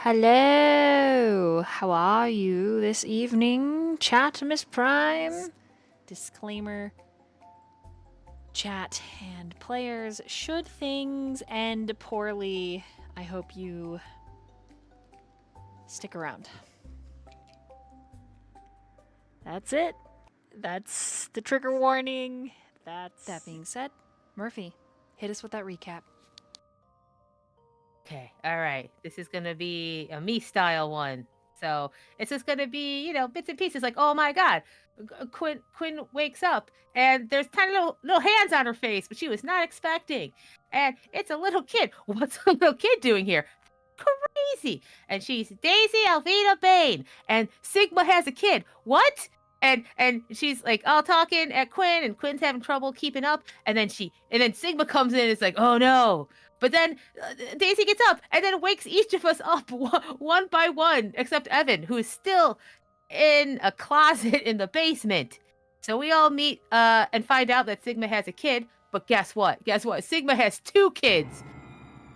Hello, how are you this evening, chat, Miss Prime? Disclaimer, chat and players, should things end poorly, I hope you stick around. That's it. That's the trigger warning. That being said, Murphy, hit us with that recap. Okay, all right. This is gonna be a me style one. So it's just gonna be, bits and pieces. Like, oh my god, Quinn wakes up and there's tiny little hands on her face, but she was not expecting. And it's a little kid. What's a little kid doing here? Crazy. And she's Daisy Alvina Bain, and Sigma has a kid. What? And she's like all talking at Quinn, and Quinn's having trouble keeping up. And then Sigma comes in and it's like, oh no. But then Daisy gets up and then wakes each of us up one by one, except Evan, who is still in a closet in the basement. So we all meet and find out that Sigma has a kid. But guess what? Sigma has two kids.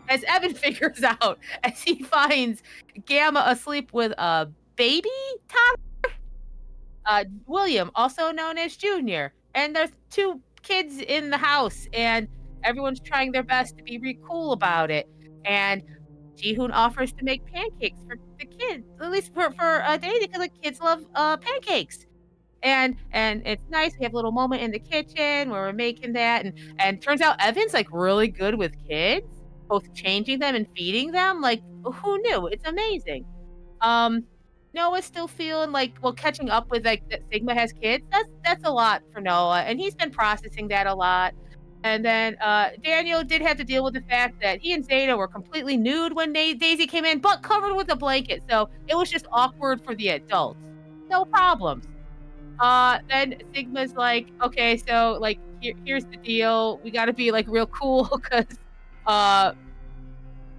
As Evan figures out, as he finds Gamma asleep with a baby toddler, William, also known as Junior. And there's two kids in the house, and everyone's trying their best to be really cool about it. And Jihoon offers to make pancakes for the kids, at least for Daisy, because the kids love pancakes. And it's nice. We have a little moment in the kitchen where we're making that, and turns out Evan's like really good with kids, both changing them and feeding them. Like, who knew? It's amazing. Noah's still feeling like, well, catching up with like that Sigma has kids. That's a lot for Noah, and he's been processing that a lot. And then Daniel did have to deal with the fact that he and Zeta were completely nude when Daisy came in, but covered with a blanket. So it was just awkward for the adults. No problems. Then Sigma's like, okay, so like here's the deal. We got to be like real cool because I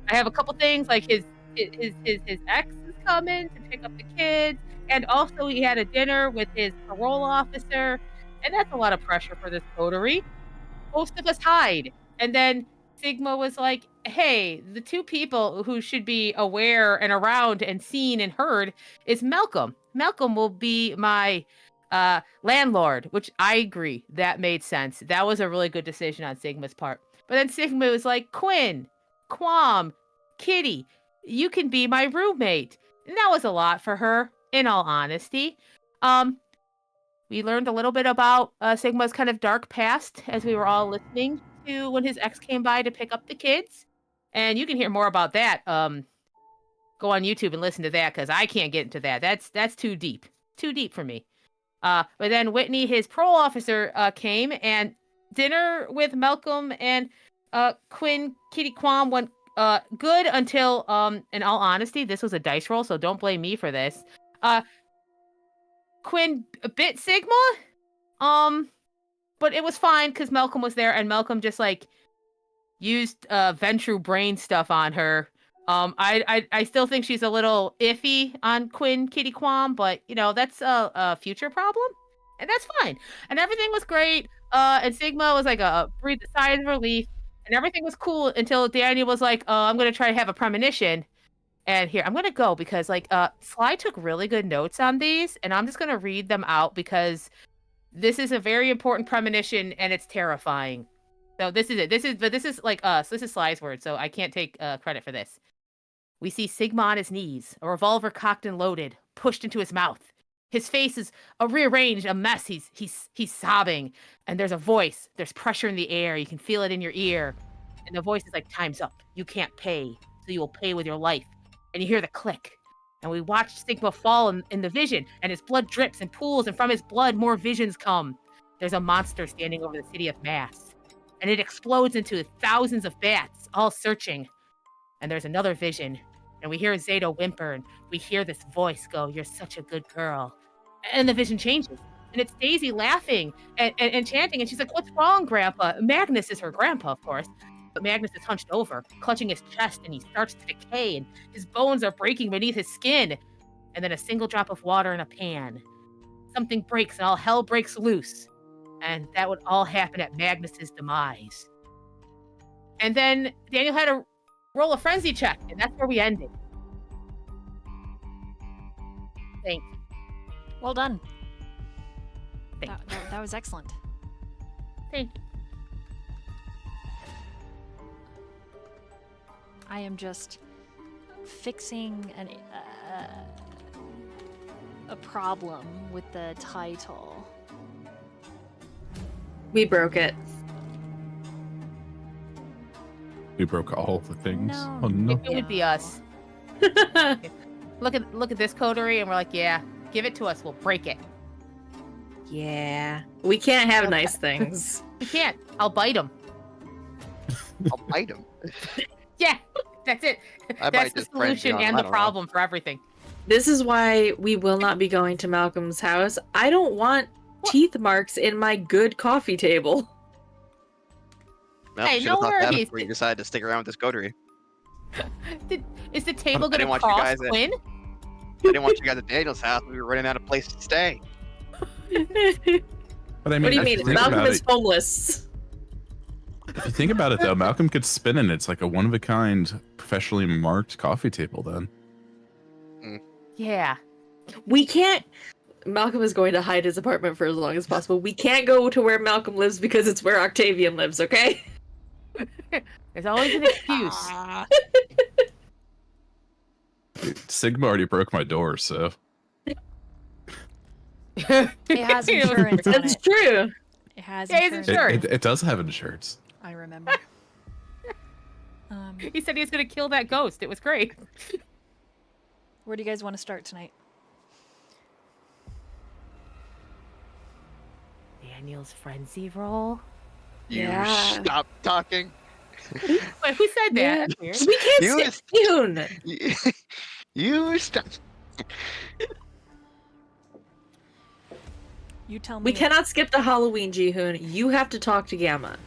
have a couple things like his ex is coming to pick up the kids, and also he had a dinner with his parole officer, and that's a lot of pressure for this coterie. Most of us hide, and then Sigma was like, hey, the two people who should be aware and around and seen and heard is Malcolm. Malcolm will be my landlord, which I agree. That made sense. That was a really good decision on Sigma's part. But then Sigma was like, Quinn, Quam, Kitty, you can be my roommate. And that was a lot for her, in all honesty. We learned a little bit about Sigma's kind of dark past as we were all listening to when his ex came by to pick up the kids. And you can hear more about that. Go on YouTube and listen to that, because I can't get into that. That's too deep. Too deep for me. But then Whitney, his parole officer, came, and dinner with Malcolm and Quinn, Kitty Quam went good until, in all honesty, this was a dice roll, so don't blame me for this. Quinn bit Sigma, but it was fine because Malcolm was there, and Malcolm just like used Ventru brain stuff on her. I still think she's a little iffy on Quinn Kitty Quam, but that's a future problem, and that's fine. And everything was great. And Sigma was like breathed a sigh of relief, and everything was cool until Daniel was like, I'm gonna try to have a premonition. And here, I'm going to go because Sly took really good notes on these, and I'm just going to read them out because this is a very important premonition and it's terrifying. So this is it. This is like us. This is Sly's word, so I can't take credit for this. We see Sigma on his knees, a revolver cocked and loaded, pushed into his mouth. His face is rearranged, a mess. He's sobbing, and there's a voice. There's pressure in the air. You can feel it in your ear. And the voice is like, time's up. You can't pay, so you will pay with your life. And you hear the click. And we watch Sigma fall in the vision, and his blood drips and pools, and from his blood, more visions come. There's a monster standing over the city of Mass, and it explodes into thousands of bats, all searching. And there's another vision, and we hear Zeta whimper, and we hear this voice go, you're such a good girl. And the vision changes, and it's Daisy laughing and chanting, and she's like, what's wrong, Grandpa? Magnus is her grandpa, of course. But Magnus is hunched over, clutching his chest, and he starts to decay, and his bones are breaking beneath his skin. And then a single drop of water in a pan. Something breaks, and all hell breaks loose. And that would all happen at Magnus's demise. And then Daniel had to roll a frenzy check, and that's where we ended. Thanks. Well done. Thank That was excellent. Thank you. I am just fixing a problem with the title. We broke it. We broke all the things. No. Oh no. It would be us. Look at this coterie, and we're like, yeah, give it to us. We'll break it. Yeah. We can't have nice things. We can't. I'll bite them. I'll bite him. Yeah, that's it. I That's might the just friend you solution on- and I the don't know. problem for everything. This is why we will not be going to Malcolm's house. I don't want teeth marks in my good coffee table. Well, Hey, should no have thought that worries. before you decided to stick around with this coterie. Is the table I going didn't to want you cross guys at- Quinn? I didn't want you guys at Daniel's house. We were running out of places to stay. But I mean, What do you if mean? think Malcolm about is it- homeless. If you think about it, though, Malcolm could spin in. It's like a one-of-a-kind, professionally marked coffee table. Then Yeah. We can't. Malcolm is going to hide his apartment for as long as possible. We can't go to where Malcolm lives because it's where Octavian lives, okay? There's always an excuse. Sigma already broke my door, so It has insurance on That's it. true. It has Yeah, it's insurance. Sure. it does have insurance. I remember. He said he was going to kill that ghost. It was great. Where do you guys want to start tonight? Daniel's frenzy roll. You Yeah. stop talking. Wait, who said that? Yeah. That's weird. We can't You skip June. You stop. You tell me. We cannot skip the Halloween, Jihoon. You have to talk to Gamma.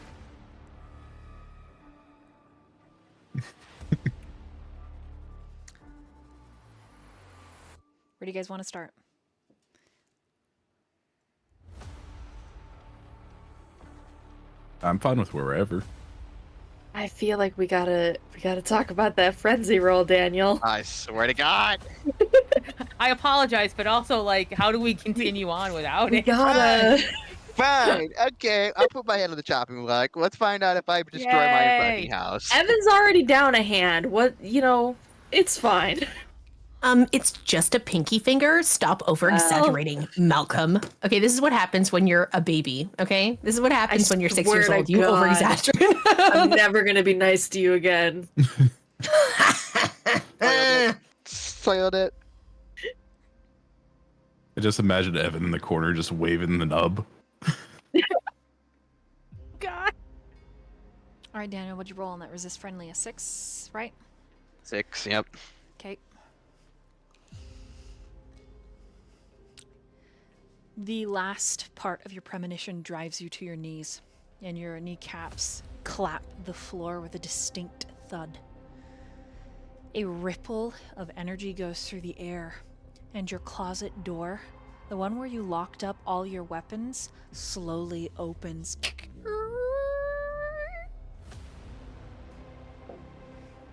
Where do you guys want to start? I'm fine with wherever. I feel like we gotta talk about that frenzy roll, Daniel. I swear to God. I apologize, but also, like, how do we continue on without We it? gotta. Fine. Okay. I'll put my head on the chopping block. Let's find out if I destroy my Yay. fucking house. Evan's already down a hand. What, it's fine. It's just a pinky finger. Stop over-exaggerating, Malcolm. Okay, this is what happens when you're a baby, okay? This is what happens when you're 6 years swear to old. You God. over-exaggerate. I'm never gonna be nice to you again. Soiled it. I just imagine Evan in the corner just waving the nub. God. All right, Daniel, what'd you roll on that? Resist friendly? A 6, right? 6. Yep. Okay. The last part of your premonition drives you to your knees, and your kneecaps clap the floor with a distinct thud. A ripple of energy goes through the air, and your closet door, the one where you locked up all your weapons, slowly opens.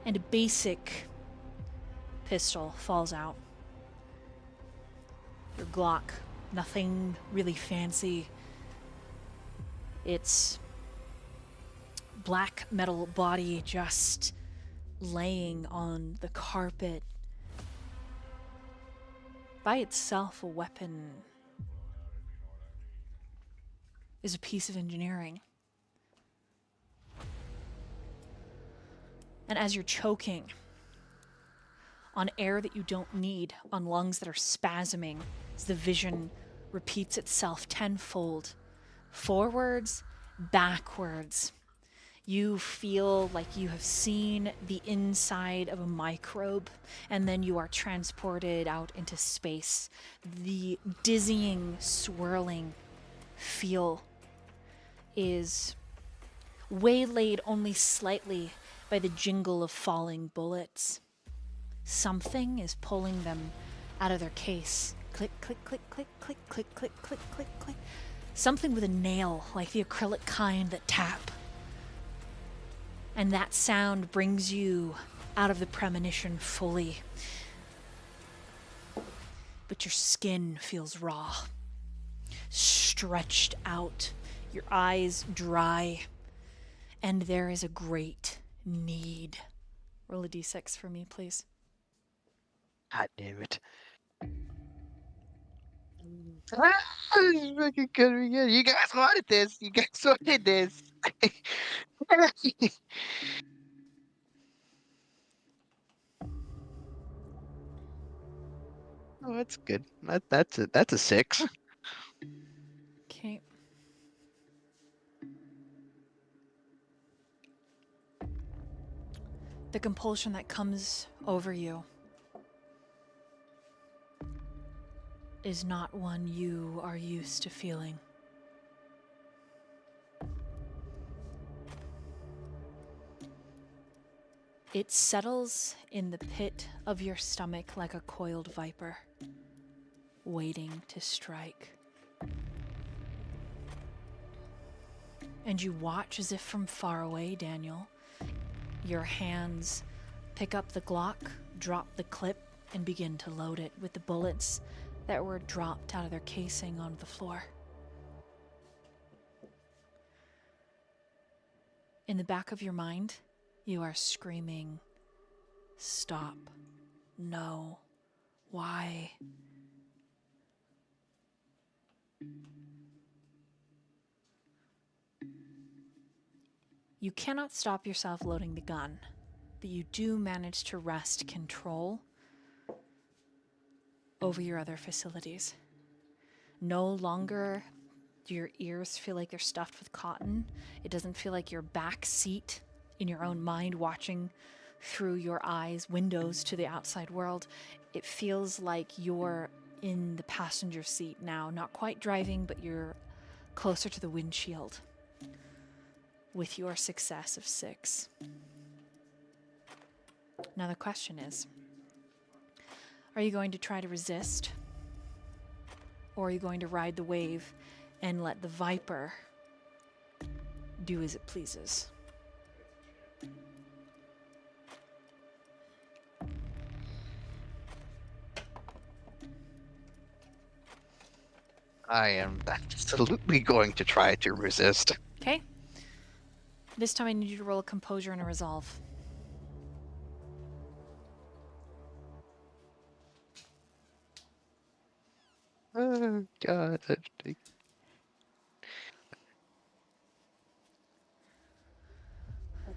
And a basic pistol falls out. Your Glock, nothing really fancy. Its black metal body just laying on the carpet. By itself, a weapon is a piece of engineering. And as you're choking on air that you don't need, on lungs that are spasming, as the vision repeats itself tenfold, forwards, backwards, you feel like you have seen the inside of a microbe, and then you are transported out into space. The dizzying, swirling feel is waylaid only slightly by the jingle of falling bullets. Something is pulling them out of their case. Click, click, click, click, click, click, click, click, click, click. Something with a nail, like the acrylic kind that tap. And that sound brings you out of the premonition fully. but your skin feels raw, stretched out, your eyes dry, and there is a great need. Roll a d6 for me, please. God damn it. This is fucking gonna be good. You guys wanted this. You guys wanted this. Oh, that's good. That's a 6. Okay. The compulsion that comes over you is not one you are used to feeling. It settles in the pit of your stomach like a coiled viper, waiting to strike. And you watch as if from far away, Daniel. Your hands pick up the Glock, drop the clip, and begin to load it with the bullets that were dropped out of their casing onto the floor. In the back of your mind, you are screaming, "Stop. No. Why?" You cannot stop yourself loading the gun, but you do manage to wrest control over your other facilities. No longer do your ears feel like they're stuffed with cotton. It doesn't feel like your back seat in your own mind watching through your eyes, windows to the outside world. It feels like you're in the passenger seat now, not quite driving, but you're closer to the windshield with your success of 6. Now the question is, are you going to try to resist? Or are you going to ride the wave and let the Viper do as it pleases? I am absolutely going to try to resist. Okay? This time I need you to roll a composure and a resolve. Oh, God.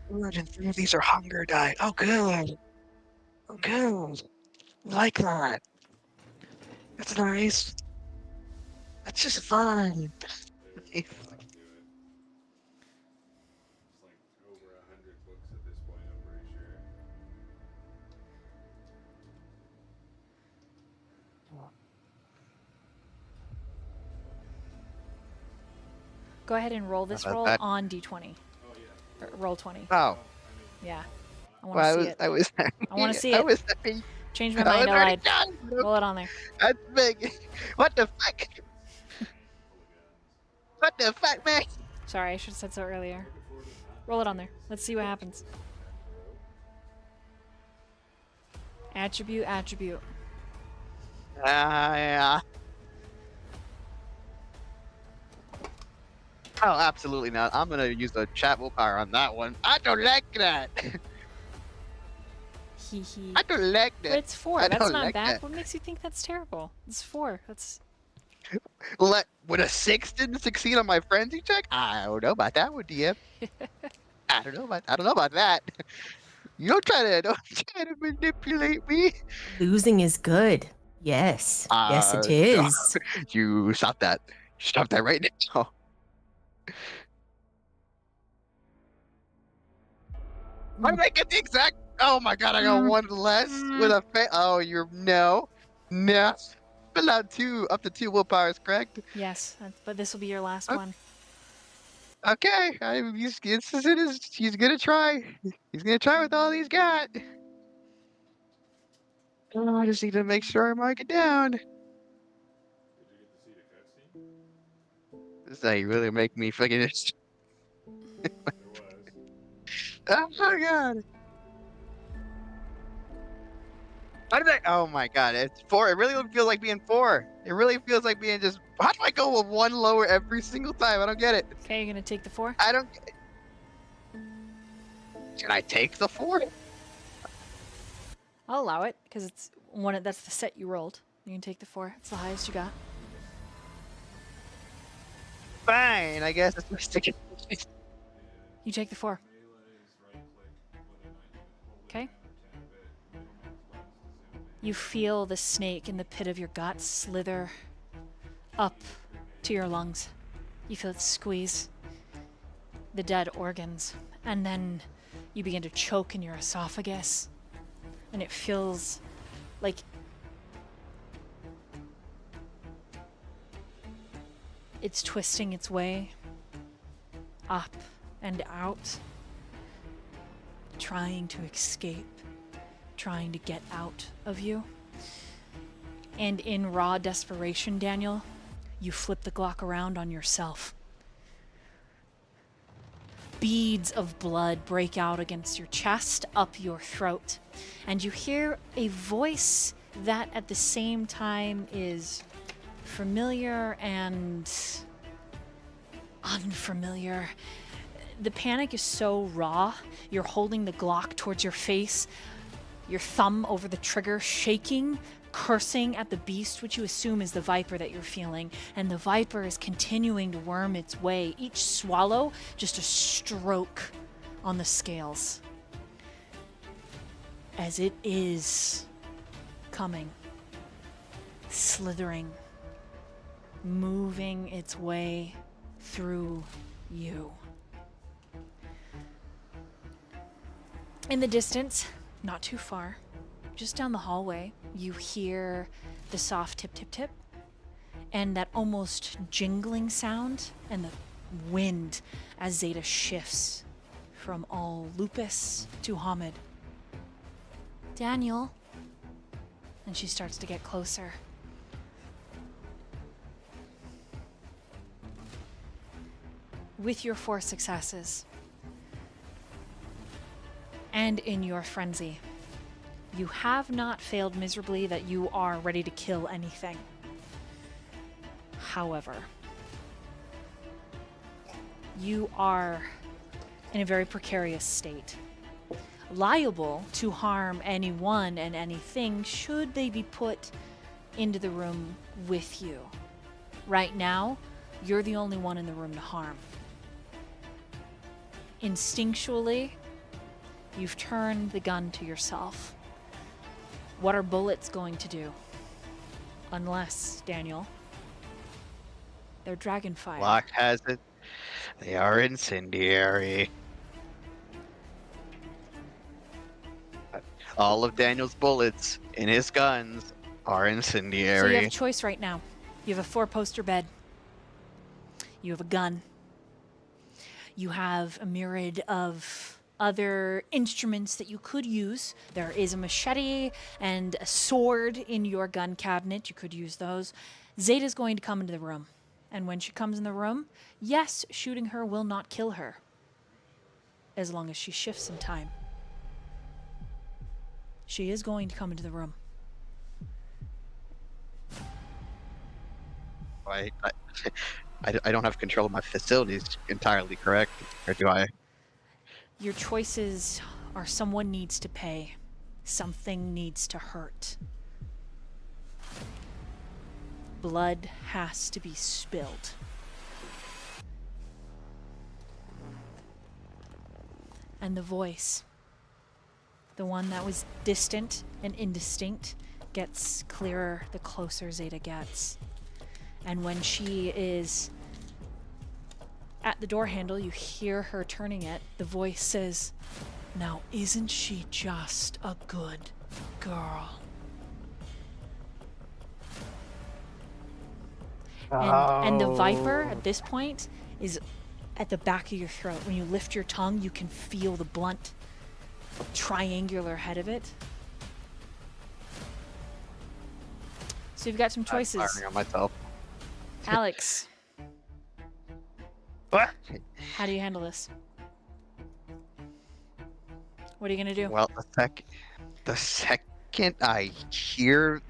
Good, and 3 of these are hunger die. Oh, good. Oh, good. Like that. That's nice. That's just fun. Go ahead and roll this How about roll that? on d20. Or roll 20. Oh, Yeah. I want to well, see it. I wanna see I it. was happy. Change my I mind, was I already lied. done. Roll it on there. That's big. What the fuck? What the fuck, man? Sorry, I should have said so earlier. Roll it on there. Let's see what happens. Attribute, attribute. Yeah. Oh, absolutely not. I'm gonna use the chat willpower on that one. I don't like that. Hee hee. I don't like But that. it's 4. I That's don't not like bad. that. What makes you think that's terrible? It's 4. That's When a 6 didn't succeed on my frenzy check, I don't know about that one, DM. I don't know about that. You don't try to manipulate me. Losing is good. Yes. Yes, it is. You stop that. Stop that right now. Why did I get the exact? Oh my god, I got one less with a Oh, you're no. Allowed 2 up to 2 willpowers, correct? yes, but this will be your last Okay. one. Okay, he's gonna try. He's gonna try with all he's got. Oh, I just need to make sure I mark it down. This is how you really make me fucking. Oh my god. How did I? Oh my god, it's 4. It really feels like being 4. It really feels like being just. How do I go with 1 lower every single time? I don't get it. Okay, you're gonna take the 4. I don't. Can I take the 4? I'll allow it because it's one. That's the set you rolled. You can take the 4. It's the highest you got. Fine, I guess it's sticking. You take the 4. Okay. You feel the snake in the pit of your gut slither up to your lungs. You feel it squeeze the dead organs, and then you begin to choke in your esophagus, and it feels like it's twisting its way up and out, trying to escape, trying to get out of you. And in raw desperation, Daniel, you flip the Glock around on yourself. Beads of blood break out against your chest, up your throat, and you hear a voice that at the same time is familiar and unfamiliar. The panic is so raw. You're holding the Glock towards your face, your thumb over the trigger, shaking, cursing at the beast, which you assume is the viper that you're feeling. And the viper is continuing to worm its way. Each swallow, just a stroke on the scales. As it is coming, slithering, moving its way through you. In the distance, not too far, just down the hallway, you hear the soft tip, tip, tip, and that almost jingling sound, and the wind as Zeta shifts from all lupus to Hamid. Daniel. And she starts to get closer. With your 4 successes, and in your frenzy, you have not failed miserably that you are ready to kill anything. However, you are in a very precarious state, liable to harm anyone and anything should they be put into the room with you. Right now, you're the only one in the room to harm. Instinctually, you've turned the gun to yourself. What are bullets going to do? Unless, Daniel, they're dragonfire. Locke has it. They are incendiary. All of Daniel's bullets in his guns are So you incendiary. have a choice right now. You have a 4-poster bed. You have a gun. You have a myriad of other instruments that you could use. There is a machete and a sword in your gun cabinet. You could use those. Zeta's going to come into the room. And when she comes in the room, yes, shooting her will not kill her. As long as she shifts in time. She is going to come into the room. I don't have control of my facilities entirely, correct? Or do I? Your choices are someone needs to pay. Something needs to hurt. Blood has to be spilled. And the voice, the one that was distant and indistinct, gets clearer the closer Zeta gets. And when she is at the door handle, you hear her turning it. The voice says, "Now isn't she just a good girl?" And the viper at this point is at the back of your throat. When you lift your tongue, you can feel the blunt triangular head of it. So you've got some I'm choices. firing on myself. Alex, What? how do you handle this? What are you gonna do? Well, the second can't I hear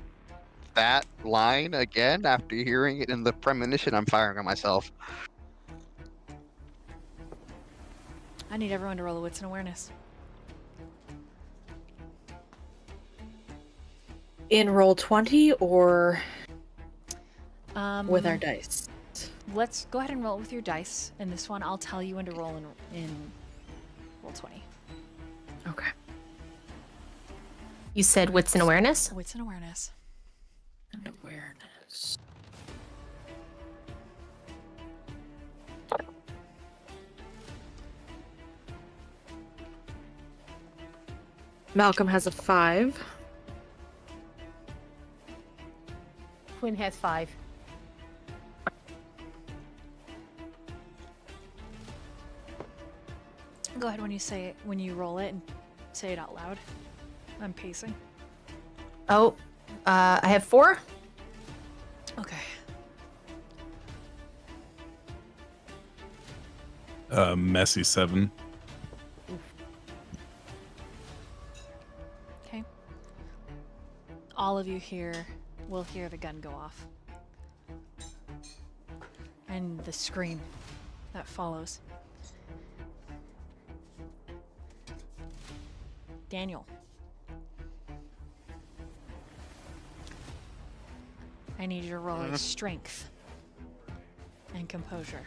that line again after hearing it in the premonition? I'm firing on myself. I need everyone to roll a wits and awareness. In roll 20 or with our Um, dice? Let's go ahead and roll it with your dice. And this one, I'll tell you when to roll in roll 20. Okay. You said wits and awareness? Wits and awareness. And awareness. Malcolm has a 5. Quinn has 5. Go ahead when you say it, when you roll it, and say it out loud. I'm pacing. Oh, I have 4. Okay. Messy 7. Okay. All of you will hear the gun go off. And the scream that follows. Daniel. I need you to roll a strength and composure.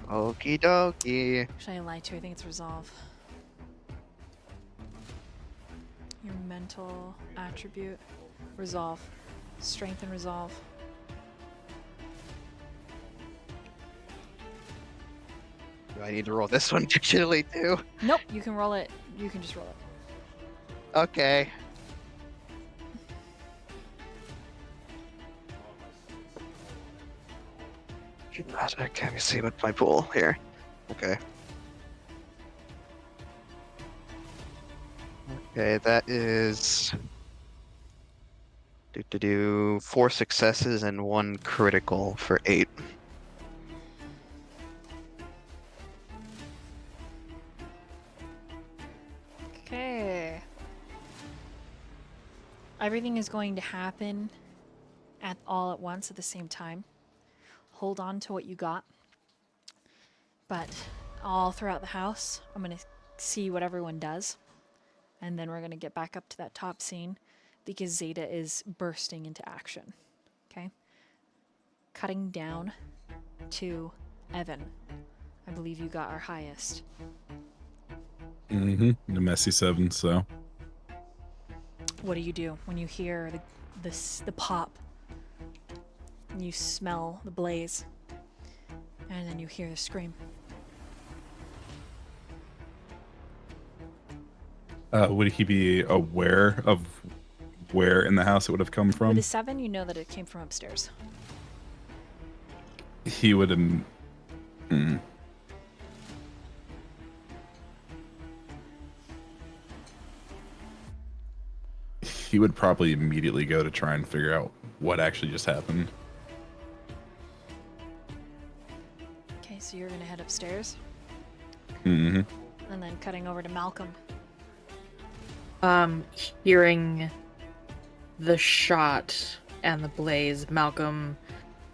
Okie dokie. Actually, I lied to you. I think it's resolve. Your mental attribute. Resolve. Strength and resolve. Do I need to roll this one digitally too? Nope, you can roll it. You can just roll it. Okay. Magic. Let me see what's my pool here. Okay. Okay, that is 4 successes and 1 critical for 8. Okay. Everything is going to happen all at once at the same time. Hold on to what you got. But all throughout the house, I'm going to see what everyone does. And then we're going to get back up to that top scene because Zeta is bursting into action. Okay? Cutting down to Evan. I believe you got our highest. The messy 7, so. What do you do when you hear the pop? And you smell the blaze. And then you hear the scream. Would he be aware of where in the house it would have come With from? a 7, you know that it came from upstairs. He would. He would probably immediately go to try and figure out what actually just happened. Okay, so you're gonna head upstairs. Mm-hmm. And then cutting over to Malcolm. Hearing the shot and the blaze, Malcolm,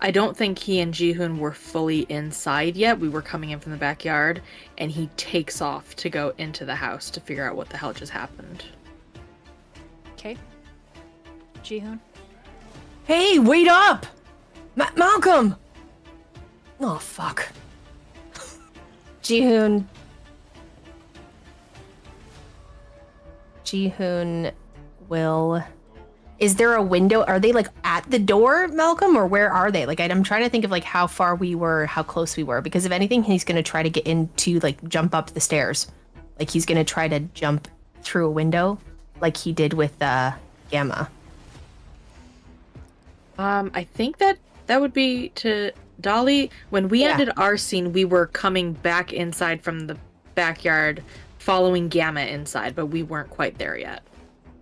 I don't think he and Jihoon were fully inside yet. We were coming in from the backyard, and he takes off to go into the house to figure out what the hell just happened. Okay. Jihoon. Hey, wait up! Malcolm! Oh, fuck. Jihoon will... Is there a window? Are they, like, at the door, Malcolm? Or where are they? Like, I'm trying to think of, like, how far we were, how close we were. Because if anything, he's going to try to get into, like, jump up the stairs. Like, he's going to try to jump through a window like he did with Gamma. I think that would be to Dolly. When we ended our scene, we were coming back inside from the backyard, following Gamma inside, but we weren't quite there yet.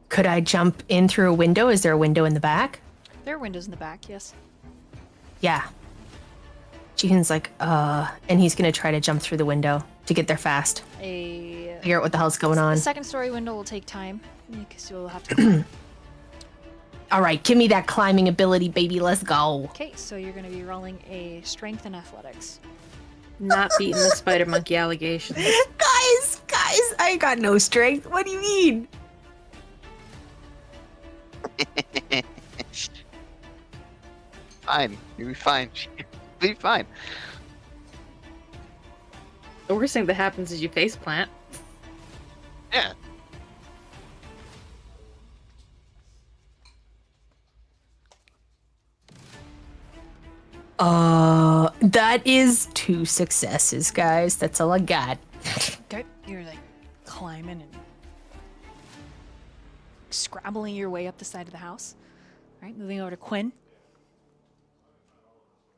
Could I jump in through a window? Is there a window in the back? There are windows in the back, yes. Yeah. Jihoon's like, and he's gonna try to jump through the window to get there fast. A figure out what the hell's going The on. second story window will take time because you'll have to climb. All right, give me that climbing ability, baby. Let's go. Okay, so you're going to be rolling a strength and athletics. Not beating the spider monkey allegations. Guys, I got no strength. What do you mean? Fine. You'll be fine. You'll be fine. The worst thing that happens is you face plant. Yeah. That is 2 successes, guys. That's all I got. Okay, you're like climbing and scrabbling your way up the side of the house. All right, moving over to Quinn.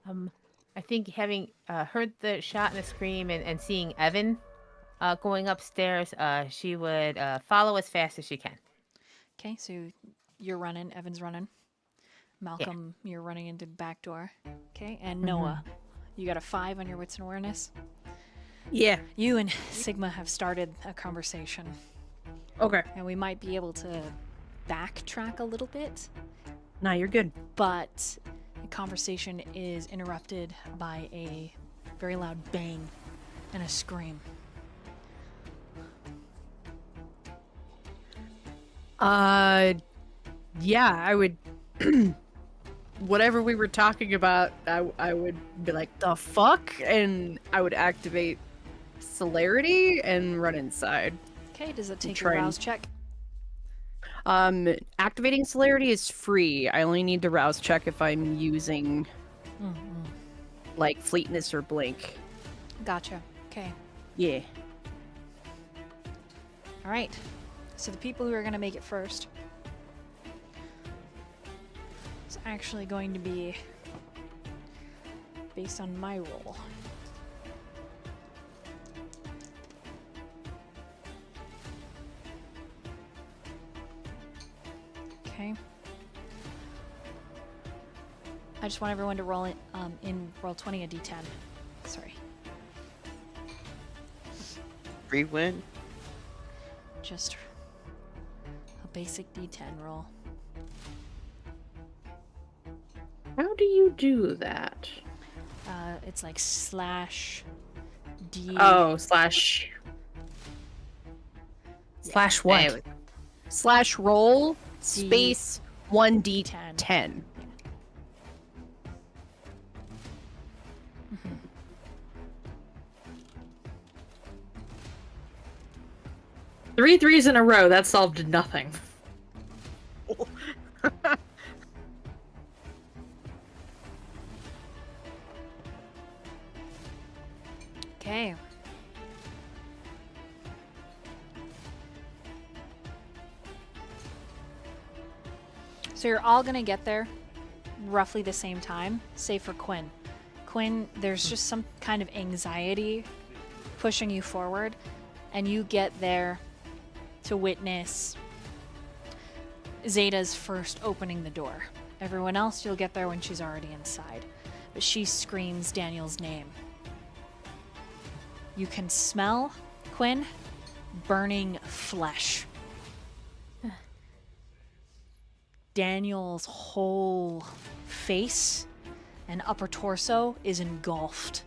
I think having heard the shot and the scream and seeing Evan going upstairs, she would follow as fast as she can. Okay, so you're running, Evan's running. Malcolm, you're running into the back door. Okay, and Noah, you got a 5 on your wits and awareness. Yeah. You and Sigma have started a conversation, Okay. and we might be able to backtrack a little bit, Nah, you're good. but the conversation is interrupted by a very loud bang and a scream. Yeah, I would. Whatever we were talking about, I would be like, the fuck? And I would activate celerity and run inside. Okay, does it take a try and- rouse check? Activating celerity is free. I only need to rouse check if I'm using like fleetness or blink. Gotcha. Okay. Yeah. All right. So the people who are going to make it first is actually going to be based on my roll. Okay. I just want everyone to roll it in roll 20 a d10. Sorry. Free win. Just a basic d10 roll. How do you do that? It's like slash d. Oh, slash. Slash what? Anyway. Slash roll space 1d10. 10. 3 threes in a row. That solved nothing. Okay. So you're all gonna get there roughly the same time, save for Quinn. Quinn, there's just some kind of anxiety pushing you forward, and you get there to witness Zeta's first opening the door. Everyone else, you'll get there when she's already inside. But she screams Daniel's name. You can smell, Quinn, burning flesh. Daniel's whole face and upper torso is engulfed.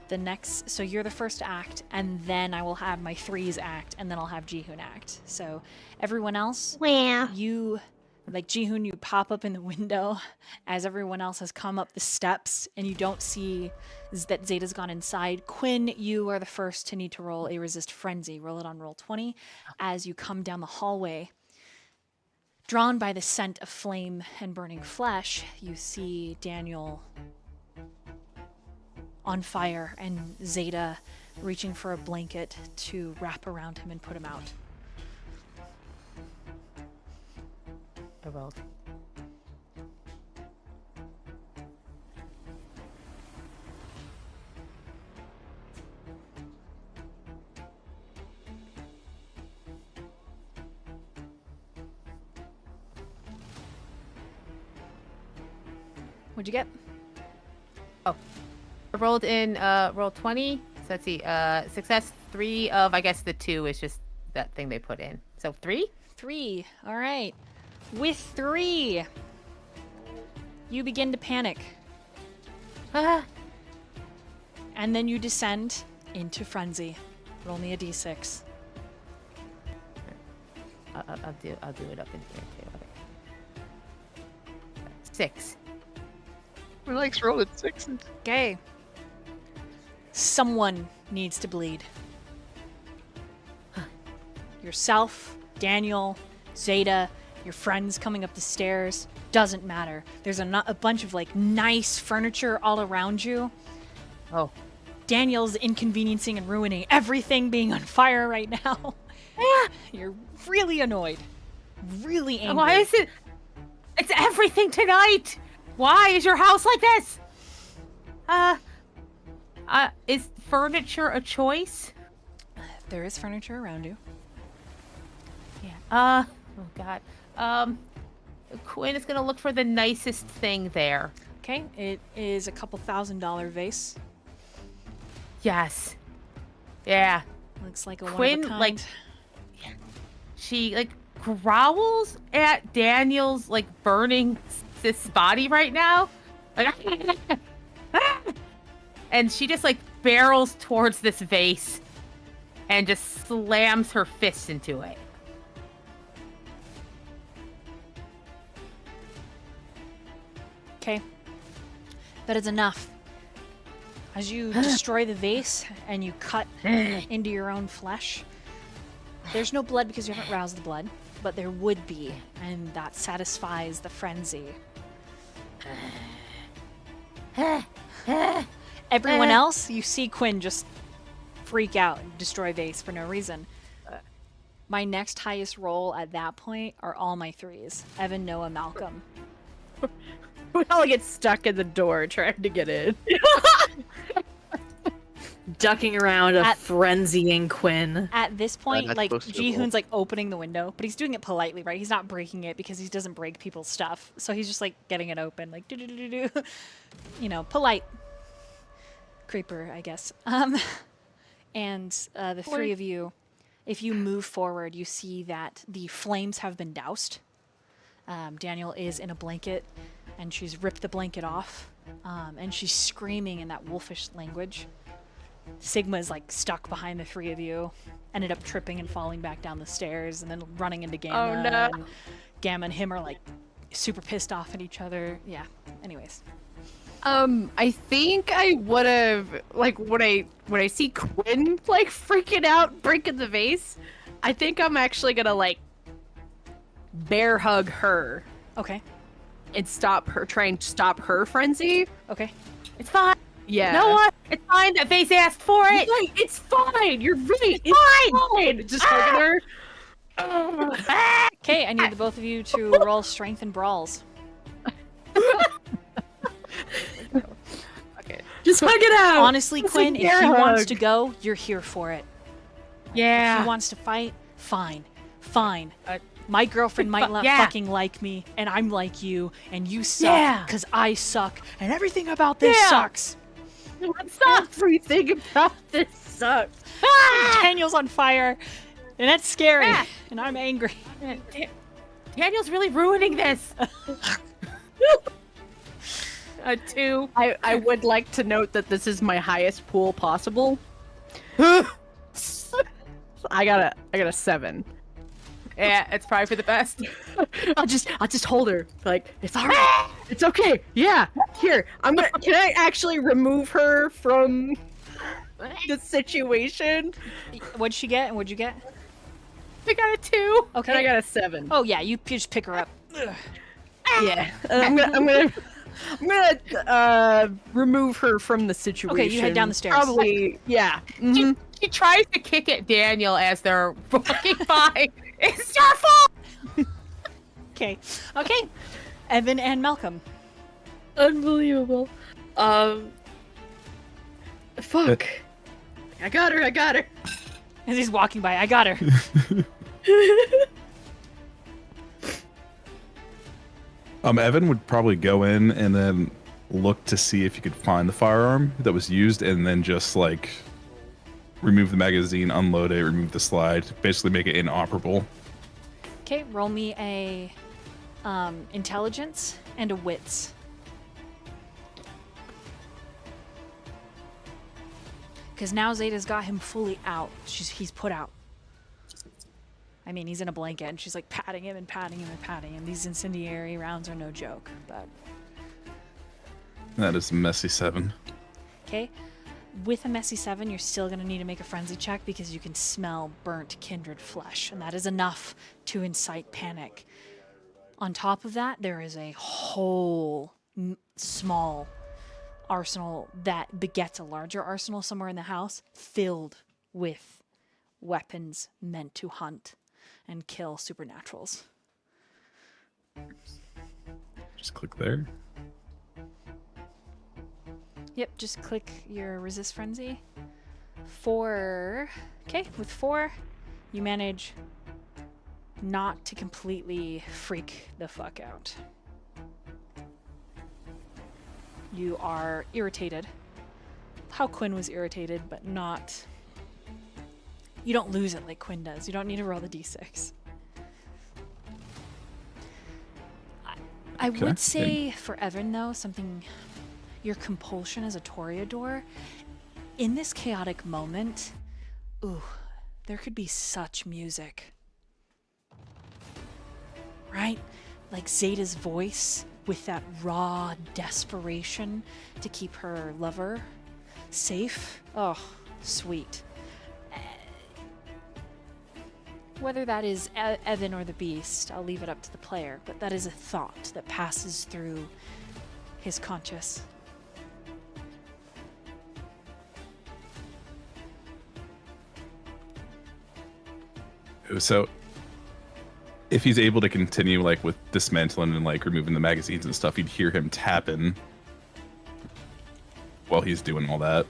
The next, so you're the first to act, and then I will have my threes act, and then I'll have Jihoon act. So everyone else, you, like Jihoon, you pop up in the window as everyone else has come up the steps, and you don't see that Zeta's gone inside. Quinn, you are the first to need to roll a resist frenzy. Roll it on roll 20 as you come down the hallway. Drawn by the scent of flame and burning flesh, you see Daniel on fire and Zeta reaching for a blanket to wrap around him and put him out. I rolled. What'd you get? I rolled in roll 20 let's see. Success 3 of, I guess the 2 is just that thing they put in. So 3? 3. All right. With 3, you begin to panic. Ah. And then you descend into frenzy. Roll me a d6. I'll do it up in here too. Okay. 6. Who likes rolling sixes? Okay. Someone needs to bleed. Yourself, Daniel, Zeta, your friends coming up the stairs. Doesn't matter. There's a bunch of like nice furniture all around you. Oh. Daniel's inconveniencing and ruining everything being on fire right now. You're really annoyed. Really angry. Why is it? It's everything tonight. Why is your house like this? Is furniture a choice? There is furniture around you. Yeah. Oh God. Quinn is gonna look for the nicest thing there. Okay, it is a couple $1,000 vase. Yes. Yeah. Looks like a Quinn, one of a like, kind. she like growls at Daniel's like burning this body right now, like, and she just like barrels towards this vase and just slams her fist into it. Okay. That is enough. As you destroy the vase and you cut into your own flesh, there's no blood because you haven't roused the blood, but there would be, and that satisfies the frenzy. Everyone else, you see Quinn just freak out and destroy vase for no reason. My next highest roll at that point are all my 3s. Evan, Noah, Malcolm. We all get stuck in the door trying to get in. Ducking around frenzying Quinn. At this point, that's like, supposed to Jihoon's like opening the window, but he's doing it politely, right? He's not breaking it because he doesn't break people's stuff. So he's just like getting it open, like do. You know, polite. Creeper, I guess. And the 3 of you, if you move forward, you see that the flames have been doused. Daniel is in a blanket, and she's ripped the blanket off, and she's screaming in that wolfish language. Sigma's like stuck behind the 3 of you, ended up tripping and falling back down the stairs, and then running into Gamma. Oh, no. And Gamma and him are like super pissed off at each other. Yeah. Anyways. I think I would have like when I see Quinn like freaking out, breaking the vase. I think I'm actually gonna like bear hug her Okay. and try and stop her frenzy. Okay. It's fine. Yeah. You know what? It's fine. That vase asked for it. It's fine. You're right. It's fine. Just hugging her. Okay, I need the both of you to roll strength and brawls. Okay. Just hug it out. Honestly, Quinn, if he bear wants hug. to go, you're here for it. If Yeah. he wants to fight, fine. My girlfriend might not yeah. fucking like me, and I'm like you, and you suck Yeah. because I suck, and everything about this Yeah. sucks. Everything about this sucks. Daniel's on fire, and that's scary, Ah. and I'm angry. Daniel's really ruining this. 2. I would like to note that this is my highest pool possible. I got a 7. Yeah, it's probably for the best. I'll just hold her. Like, it's all right. It's okay. Yeah. Here. Can I actually remove her from the situation? What'd she get, and what'd you get? I got a 2. Okay. And I got a 7. Oh yeah, you just pick her up. Yeah. I'm gonna remove her from the situation. Okay, you head down the stairs. Probably. Yeah. Mhm. She tries to kick at Daniel as they're walking by. It's your fault. Okay. Evan and Malcolm. Unbelievable. Fuck. I got her. As he's walking by, I got her. Evan would probably go in and then look to see if you could find the firearm that was used, and then just like remove the magazine, unload it, remove the slide, basically make it inoperable. Okay, roll me a intelligence and a wits. Because now Zeta's got him fully out. He's put out. I mean, he's in a blanket, and she's like patting him and patting him and patting him. These incendiary rounds are no joke, but... That is a messy 7. Okay. With a messy 7, you're still going to need to make a frenzy check because you can smell burnt kindred flesh, and that is enough to incite panic. On top of that, there is a whole small arsenal that begets a larger arsenal somewhere in the house filled with weapons meant to hunt and kill supernaturals. Just click there. Yep, just click your resist frenzy. 4. Okay, with 4, you manage not to completely freak the fuck out. You are irritated. How Quinn was irritated, but not... You don't lose it like Quinn does. You don't need to roll the d6. I Okay. would say for Evan, though, something... Your compulsion as a Toreador, in this chaotic moment, ooh, there could be such music. Right? Like Zeta's voice with that raw desperation to keep her lover safe. Oh, sweet. Whether that is Evan or the Beast, I'll leave it up to the player, but that is a thought that passes through his conscious. So if he's able to continue like with dismantling and like removing the magazines and stuff, you'd hear him tapping while he's doing all that.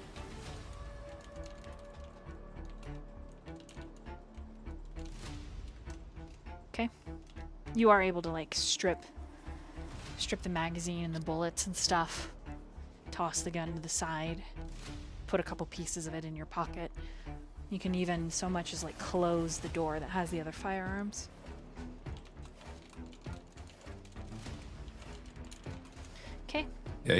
Okay. You are able to like strip the magazine and the bullets and stuff. Toss the gun to the side. Put a couple pieces of it in your pocket. You can even so much as like close the door that has the other firearms. Okay. Yeah,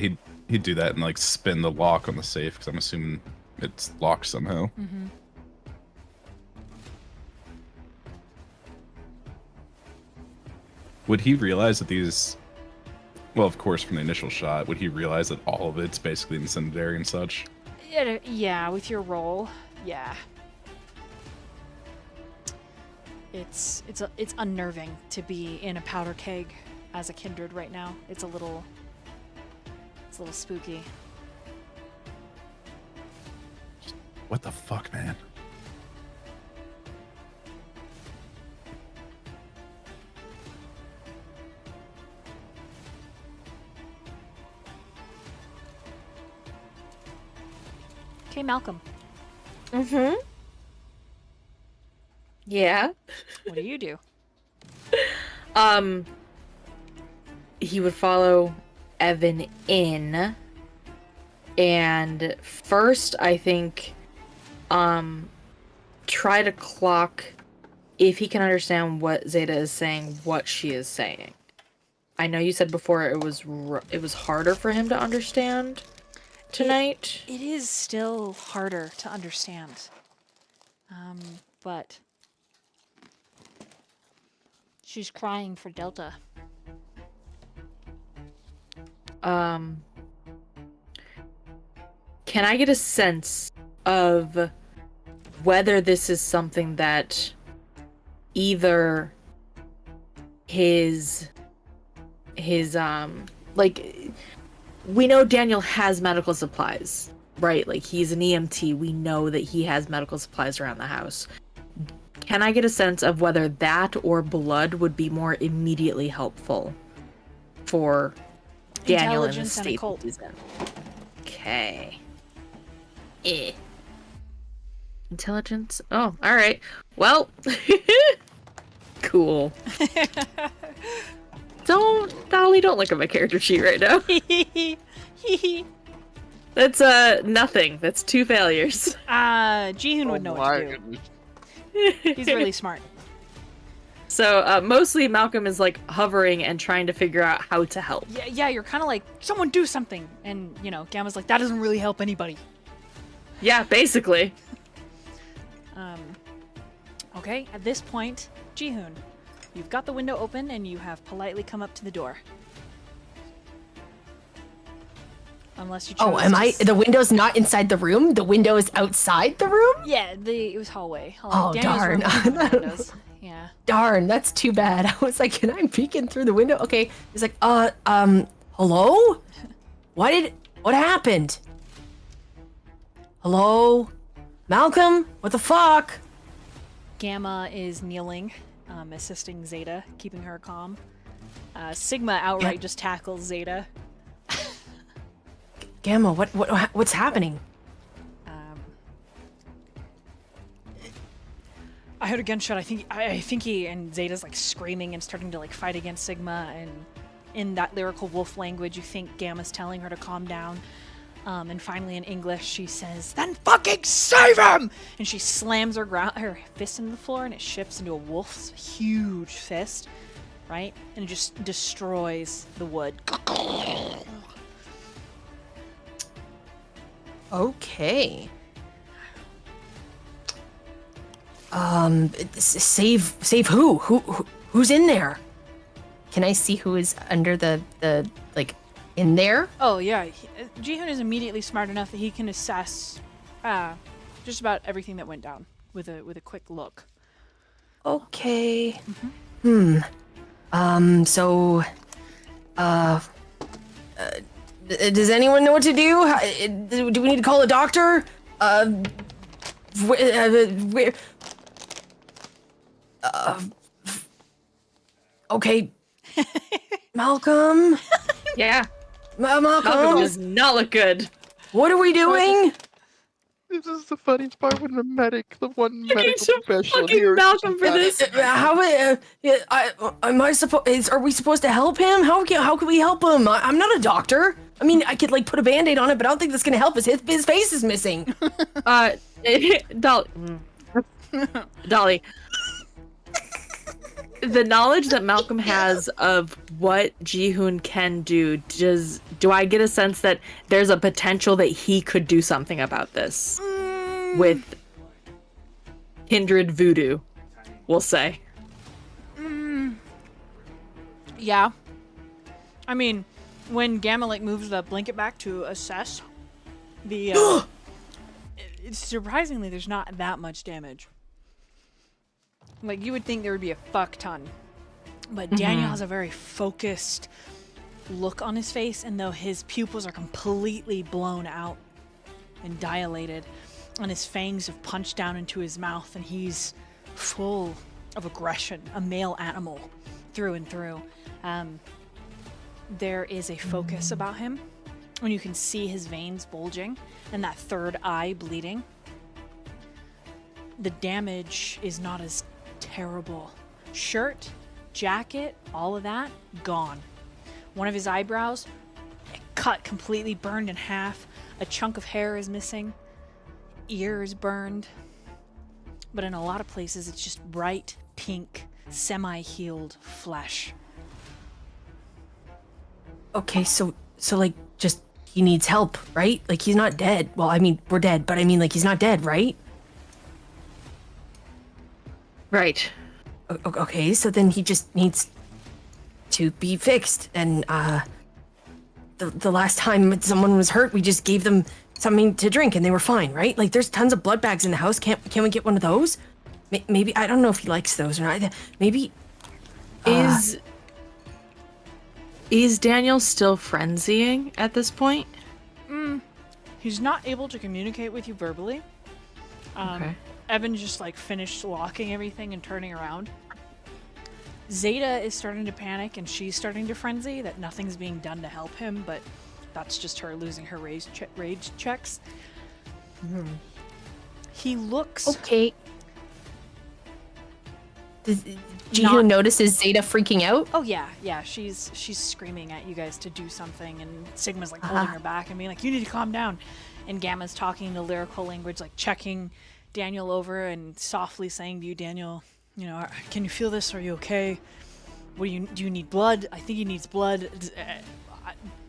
he'd do that and like spin the lock on the safe because I'm assuming it's locked somehow. Mm-hmm. Would he realize that these? Well, of course, from the initial shot, would he realize that all of it's basically incendiary and such? Yeah, with your roll, yeah. It's unnerving to be in a powder keg as a kindred right now. It's a little spooky. What the fuck, man? Okay, Malcolm, Mm-hmm. Yeah. what do you do? He would follow Evan in, and first I think try to clock if he can understand what Zeta is saying, what she is saying. I know you said before it was harder for him to understand tonight. It is still harder to understand. But she's crying for Delta. Can I get a sense of whether this is something that either his like, we know Daniel has medical supplies, right? Like, he's an EMT. We know that he has medical supplies around the house. Can I get a sense of whether that or blood would be more immediately helpful for Daniel in the Intelligence and state occult. that he's in? Okay. Intelligence? Oh, alright. Well, cool. Dolly, don't look at my character sheet right now. That's nothing. That's 2 failures. Jihoon would know what to do. goodness. He's really smart. So mostly Malcolm is like hovering and trying to figure out how to help. Yeah, you're kind of like, someone do something. And, Gamma's like, that doesn't really help anybody. Yeah, basically. Okay, at this point, Jihoon, you've got the window open and you have politely come up to the door. Unless you chose Oh, am I? The window's not inside the room? The window is outside the room? Yeah, it was hallway. Oh, Daniel's darn. room was one of the windows. Yeah. Darn, that's too bad. I was like, can I peek in through the window? Okay. He's like, hello? What happened? Hello? Malcolm? What the fuck? Gamma is kneeling, assisting Zeta, keeping her calm. Sigma outright just tackles Zeta. Gamma, what's happening? I heard a gunshot. I think he and Zeta's like screaming and starting to like fight against Sigma, and in that lyrical wolf language, you think Gamma's telling her to calm down. And finally, in English, she says, "Then fucking save him!" And she slams her fist into the floor, and it shifts into a wolf's huge fist, right? And it just destroys the wood. Okay. Save who? Who's in there? Can I see who is under the like in there? Oh yeah, Jihoon is immediately smart enough that he can assess just about everything that went down with a quick look. Okay. So, does anyone know what to do? Do we need to call a doctor? Where? Okay. Malcolm? Yeah. Malcolm Malcolm? does not look good. What are we doing? This is the funniest part when the one medical to professional fucking here. Malcolm for this. Are we supposed to help him? How can we help him? I'm not a doctor. I mean, I could like put a band-aid on it, but I don't think that's gonna help us. His face is missing. Dolly. The knowledge that Malcolm has of what Jihoon can do, do I get a sense that there's a potential that he could do something about this with Kindred voodoo, we'll say? Yeah. I mean, when Gamma like moves the blanket back to assess the surprisingly there's not that much damage. Like you would think there would be a fuck ton. But Daniel has a very focused look on his face, and though his pupils are completely blown out and dilated, and his fangs have punched down into his mouth, and he's full of aggression, a male animal through and through. There is a focus about him when you can see his veins bulging and that third eye bleeding. The damage is not as terrible. Shirt, jacket, all of that, gone. One of his eyebrows, cut, completely burned in half. A chunk of hair is missing. Ear is burned. But in a lot of places, it's just bright pink, semi-healed flesh. Okay, so like just he needs help, right? Like he's not dead. Well, I mean, we're dead, but I mean like he's not dead, right? Right. Okay, so then he just needs to be fixed. And the last time someone was hurt, we just gave them something to drink and they were fine, right? Like there's tons of blood bags in the house. Can we get one of those? Maybe I don't know if he likes those or not. Maybe Is Daniel still frenzying at this point? He's not able to communicate with you verbally. Okay. Evan just like finished locking everything and turning around. Zeta is starting to panic and she's starting to frenzy that nothing's being done to help him, but that's just her losing her rage checks. He looks okay. Jihoon notices Zeta freaking out. Oh yeah, she's screaming at you guys to do something, and Sigma's like holding her back and being like, "You need to calm down." And Gamma's talking the lyrical language, like checking Daniel over and softly saying to you, "Daniel, you know, can you feel this? Are you okay? Do you need blood? I think he needs blood."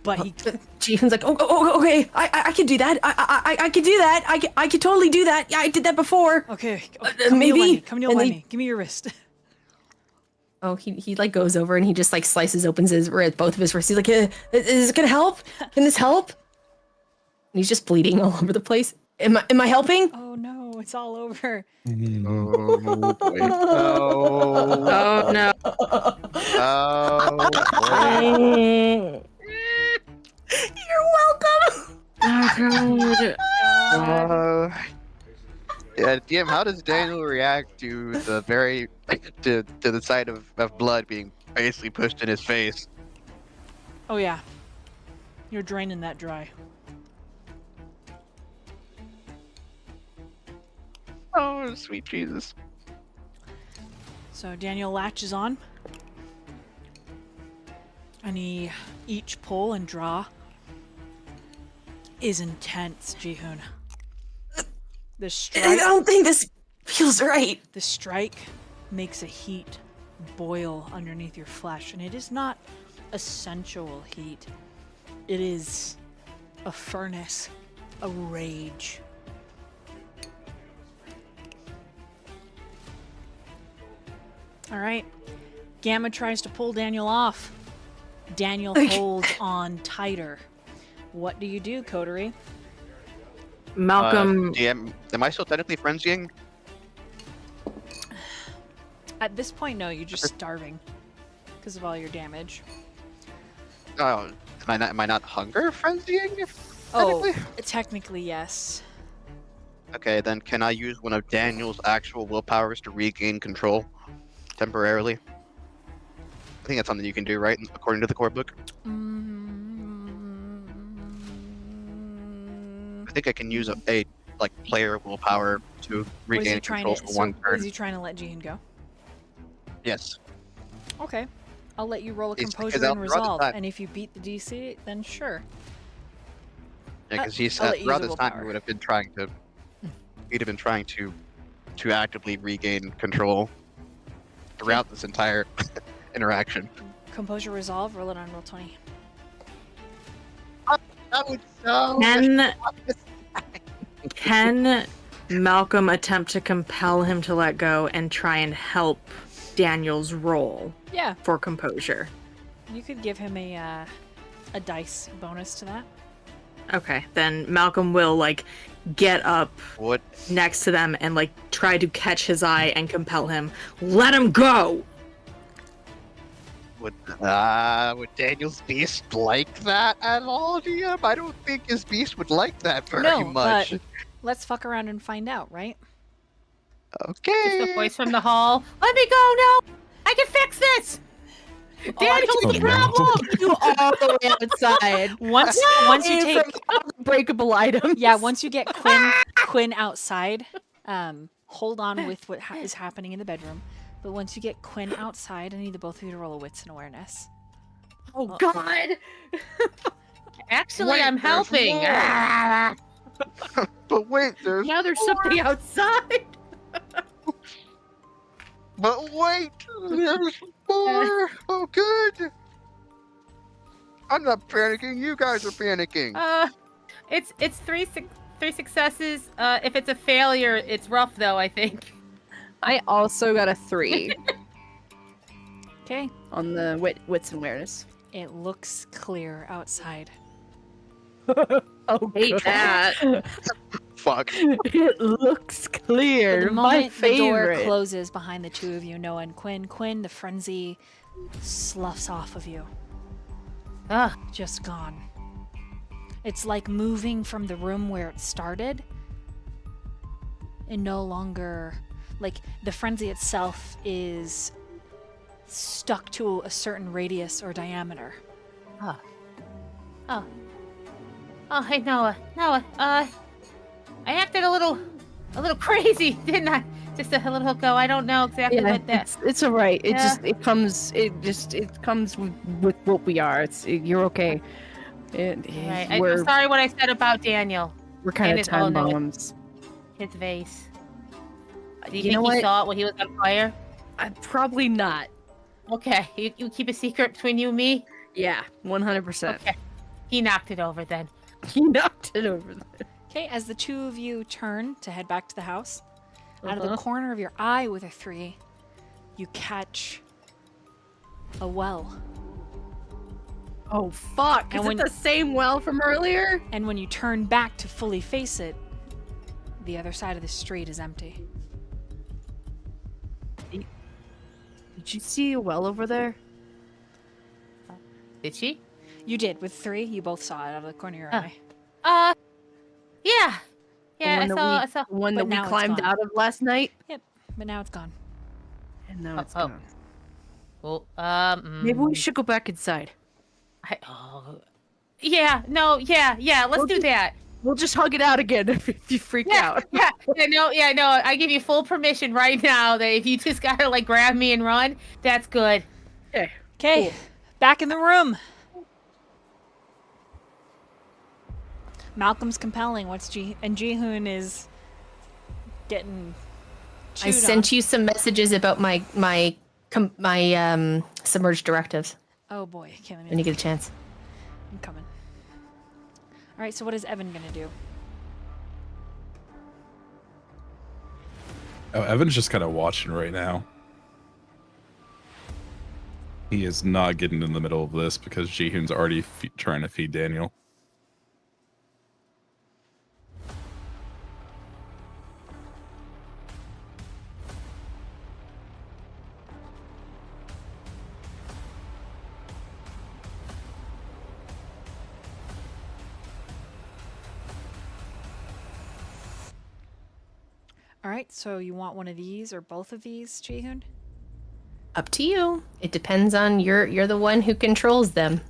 But he Jihoon's like, "Oh, okay, I can do that. I can do that. I can totally do that. Yeah, I did that before." okay, maybe. Come kneel by me. Give me your wrist. Oh, he like goes over and he just like slices opens his wrist, both of his wrists. He's like, "Is this gonna help? Can this help?" And he's just bleeding all over the place. Am I helping? Oh no, it's all over. Oh boy. Oh no. Oh boy. You're welcome. Oh god. Yeah, DM, how does Daniel react to the to the sight of blood being basically pushed in his face? Oh yeah, you're draining that dry. Oh, sweet Jesus. So Daniel latches on. Each pull and draw is intense, Jihoon. The I strike, don't think this feels right. the strike makes a heat boil underneath your flesh, and it is not a sensual heat. It is a furnace, a rage. All right. Gamma tries to pull Daniel off. Daniel holds on tighter. What do you do, Coterie? Malcolm. DM, am I still technically frenzying? At this point, no, you're just starving because of all your damage. Oh, am I not hunger frenzying? Oh, Technically? technically, yes. Okay, then can I use one of Daniel's actual willpowers to regain control temporarily? I think that's something you can do, right? According to the core book. I think I can use a player willpower to regain control for one turn. Is he trying to let Jihoon go? Yes. Okay. I'll let you roll a It's composure because and throughout the resolve, time- and if you beat the DC, then sure. Yeah, because he I'll said let you throughout use this a time willpower. he would have been trying to. He'd have been trying to actively regain control throughout this entire interaction. Composure resolve, roll it on roll 20. That would so. Can Malcolm attempt to compel him to let go and try and help Daniel's roll Yeah, for composure? you could give him a dice bonus to that. Okay, then Malcolm will get up What next to them and try to catch his eye and compel him. Let him go! would Daniel's beast like that at all, DM? I don't think his beast would like that very No, much. but let's fuck around and find out, right? Okay. Just a voice from the hall. Let me go now. I can fix this. Daniel's Oh, the no. problem. You all the way outside. Once you take Breakable items. Yeah, once you get Quinn outside, hold on with what is happening in the bedroom. But once you get Quinn outside, I need the both of you to roll a wits and awareness. Oh God. Actually, Wait, I'm there's helping. more. But wait, there's Now there's something outside. But wait, there's more. Oh, good. I'm not panicking. You guys are panicking. It's three successes. If it's a failure, it's rough though. I think. I also got a 3 Okay. on the wits and awareness. It looks clear outside. Oh, Hate that. Fuck. It looks clear. The My moment the door favorite. closes behind the two of you, Noah and Quinn, the frenzy sloughs off of you. Ugh. Just gone. It's like moving from the room where it started and no longer, like, the frenzy itself is stuck to a certain radius or diameter. Oh, hey Noah. I acted a little crazy, didn't I? just a little go. I don't know exactly Yeah, what that. it's all right. It Yeah. it comes with what we are. You're okay. And Right. I'm sorry what I said about Daniel. we're kind and of his- time oh, no, bombs. His vase. Do you You know think he what? saw it when he was on fire? Probably not. Okay, you keep a secret between you and me? Yeah, 100%. Okay. He knocked it over then. He knocked it over there. Okay, as the two of you turn to head back to the house, out of the Uh-huh. corner of your eye with a 3, you catch a well. Oh fuck! And Is when- it the same well from earlier? And when you turn back to fully face it, the other side of the street is empty. Did you see a well over there? Did she? You did with 3. You both saw it out of the corner of your Huh. eye. Yeah. The Yeah, one that I saw. The one But that we now it's climbed gone. out of last night? But now it's gone. And now it's Oh. gone. Well, Maybe we should go back inside. Yeah, no, yeah, let's We'll do that. We'll just hug it out again if you freak out. Yeah, no, I give you full permission right now that if you just gotta like grab me and run, that's good. Okay. Okay, back in the room. Malcolm's compelling. And Jihoon is getting I chewed sent you some messages about my submerged directives on. Oh boy, okay, let when me. you get a chance. I'm coming. All right, so what is Evan gonna do? Oh, Evan's just kind of watching right now. He is not getting in the middle of this because Jihoon's already trying to feed Daniel. All right, so you want one of these or both of these, Jihoon? Up to you. It depends on you're the one who controls them.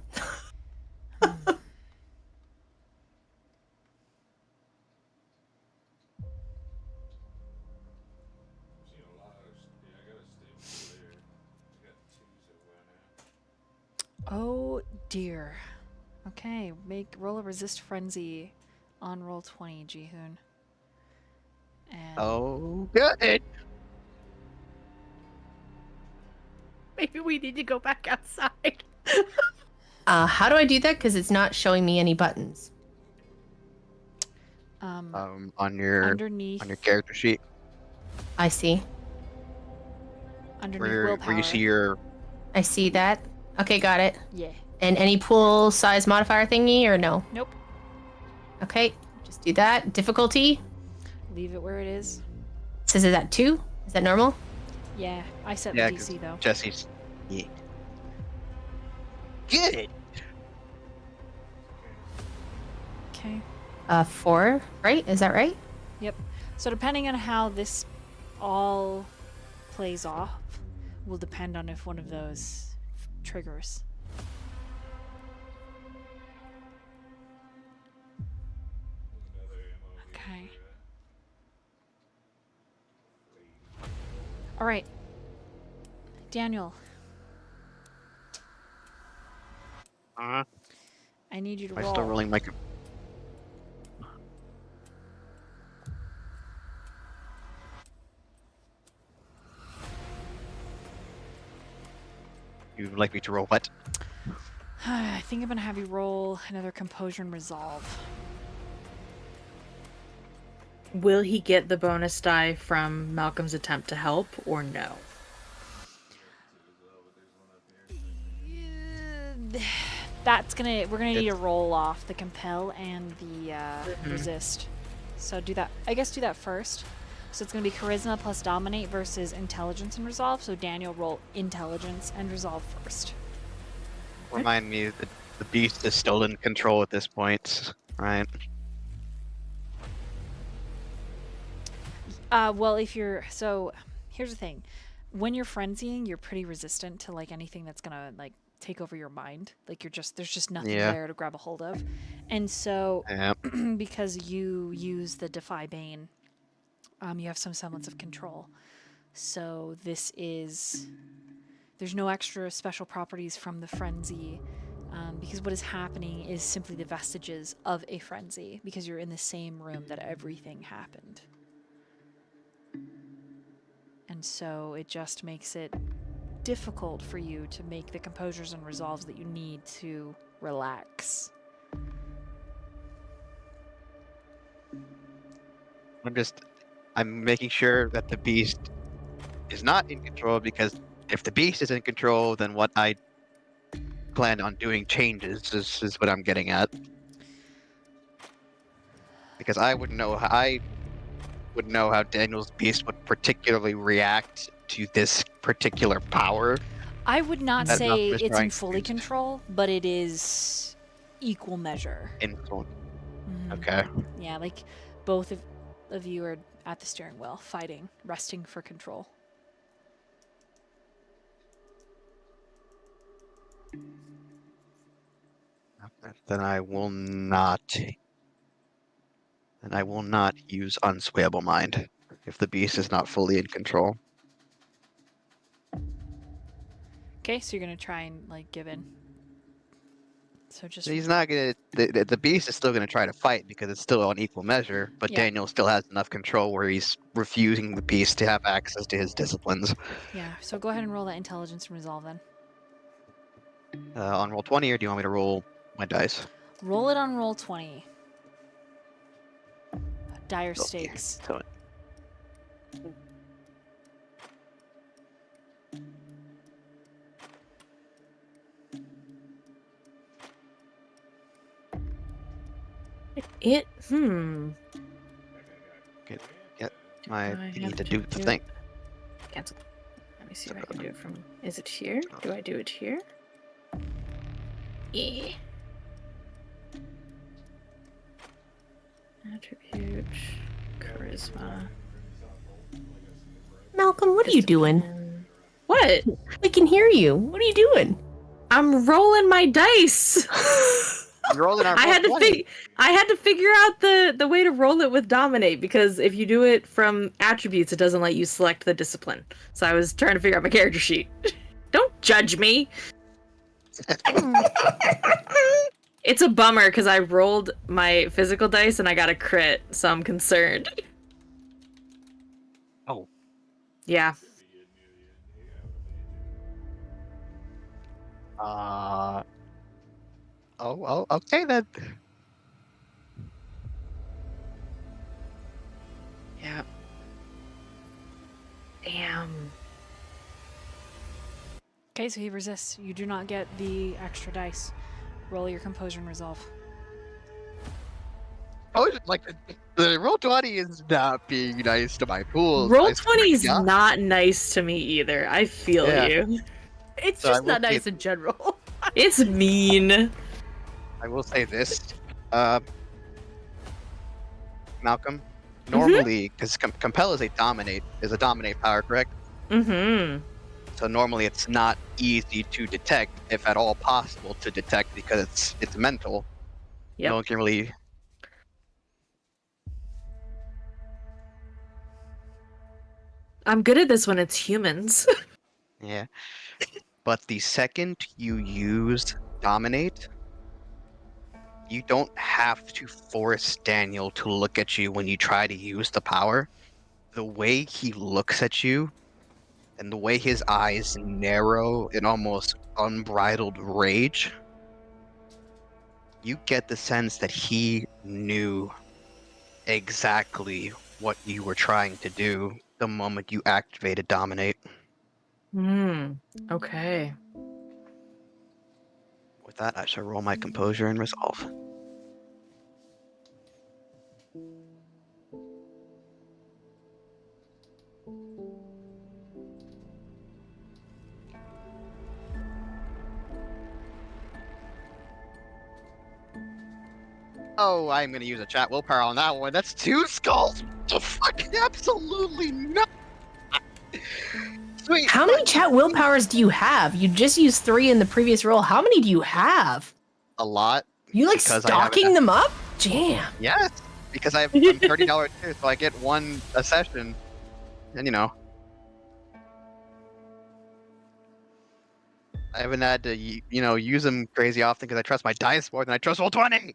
Oh dear. Okay, roll a resist frenzy on roll 20, Jihoon. And Oh, good. Maybe we need to go back outside. How do I do that? Because it's not showing me any buttons. On your underneath character sheet, I see. willpower. where you see your I see that. Okay, got it. Yeah. And any pool size modifier thingy or no? Nope. Okay, just do that. Difficulty Leave it where it is. says is that 2? Is that normal? Yeah, I set Yeah, the DC though. Jesse's. Yeah. Good. Okay. 4, right? Is that right? Yep. So depending on how this all plays off will depend on if one of those triggers. Okay. All right. Daniel, Uh-huh. I need you to Am I roll. still rolling my? You'd like me to roll what? I think I'm gonna have you roll another composure and resolve. Will he get the bonus die from Malcolm's attempt to help or no? We're gonna need to roll off the compel and the resist. So do that. I guess do that first. So it's gonna be charisma plus dominate versus intelligence and resolve. So Daniel, roll intelligence and resolve first. Remind me that the beast is still in control at this point, right? Well, here's the thing. When you're frenzying, you're pretty resistant to like anything that's gonna like take over your mind. Like there's just nothing Yeah. there to grab a hold of. And so Yeah. because you use the Defy Bane you have some semblance of control. So this is... There's no extra special properties from the frenzy, because what is happening is simply the vestiges of a frenzy, because you're in the same room that everything happened. And so it just makes it difficult for you to make the composures and resolves that you need to relax. I'm making sure that the beast is not in control, because if the beast is in control, then what I plan on doing changes is what I'm getting at. Because I would know how Daniel's beast would particularly react to this particular power. I would not That say Malcolm is it's in trying to fully use. control, but it is equal measure. Influence. Mhm. Okay. Yeah, like both of you are at the steering wheel, fighting, resting for control. Then I will not. Then I will not use Unswayable Mind if the beast is not fully in control. Okay, so you're gonna try and like give in. So just He's not gonna. The beast is still gonna try to fight because it's still on equal measure. But Yeah. Daniel still has enough control where he's refusing the beast to have access to his disciplines. yeah. So go ahead and roll that intelligence and resolve then. On roll 20, or do you want me to roll my dice? Roll it on roll 20. Dire Okay, stakes. so It. I I need have to to do the do it. thing. Cancel. Let me see if I can do it from. Is it here? Do I do it here? Yeah. Attribute. Charisma. Malcolm, what are you doing? discipline. What? We can hear you. What are you doing? I'm rolling my dice. You're rolling on I roll had to 20. I had to figure out the way to roll it with dominate, because if you do it from attributes, it doesn't let you select the discipline. So I was trying to figure out my character sheet. Don't judge me. It's a bummer because I rolled my physical dice and I got a crit, so I'm concerned. Oh. Yeah. Oh, okay then. Yeah. Damn. Okay, so he resists. You do not get the extra dice. Roll your composure and resolve. Oh, like the roll 20 is not being nice to my pools. Roll I swear 20 to is God. not nice to me either. I feel Yeah. you. It's So I just will not say- nice in general. It's mean. I will say this, Malcolm. Normally, because compel is a dominate power, correct? Mm-hmm. So normally it's not easy to detect, if at all possible to detect, because it's mental. Yep. No one can really. I'm good at this when it's humans. Yeah. But the second you use dominate, you don't have to force Daniel to look at you when you try to use the power. The way he looks at you and the way his eyes narrow in almost unbridled rage, you get the sense that he knew exactly what you were trying to do the moment you activated dominate. Okay. With that, I shall roll my composure and resolve. Oh, I'm gonna use a chat willpower on that one. That's 2 skulls. The fucking absolutely not. Sweet. How many chat willpowers do you have? You just used 3 in the previous roll. How many do you have? A lot. You like Because I have stocking them up? Damn. Yes. because I'm $30 tier, so I get one a session, and I haven't had to use them crazy often because I trust my dice more than I trust Roll20.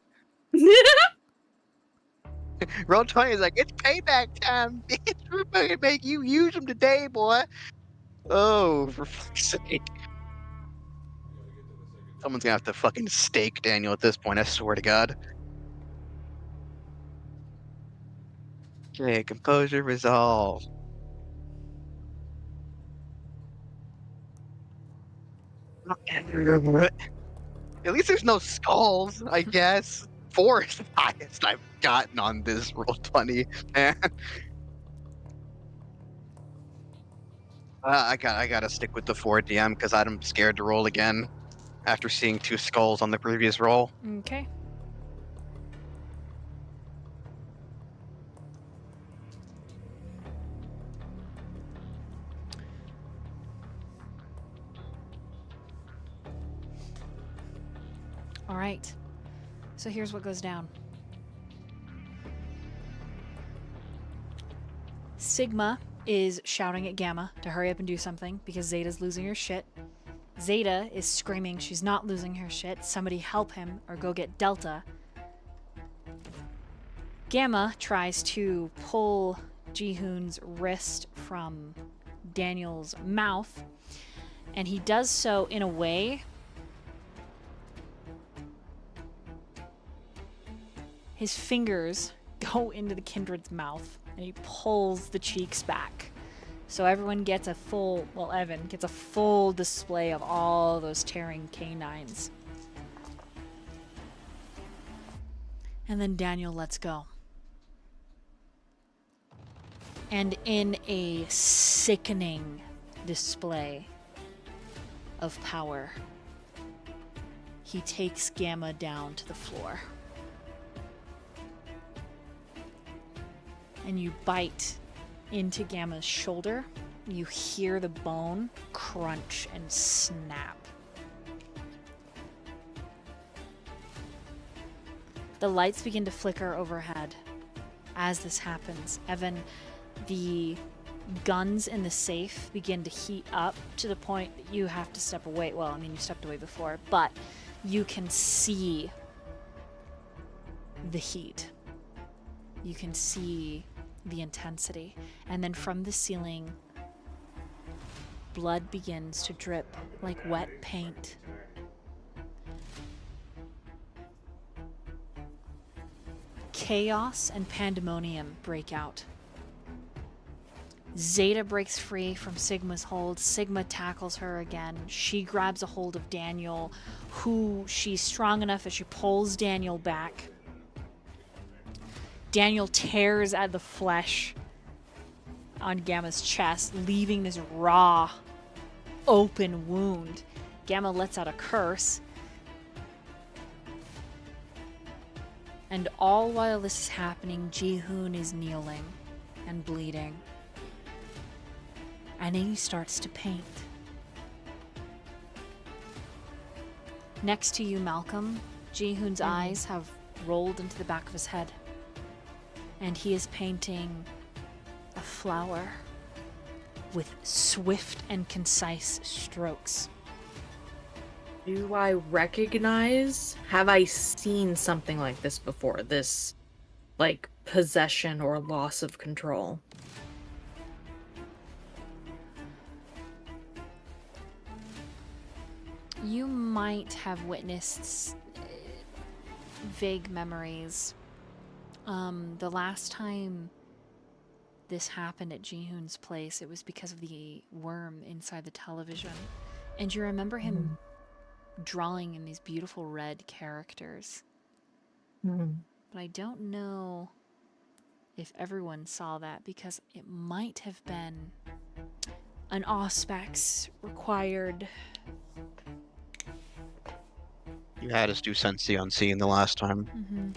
Roll20 is like, it's payback time, bitch. We're gonna make you use them today, boy. Oh, for fuck's sake. Someone's gonna have to fucking stake Daniel at this point, I swear to God. Okay, composure, resolve. At least there's no skulls, I guess. 4 is the highest I've gotten on this Roll20, man. I gotta stick with the 4 DM because I'm scared to roll again after seeing 2 skulls on the previous roll. Okay. All right. So here's what goes down. Sigma is shouting at Gamma to hurry up and do something because Zeta's losing her shit. Zeta is screaming she's not losing her shit. Somebody help him or go get Delta. Gamma tries to pull Jihoon's wrist from Daniel's mouth, and he does so in a way his fingers go into the Kindred's mouth, and he pulls the cheeks back. So everyone gets a full, well, Evan gets a full display of all those tearing canines. And then Daniel lets go. And in a sickening display of power, he takes Gamma down to the floor. And you bite into Gamma's shoulder. You hear the bone crunch and snap. The lights begin to flicker overhead as this happens. Evan, the guns in the safe begin to heat up to the point that you have to step away. Well, I mean, you stepped away before, but you can see the heat. You can see the intensity. And then from the ceiling, blood begins to drip like wet paint. Chaos and pandemonium break out. Zeta breaks free from Sigma's hold. Sigma tackles her again. She grabs a hold of Daniel, who she's strong enough that she pulls Daniel back. Daniel tears at the flesh on Gamma's chest, leaving this raw, open wound. Gamma lets out a curse. And all while this is happening, Jihoon is kneeling and bleeding. And he starts to paint. Next to you, Malcolm, Jihoon's eyes have rolled into the back of his head. And he is painting a flower with swift and concise strokes. Do I recognize? Have I seen something like this before? This, like, possession or loss of control? You might have witnessed vague memories. The last time this happened at Jihoon's place, it was because of the worm inside the television. And you remember him drawing in these beautiful red characters. But I don't know if everyone saw that, because it might have been an Auspex required. You had us do Sensi Unseen the last time.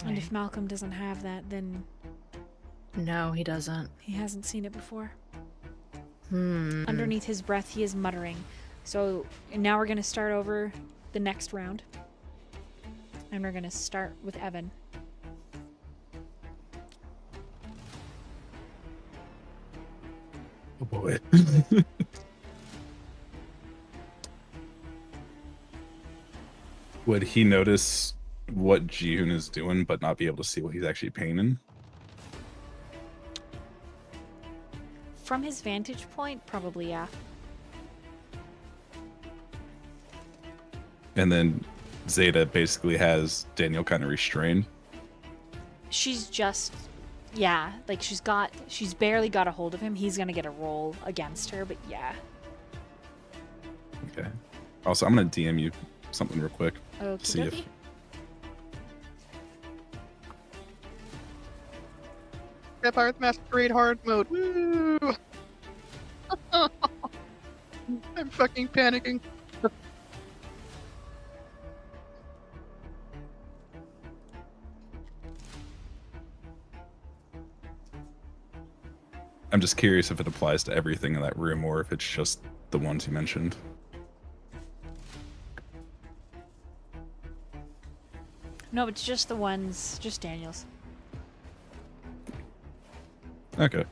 And if Malcolm doesn't have that, then No, he doesn't. he hasn't seen it before. Underneath his breath, he is muttering. So now we're going to start over the next round. And we're going to start with Evan. boy. Would he notice what Jihoon is doing, but not be able to see what he's actually painting? From his vantage point, probably, yeah. And then Zeta basically has Daniel kind of restrained. She's just, yeah, like she's barely got a hold of him. He's gonna get a roll against her, but yeah. Okay. Also, I'm gonna DM you something real quick. See if Okey-dokey. Vampire Masquerade hard mode. Woo! I'm fucking panicking. I'm just curious if it applies to everything in that room or if it's just the ones you mentioned. No, it's just the ones, just Daniel's. Okay.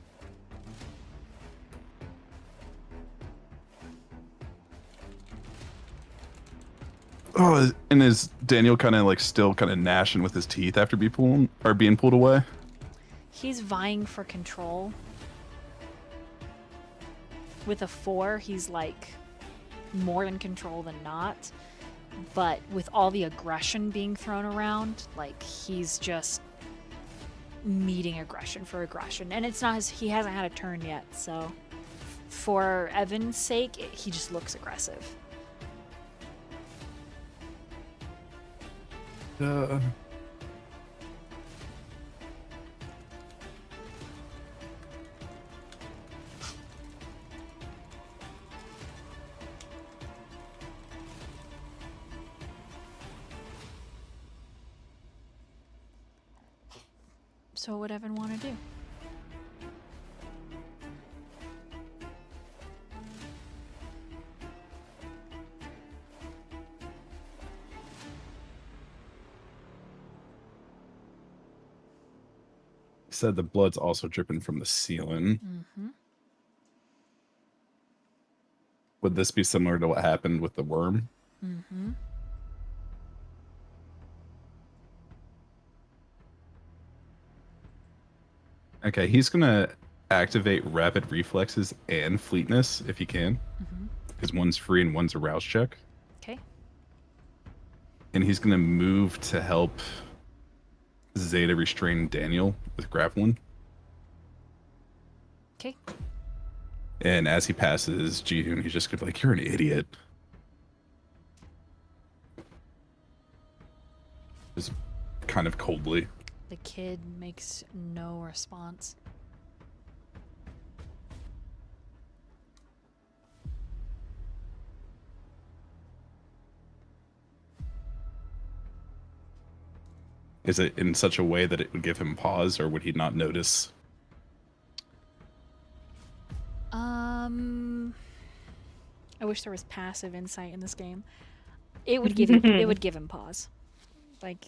Oh, and is Daniel kind of like still kind of gnashing with his teeth after being pulled away? He's vying for control. With a 4, he's like more in control than not. But with all the aggression being thrown around, like he's just meeting aggression for aggression. And it's not he hasn't had a turn yet, so for Evan's sake, he just looks aggressive. So what would Evan want to do? Said the blood's also dripping from the ceiling. Mm-hmm. Would this be similar to what happened with the worm? Mm-hmm. Okay, he's gonna activate rapid reflexes and fleetness if he can, Mm-hmm. because one's free and one's a rouse check. Okay. And he's gonna move to help Zeta restrain Daniel with grappling. Okay. And as he passes Jihoon, he's just gonna be like, "You're an idiot." Just kind of coldly. The kid makes no response. Is it in such a way that it would give him pause, or would he not notice? I wish there was passive insight in this game. It would give him pause. Like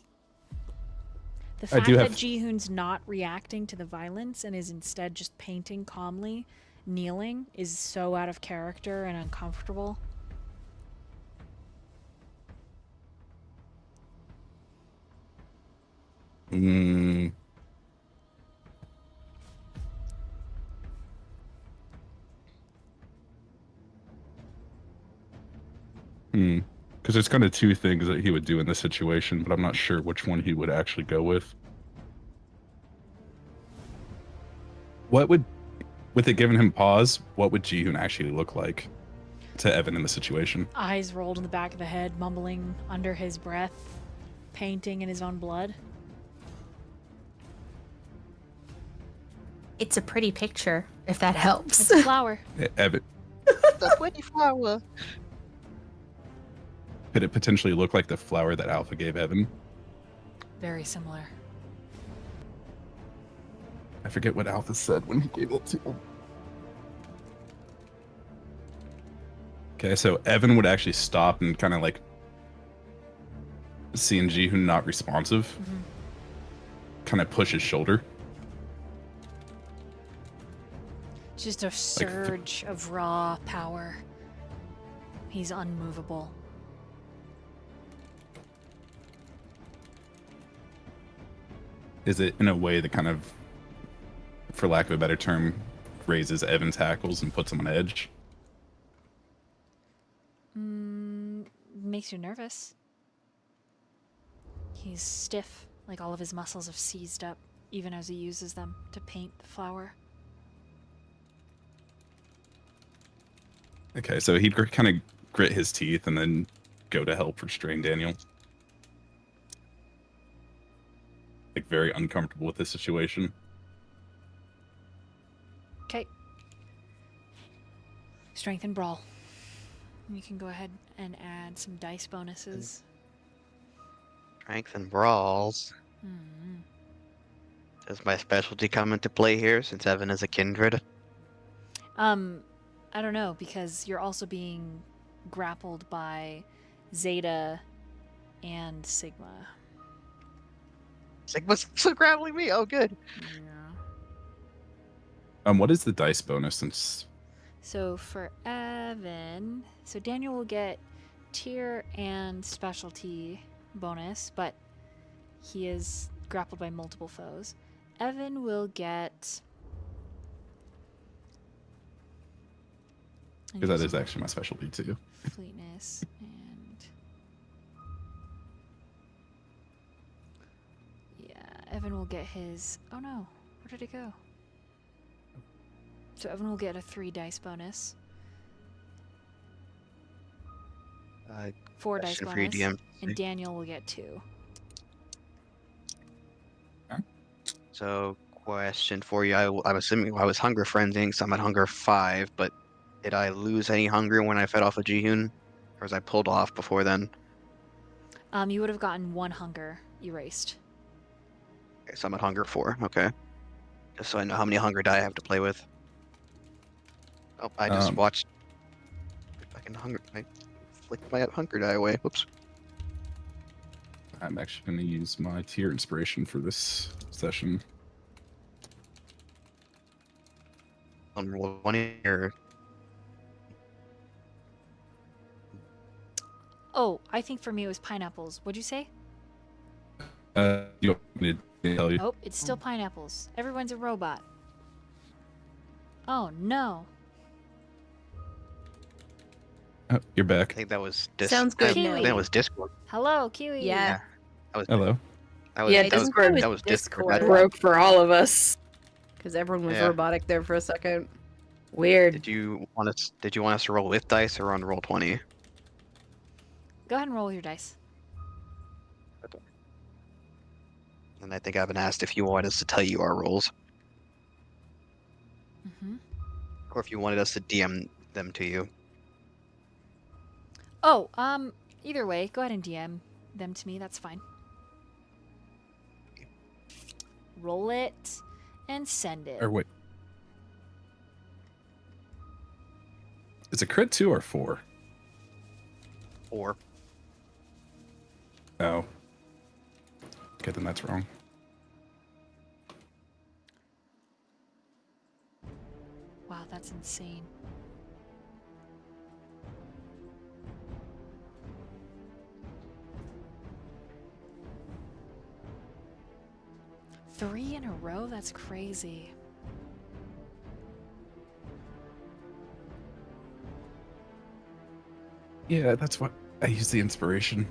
the I fact do that have- Jihoon's not reacting to the violence and is instead just painting calmly, kneeling, is so out of character and uncomfortable. Because there's kind of two things that he would do in this situation, but I'm not sure which one he would actually go with. What would, with it giving him pause, what would Jihoon actually look like to Evan in the situation? Eyes rolled in the back of the head, mumbling under his breath, painting in his own blood. It's a pretty picture, if that helps. It's a flower. Evan, The 24 hour. could it potentially look like the flower that Alpha gave Evan? Very similar. I forget what Alpha said when he gave it to him. Okay, so Evan would actually stop and kind of like, seeing Jihoon not responsive, Mm-hmm. kind of push his shoulder. Just a surge of raw power. He's unmovable. Is it in a way that kind of, for lack of a better term, raises Evan's hackles and puts him on edge? Makes you nervous. He's stiff, like all of his muscles have seized up, even as he uses them to paint the flower. Okay, so he'd kind of grit his teeth and then go to help restrain Daniel. Like, very uncomfortable with this situation. Okay. Strength and brawl. You can go ahead and add some dice bonuses. Strength and brawls. Hmm. Does my specialty come into play here since Evan is a kindred? I don't know, because you're also being grappled by Zeta and Sigma. Sigma's also grappling me. Oh, good. Yeah. What is the dice bonus since... So for Evan, so Daniel will get tier and specialty bonus, but he is grappled by multiple foes. Evan will get... Because that is actually my specialty too. Fleetness and... Yeah, Evan will get his... Oh no, where did it go? So Evan will get a 3 dice bonus. 4 dice Question for you, bonus. DM. And Daniel will get 2. So, question for you. I'm assuming I was hunger frenzying, so I'm at hunger 5, but did I lose any hunger when I fed off of Jihoon? Or was I pulled off before then? You would have gotten 1 hunger erased. Okay, so I'm at hunger 4. Okay. Just so I know how many hunger die I have to play with. Oh, I just watched. Fucking hunger. I flicked my hunger die away. Whoops. I'm actually going to use my tier inspiration for this session. On roll 20 or Oh, I think for me it was pineapples. What'd you say? You want me to tell you? Oh, it's still pineapples. Everyone's a robot. Oh, no. Oh, you're I back. think that was Sounds good, I think Kiwi. that was Discord. Hello, Kiwi. Yeah. That was Hello. that was Yeah, that was, Discord that was Discord. Discord. Broke for all of us. Because everyone was Yeah. robotic there for a second. Weird. Did you want us to roll with dice or on roll 20? Go ahead and roll your dice. And I think I've been asked if you want us to tell you our rolls Mm-hmm. or if you wanted us to DM them to you. Oh, either way, go ahead and DM them to me. That's fine. Roll it and send it. Or wait. Is it crit 2 or 4? Or Oh. Okay, then that's wrong. Wow, that's insane. Three in a row? That's crazy. Yeah, that's what I use the inspiration.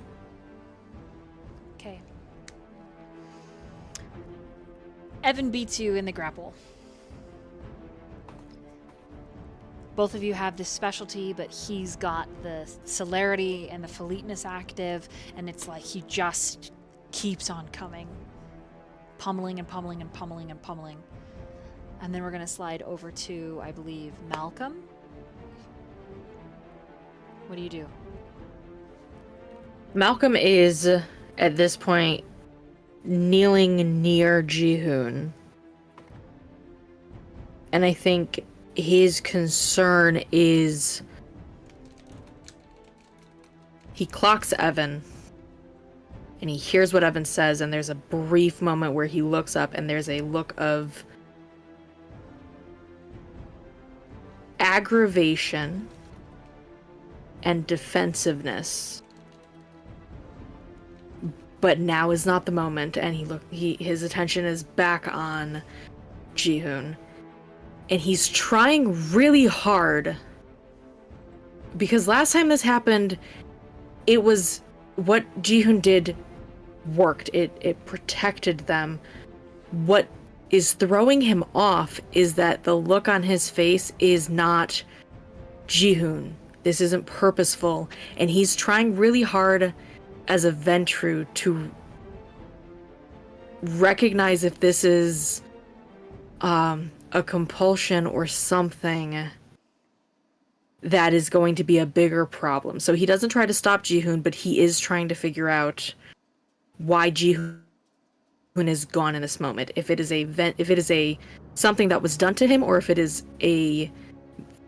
Okay. Evan beats you in the grapple. Both of you have this specialty, but he's got the celerity and the fleetness active, and it's like he just keeps on coming. Pummeling and pummeling and pummeling and pummeling. And then we're going to slide over to, I believe, Malcolm. What do you do? Malcolm is, at this point, kneeling near Jihoon. And I think his concern is he clocks Evan and he hears what Evan says, and there's a brief moment where he looks up and there's a look of aggravation and defensiveness. But now is not the moment, and his attention is back on Jihoon. And he's trying really hard, because last time this happened, it was what Jihoon did worked. It protected them. What is throwing him off is that the look on his face is not Jihoon. This isn't purposeful, and he's trying really hard as a Ventru to recognize if this is a compulsion or something that is going to be a bigger problem. So he doesn't try to stop Jihoon, but he is trying to figure out why Jihoon is gone in this moment. If it is a something that was done to him, or if it is a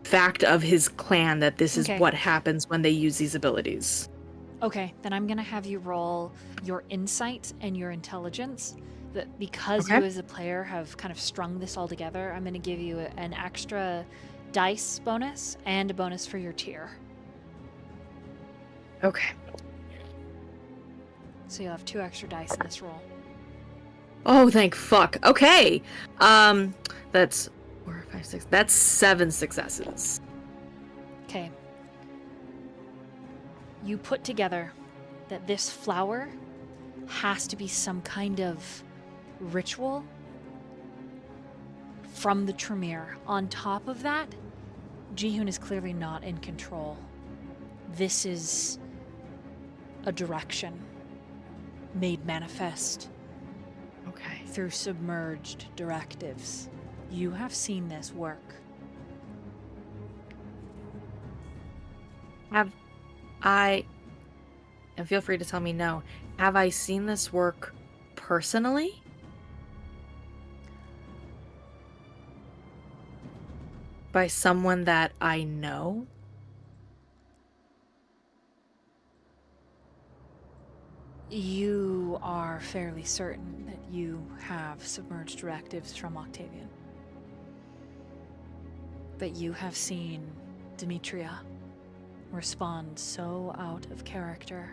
fact of his clan that this is what happens when they use these abilities. Okay, then I'm gonna have you roll your insight and your intelligence. That because Okay. you as a player have kind of strung this all together, I'm gonna give you an extra dice bonus and a bonus for your tier. Okay. So you'll have 2 extra dice in this roll. Oh, thank fuck. Okay. That's 4, 5, 6. That's 7 successes. Okay. You put together that this flower has to be some kind of ritual from the Tremere. On top of that, Jihoon is clearly not in control. This is a direction made manifest Okay. through submerged directives. You have seen this work. And feel free to tell me no, have I seen this work personally? By someone that I know? You are fairly certain that you have submerged directives from Octavian. But you have seen Demetria respond so out of character.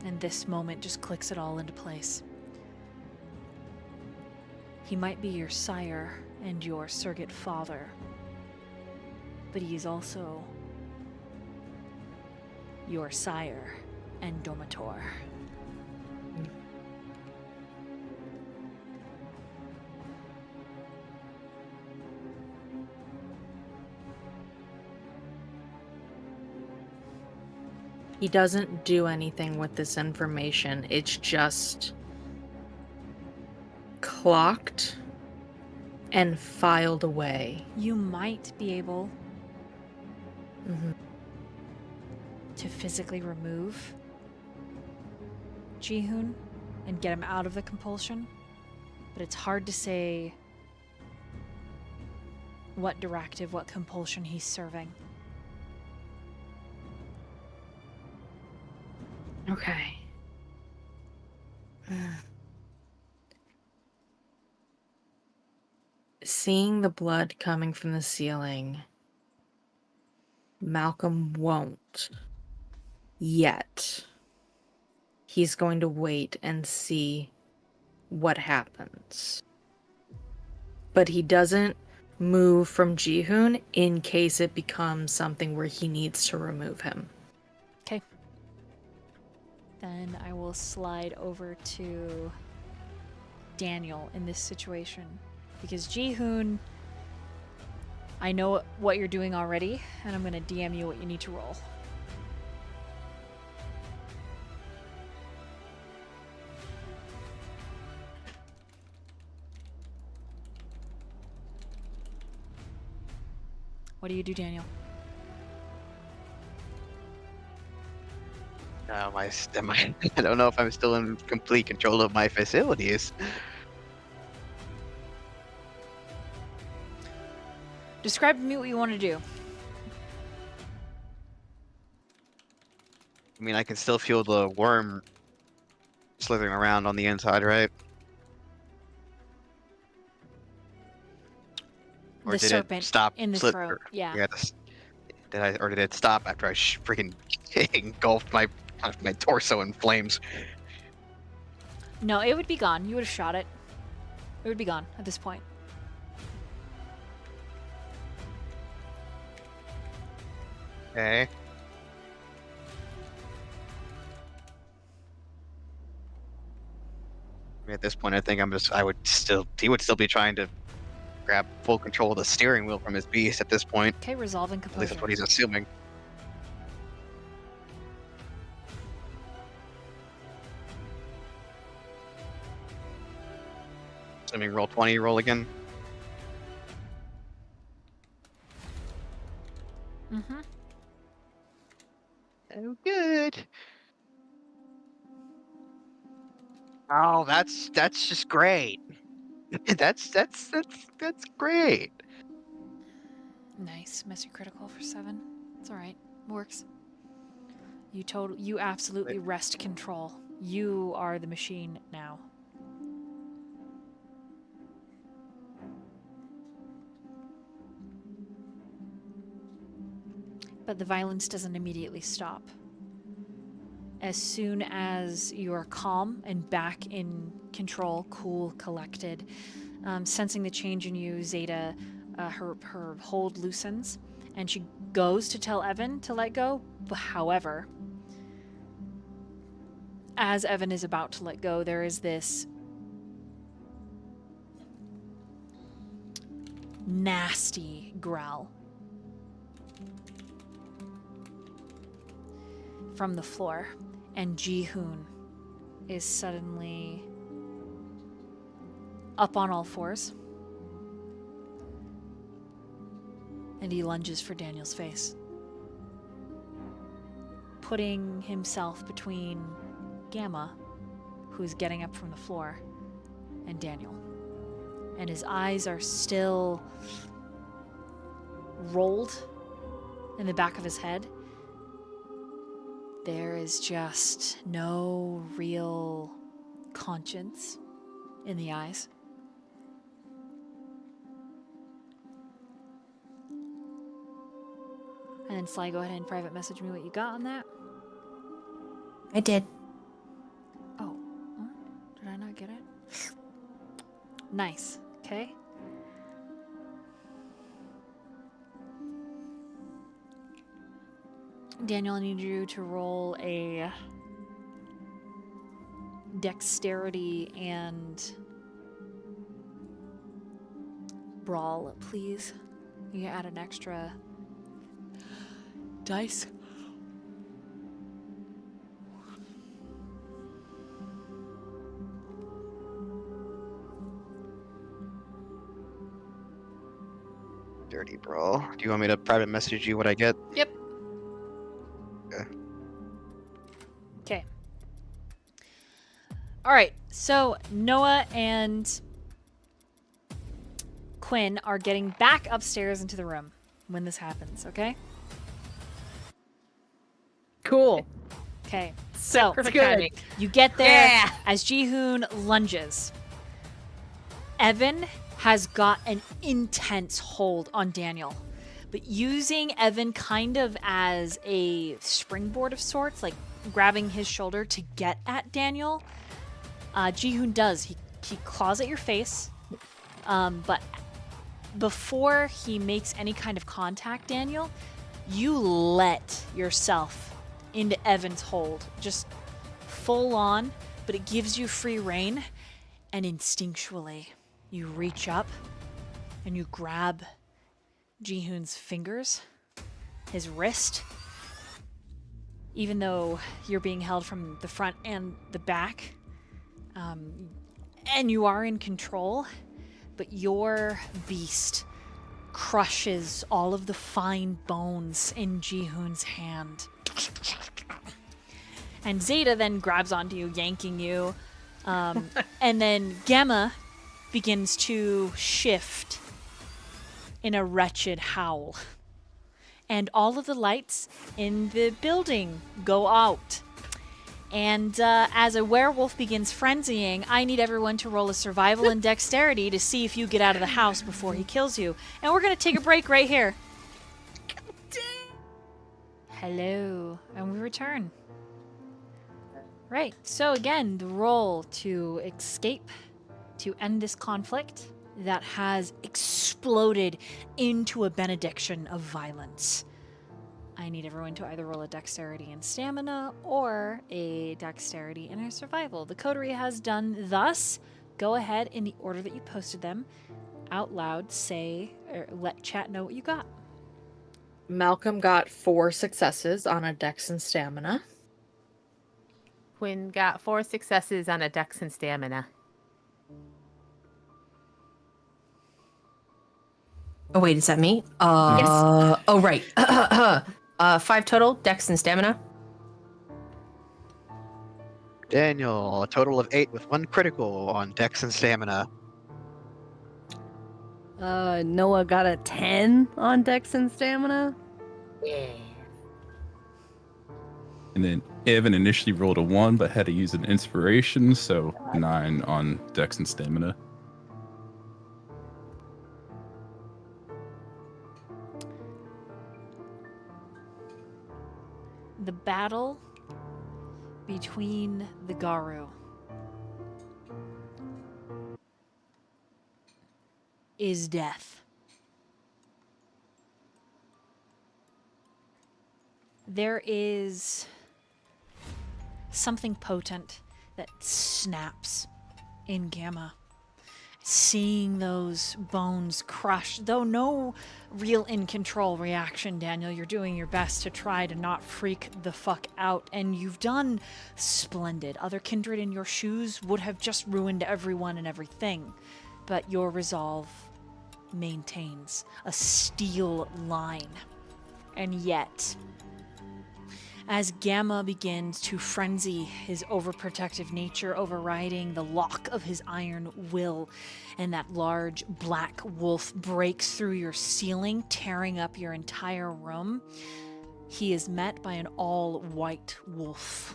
And this moment just clicks it all into place. He might be your sire and your surrogate father, but he is also your sire and Domator. He doesn't do anything with this information. It's just clocked and filed away. You might be able Mm-hmm. to physically remove Jihoon and get him out of the compulsion, but it's hard to say what directive, what compulsion he's serving. Okay. Seeing the blood coming from the ceiling, Malcolm won't yet. He's going to wait and see what happens. But he doesn't move from Jihoon in case it becomes something where he needs to remove him. Okay. Then I will slide over to Daniel in this situation. Because Jihoon, I know what you're doing already, and I'm going to DM you what you need to roll. What do you do, Daniel? I don't know if I'm still in complete control of my facilities. Describe to me what you want to do. I mean, I can still feel the worm slithering around on the inside, right? Or The did serpent it stop? in the slip, throat, or- yeah. Did it stop after I freaking engulfed my torso in flames? No, it would be gone. You would have shot it. It would be gone at this point. Okay. I mean, at this point, I think he would still be trying to grab full control of the steering wheel from his beast at this point. Okay, resolving At least that's what composure. he's assuming. Assuming roll 20, roll again. Mm-hmm. Oh, good. Oh, that's just great. That's great. Nice. Messy critical for 7. It's alright. Works. You absolutely wrest control. You are the machine now. But the violence doesn't immediately stop. As soon as you are calm and back in control, cool, collected, sensing the change in you, Zeta, her hold loosens, and she goes to tell Evan to let go. However, as Evan is about to let go, there is this nasty growl from the floor, and Ji-hoon is suddenly up on all fours, and he lunges for Daniel's face, putting himself between Gamma, who's getting up from the floor, and Daniel. And his eyes are still rolled in the back of his head. There is just no real conscience in the eyes. And then Sly, go ahead and private message me what you got on that. I did. Oh, what? Did I not get it? Nice. Okay. Daniel, I need you to roll a dexterity and brawl, please. You can add an extra dice. Dirty brawl. Do you want me to private message you what I get? Yep. Okay. Okay. All right. So Noah and Quinn are getting back upstairs into the room when this happens, okay? Cool. Okay. So Perfect good. timing. you get there Yeah. as Ji-hoon lunges. Evan has got an intense hold on Daniel, but using Evan kind of as a springboard of sorts, like grabbing his shoulder to get at Daniel, Ji-hoon does. He claws at your face, but before he makes any kind of contact, Daniel, you let yourself into Evan's hold, just full on, but it gives you free reign, and instinctually you reach up and you grab Ji-hoon's fingers, his wrist, even though you're being held from the front and the back, and you are in control, but your beast crushes all of the fine bones in Ji-hoon's hand. And Zeta then grabs onto you, yanking you. And then Gamma begins to shift in a wretched howl. And all of the lights in the building go out. And as a werewolf begins frenzying, I need everyone to roll a survival and dexterity to see if you get out of the house before he kills you. And we're going to take a break right here. Hello. And we return. Right. So again, the roll to escape, to end this conflict that has exploded into a benediction of violence. I need everyone to either roll a dexterity and stamina or a dexterity and a survival. The coterie has done thus. Go ahead in the order that you posted them. Out loud, say, or let chat know what you got. Malcolm got 4 successes on a dex and stamina. Quinn got 4 successes on a dex and stamina. Oh wait, is that me? Yes. Oh right. 5 total, dex and stamina. Daniel, a total of 8 with 1 critical on dex and stamina. Noah got a 10 on dex and stamina. Yeah. And then Evan initially rolled a 1, but had to use an inspiration, so 9 on dex and stamina. The battle between the Garu is death. There is something potent that snaps in Gamma. Seeing those bones crush, though no real in control reaction, Daniel. You're doing your best to try to not freak the fuck out, and you've done splendid. Other kindred in your shoes would have just ruined everyone and everything, but your resolve maintains a steel line. And yet, as Gamma begins to frenzy, his overprotective nature overriding the lock of his iron will, and that large black wolf breaks through your ceiling, tearing up your entire room, he is met by an all-white wolf.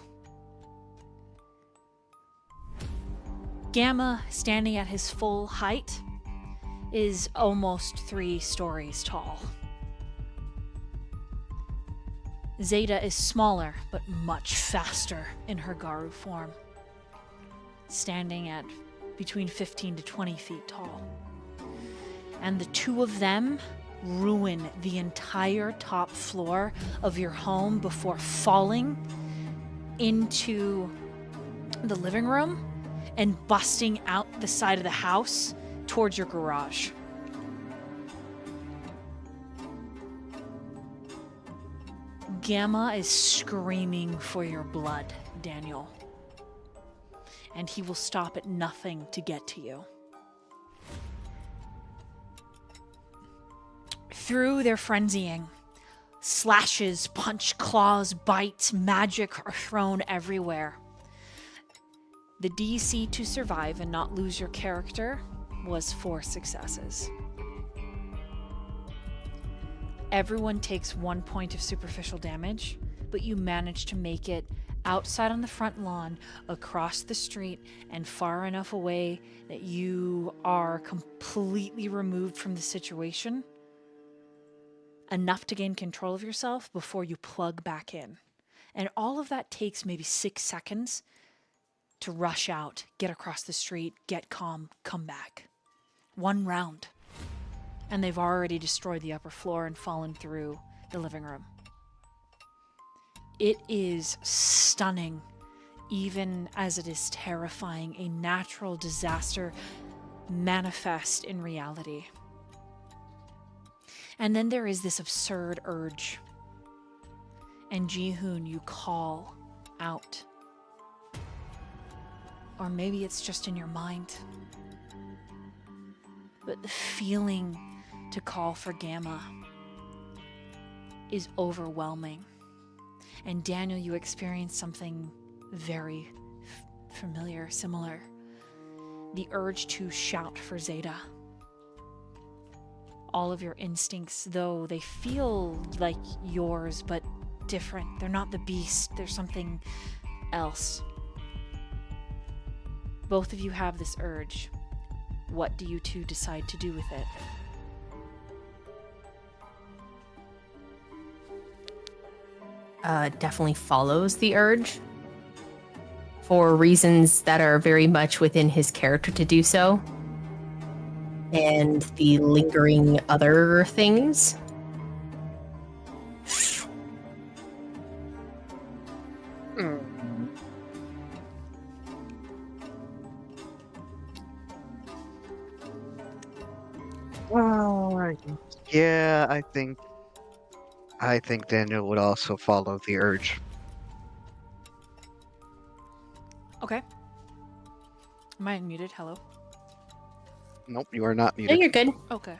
Gamma, standing at his full height, is almost 3 stories tall. Zeta is smaller, but much faster in her Garu form, standing at between 15 to 20 feet tall. And the two of them ruin the entire top floor of your home before falling into the living room and busting out the side of the house towards your garage. Gamma is screaming for your blood, Daniel. And he will stop at nothing to get to you. Through their frenzying, slashes, punch, claws, bites, magic are thrown everywhere. The DC to survive and not lose your character was 4 successes. Everyone takes 1 point of superficial damage, but you manage to make it outside on the front lawn, across the street, and far enough away that you are completely removed from the situation, enough to gain control of yourself before you plug back in. And all of that takes maybe 6 seconds to rush out, get across the street, get calm, come back. 1 round. And they've already destroyed the upper floor and fallen through the living room. It is stunning, even as it is terrifying, a natural disaster manifest in reality. And then there is this absurd urge. And Jihoon, you call out. Or maybe it's just in your mind. But the feeling to call for Gamma is overwhelming. And Daniel, you experience something very familiar, similar. The urge to shout for Zeta. All of your instincts, though they feel like yours, but different. They're not the beast. There's something else. Both of you have this urge. What do you two decide to do with it? Definitely follows the urge for reasons that are very much within his character to do so. And the lingering other things. Yeah, I think Daniel would also follow the urge. Okay. Am I unmuted? Hello? Nope, you are not No, muted. you're good. Okay.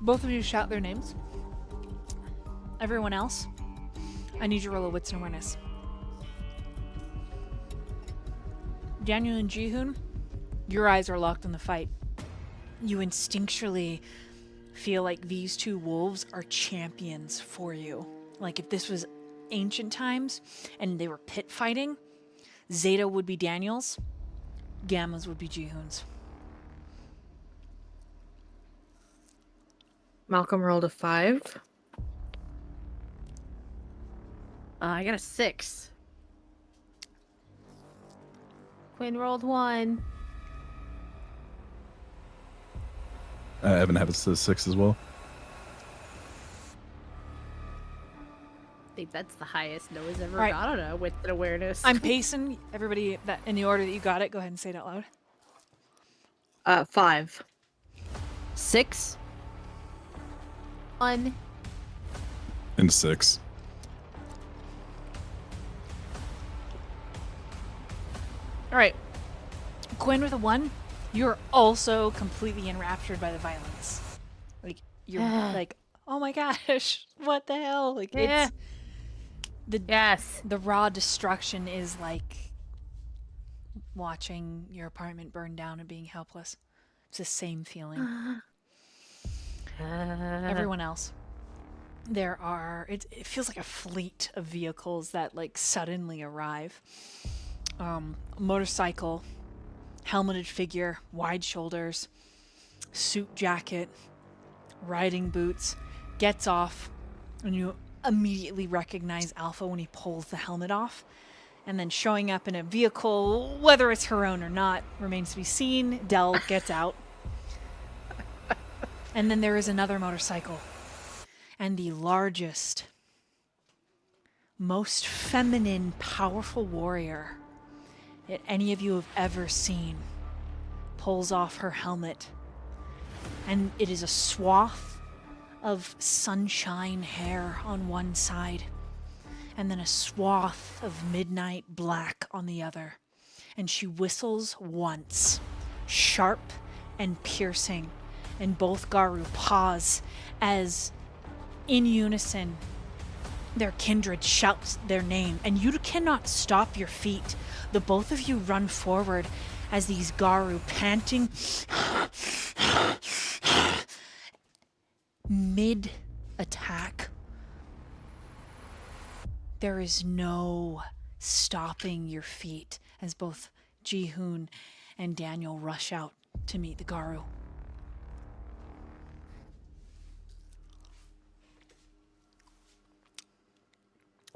Both of you shout their names. Everyone else, I need you to roll a wits and awareness. Daniel and Jihoon, your eyes are locked on the fight. You instinctually feel like these two wolves are champions for you. Like if this was ancient times and they were pit fighting, Zeta would be Daniel's, Gammas would be Jihoon's. Malcolm rolled a 5. I got a 6. Quinn rolled 1. Evan had a 6 as well. I think that's the highest Noah's ever Right. got on a wits and awareness. I'm pacing everybody that in the order that you got it. Go ahead and say it out loud. 5. 6. 1. And 6. All right. Quinn with a 1. You're also completely enraptured by the violence. Like you're like, oh my gosh, what the hell? Like Yeah. it's the Yes. the raw destruction is like watching your apartment burn down and being helpless. It's the same feeling. Everyone else. There are it feels like a fleet of vehicles that like suddenly arrive. Motorcycle, helmeted figure, wide shoulders, suit jacket, riding boots, gets off, and you immediately recognize Alpha when he pulls the helmet off. And then showing up in a vehicle, whether it's her own or not, remains to be seen. Dell gets out. And then there is another motorcycle. And the largest, most feminine, powerful warrior that any of you have ever seen pulls off her helmet. And it is a swath of sunshine hair on one side, and then a swath of midnight black on the other. And she whistles once, sharp and piercing, and both Garu pause as, in unison, their kindred shouts their name, and you cannot stop your feet. The both of you run forward as these Garu, panting, mid-attack. There is no stopping your feet as both Jihoon and Daniel rush out to meet the Garu.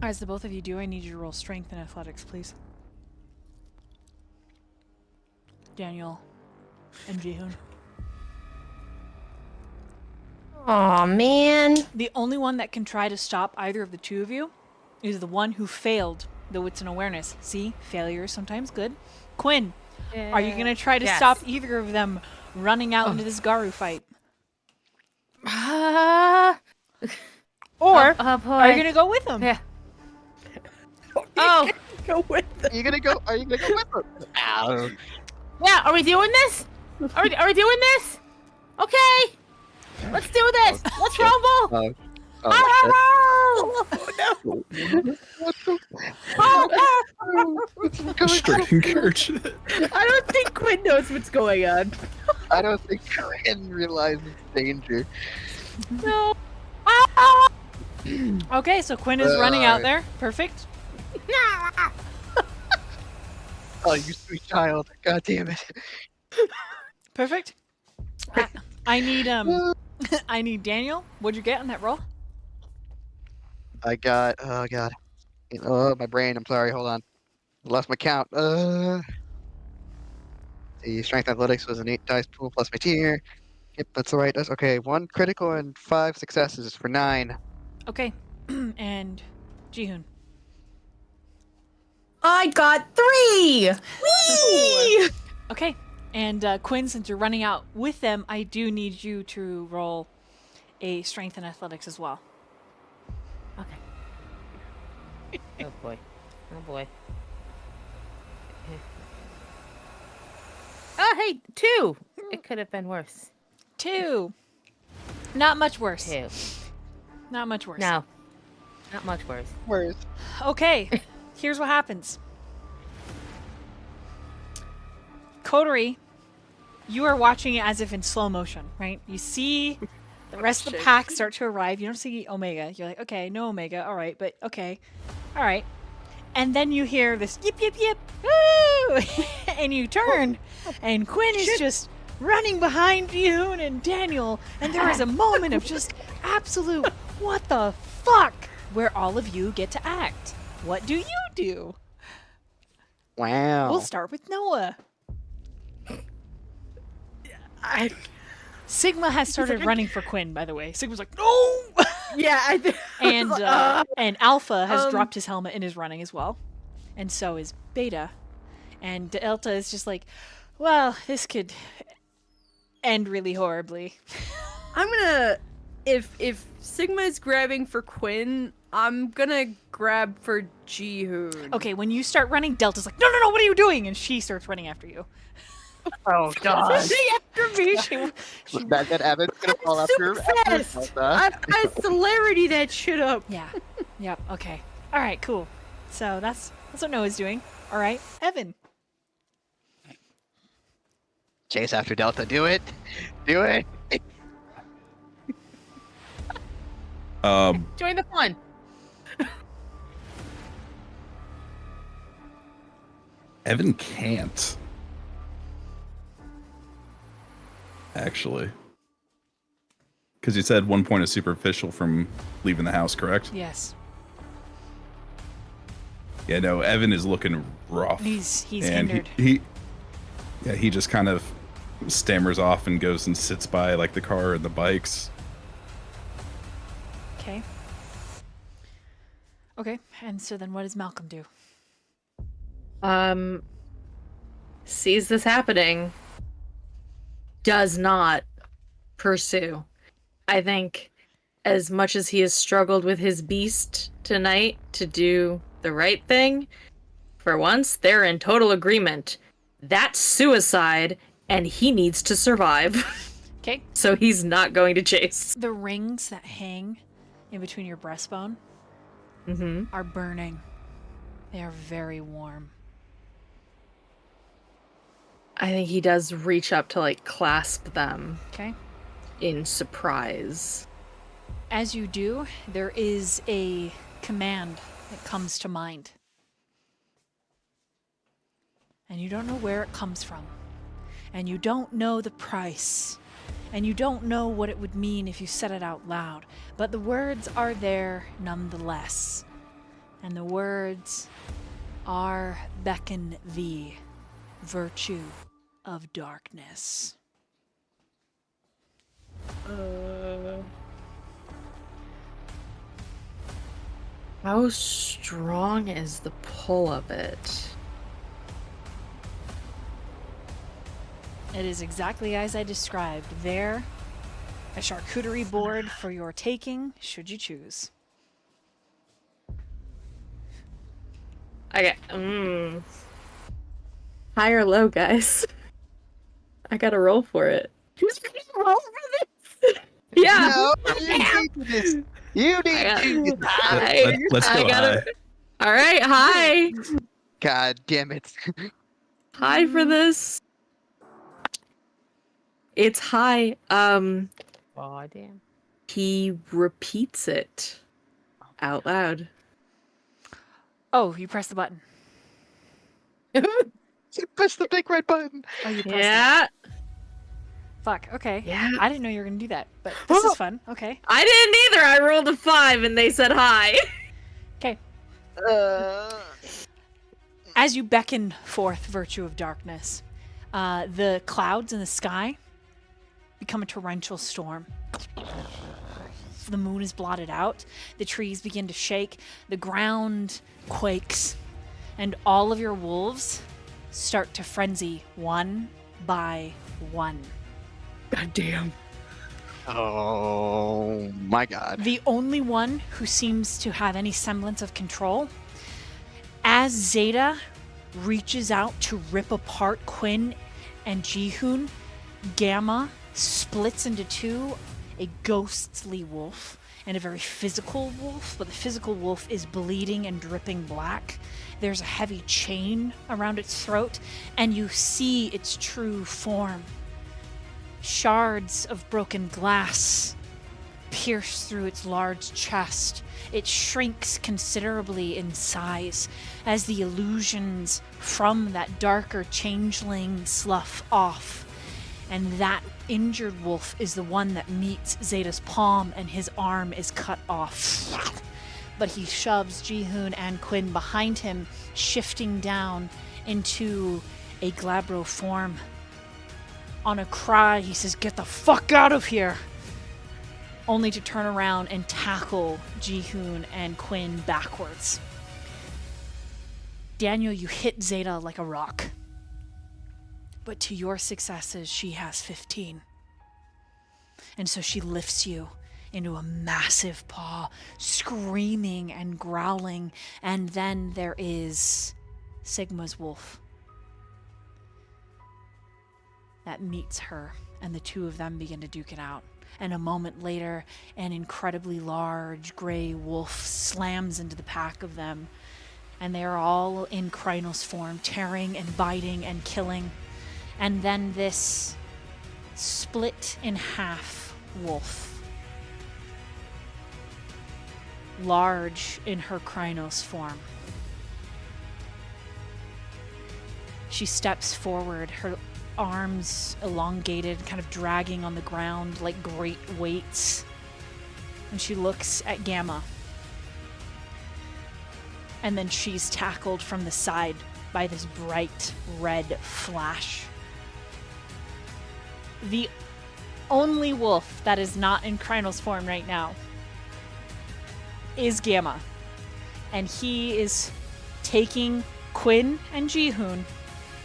As the both of you do, I need you to roll strength and athletics, please. Daniel and Jihoon. Aw, man. The only one that can try to stop either of the two of you is the one who failed the wits and awareness. See, failure is sometimes good. Quinn, are you going to try to Yes. stop either of them running out into this Garu fight? Or Oh boy. are you going to go with them? Yeah. Oh, Go with Are you gonna go with them? Ow. yeah. Are we doing this? Are we doing this? Okay. Let's do this. Let's rumble. Straight encouragement. I don't think Quinn knows what's going on. I don't think Quinn realizes danger. No. Okay, so Quinn is running out Alright. there. Perfect. Oh, you sweet child. God damn it. Perfect. I need I need Daniel. What'd you get on that roll? I got, oh god. Oh, my brain, I'm sorry, hold on. I lost my count. The strength athletics was an 8 dice pool plus my tier. Yep, that's the right dice. Okay, 1 critical and 5 successes for 9. Okay. And Jihoon. I got 3. Whee! Okay. And Quinn, since you're running out with them, I do need you to roll a strength and athletics as well. Okay. Oh boy. Oh boy. Oh hey, 2. It could have been worse. 2. Not much worse. 2. Not much worse. No. Not much worse. Where's Okay. Here's what happens. Coterie, you are watching it as if in slow motion, right? You see the rest of the pack start to arrive. You don't see Omega. You're like, okay, no Omega. All right, but okay. All right. And then you hear this yip, yip, yip. Woo! And you turn, and Quinn is just running behind you and Daniel. And there is a moment of just absolute, what the fuck, where all of you get to act. What do you do? wow. We'll start with Noah. Sigma has started running for Quinn, by the way. Sigma's like, no! Yeah, And Alpha has dropped his helmet and is running as well. And so is Beta. And Delta is just like, well, this could end really horribly. I'm gonna if Sigma is grabbing for Quinn, I'm gonna grab for Jihoon. Okay, when you start running, Delta's like, no, no, no, what are you doing? And she starts running after you. Oh god. after me. that Evan's gonna fall after fast. Delta. I celerity that shit up. Yeah. Yep. Okay. All right. Cool. So that's what Noah's doing. All right, Evan. Chase after Delta. Do it. Do it. Join the fun. Evan can't. Actually. Because you said 1 point is superficial from leaving the house, correct? Yes. Yeah, no, Evan is looking rough. He's and hindered. he just kind of stammers off and goes and sits by like the car and the bikes. Okay. Okay. And so then what does Malcolm do? Sees this happening, does not pursue. I think as much as he has struggled with his beast tonight to do the right thing, for once they're in total agreement. That's suicide and he needs to survive. Okay. So he's not going to chase. The rings that hang in between your breastbone are burning. They are very warm. I think he does reach up to like clasp them Okay. in surprise. As you do, there is a command that comes to mind. And you don't know where it comes from. And you don't know the price. And you don't know what it would mean if you said it out loud. But the words are there nonetheless. And the words are beckon thee, virtue of darkness. How strong is the pull of it? It is exactly as I described. There, a charcuterie board for your taking, should you choose. Okay. High or low, guys? I gotta roll for it. Roll for this. Yeah. No, you need to do this. You need to do this. Let's go high. All right, high. God damn it. High for this. It's high. Oh damn. He repeats it out loud. Oh, you press the button. You press the big red button. Oh, you pressed it. Yeah. Fuck, okay. Yeah. I didn't know you were going to do that, but this is fun. Okay. I didn't either. I rolled a 5 and they said hi. Okay. Uh, As you beckon forth virtue of darkness, the clouds in the sky become a torrential storm. The moon is blotted out. The trees begin to shake. The ground quakes. And all of your wolves start to frenzy one by one. God damn. oh my god. The only one who seems to have any semblance of control, as Zeta reaches out to rip apart Quinn and Jihoon, Gamma splits into two, a ghostly wolf and a very physical wolf, but the physical wolf is bleeding and dripping black. There's a heavy chain around its throat, and you see its true form. Shards of broken glass pierce through its large chest. It shrinks considerably in size as the illusions from that darker changeling slough off. And that injured wolf is the one that meets Zeta's palm, and his arm is cut off. But he shoves Jihoon and Quinn behind him, shifting down into a glabro form. On a cry, he says, "Get the fuck out of here!" Only to turn around and tackle Jihoon and Quinn backwards. Daniel, you hit Zeta like a rock. But to your successes, she has 15. And so she lifts you into a massive paw, screaming and growling. And then there is Sigma's wolf that meets her, and the two of them begin to duke it out. And a moment later, an incredibly large gray wolf slams into the pack of them, and they are all in Krynos form, tearing and biting and killing. And then this split in half wolf, large in her Krynos form. She steps forward, her arms elongated, kind of dragging on the ground like great weights. And she looks at Gamma. And then she's tackled from the side by this bright red flash. The only wolf that is not in Krynos form right now is Gamma. And he is taking Quinn and Jihoon,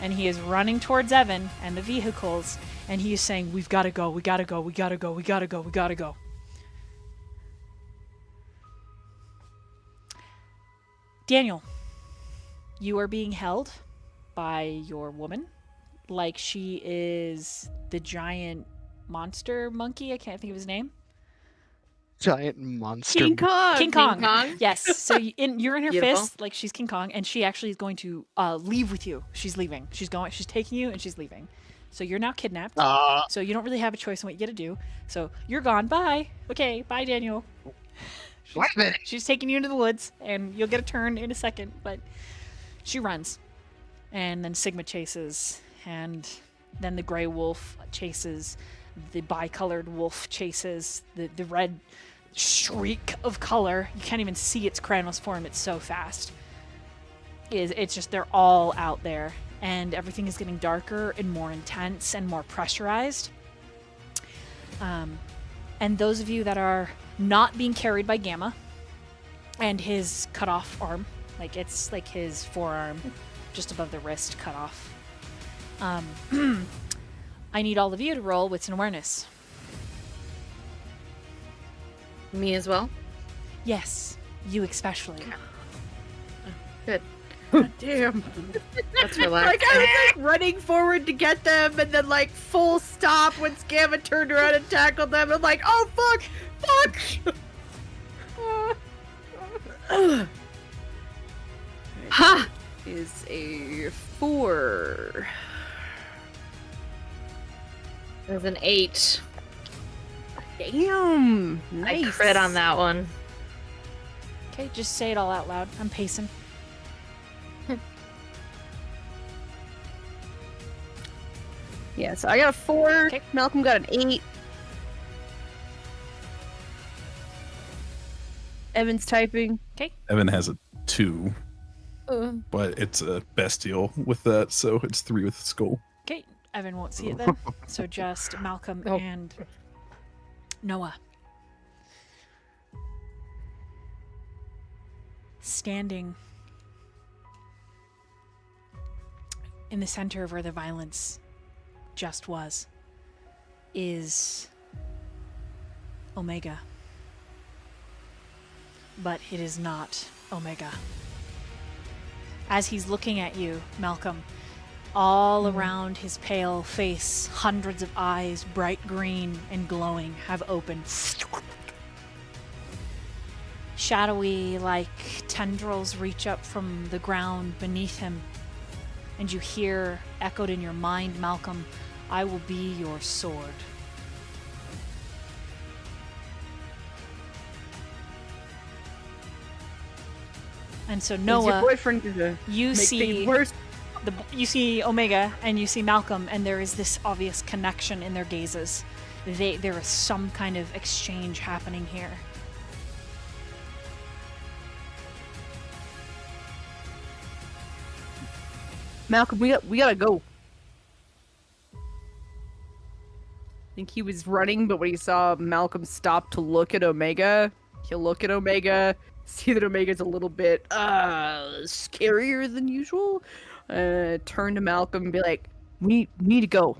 and he is running towards Evan and the vehicles, and he is saying, "We've got to go, we got to go, we got to go, we got to go, we got to go." Daniel, you are being held by your woman like she is the giant monster monkey. I can't think of his name. Giant monster. King Kong. King Kong. King Kong. Yes. So you're in her Beautiful. fist like she's King Kong, and she actually is going to leave with you. She's leaving. She's taking you, and she's leaving. So you're now kidnapped. So you don't really have a choice in what you get to do. So you're gone. Bye. Okay. Bye, Daniel. Wait a minute. She's taking you into the woods, and you'll get a turn in a second, but she runs. And then Sigma chases, and then the gray wolf chases, the bicolored wolf chases, the red shriek of color. You can't even see its Krynos form, it's so fast. It's just, they're all out there, and everything is getting darker and more intense and more pressurized. And those of you that are not being carried by Gamma and his cut off arm, like it's like his forearm just above the wrist cut off. I need all of you to roll wits and awareness. Me as well? Yes, you especially. Good. God damn. Let's relax. Like I was like running forward to get them, and then like full stop when Scamma turned around and tackled them. I'm like, oh fuck. Ha! Is a 4. There's an 8. Damn. Nice. I crit on that one. Okay, just say it all out loud. I'm pacing. Yeah, so I got a 4. Okay. Malcolm got an 8. Evan's typing. Evan has a 2, Uh, but it's a bestial with that, so it's 3 with skull. Okay, Evan won't see it then. So just Malcolm Oh. and Noah. Standing in the center of where the violence just was is Omega. But it is not Omega. As he's looking at you, Malcolm, all around his pale face, hundreds of eyes, bright green and glowing, have opened. Shadowy, like tendrils, reach up from the ground beneath him. And you hear, echoed in your mind, Malcolm, I will be your sword. And so your Noah, boyfriend gonna you make see things worse. you see Omega and you see Malcolm, and there is this obvious connection in their gazes. There is some kind of exchange happening here. Malcolm, we gotta go. I think he was running, but when he saw Malcolm stop to look at Omega, he'll look at Omega, see that Omega's a little bit scarier than usual. Turn to Malcolm and be like, we need to go.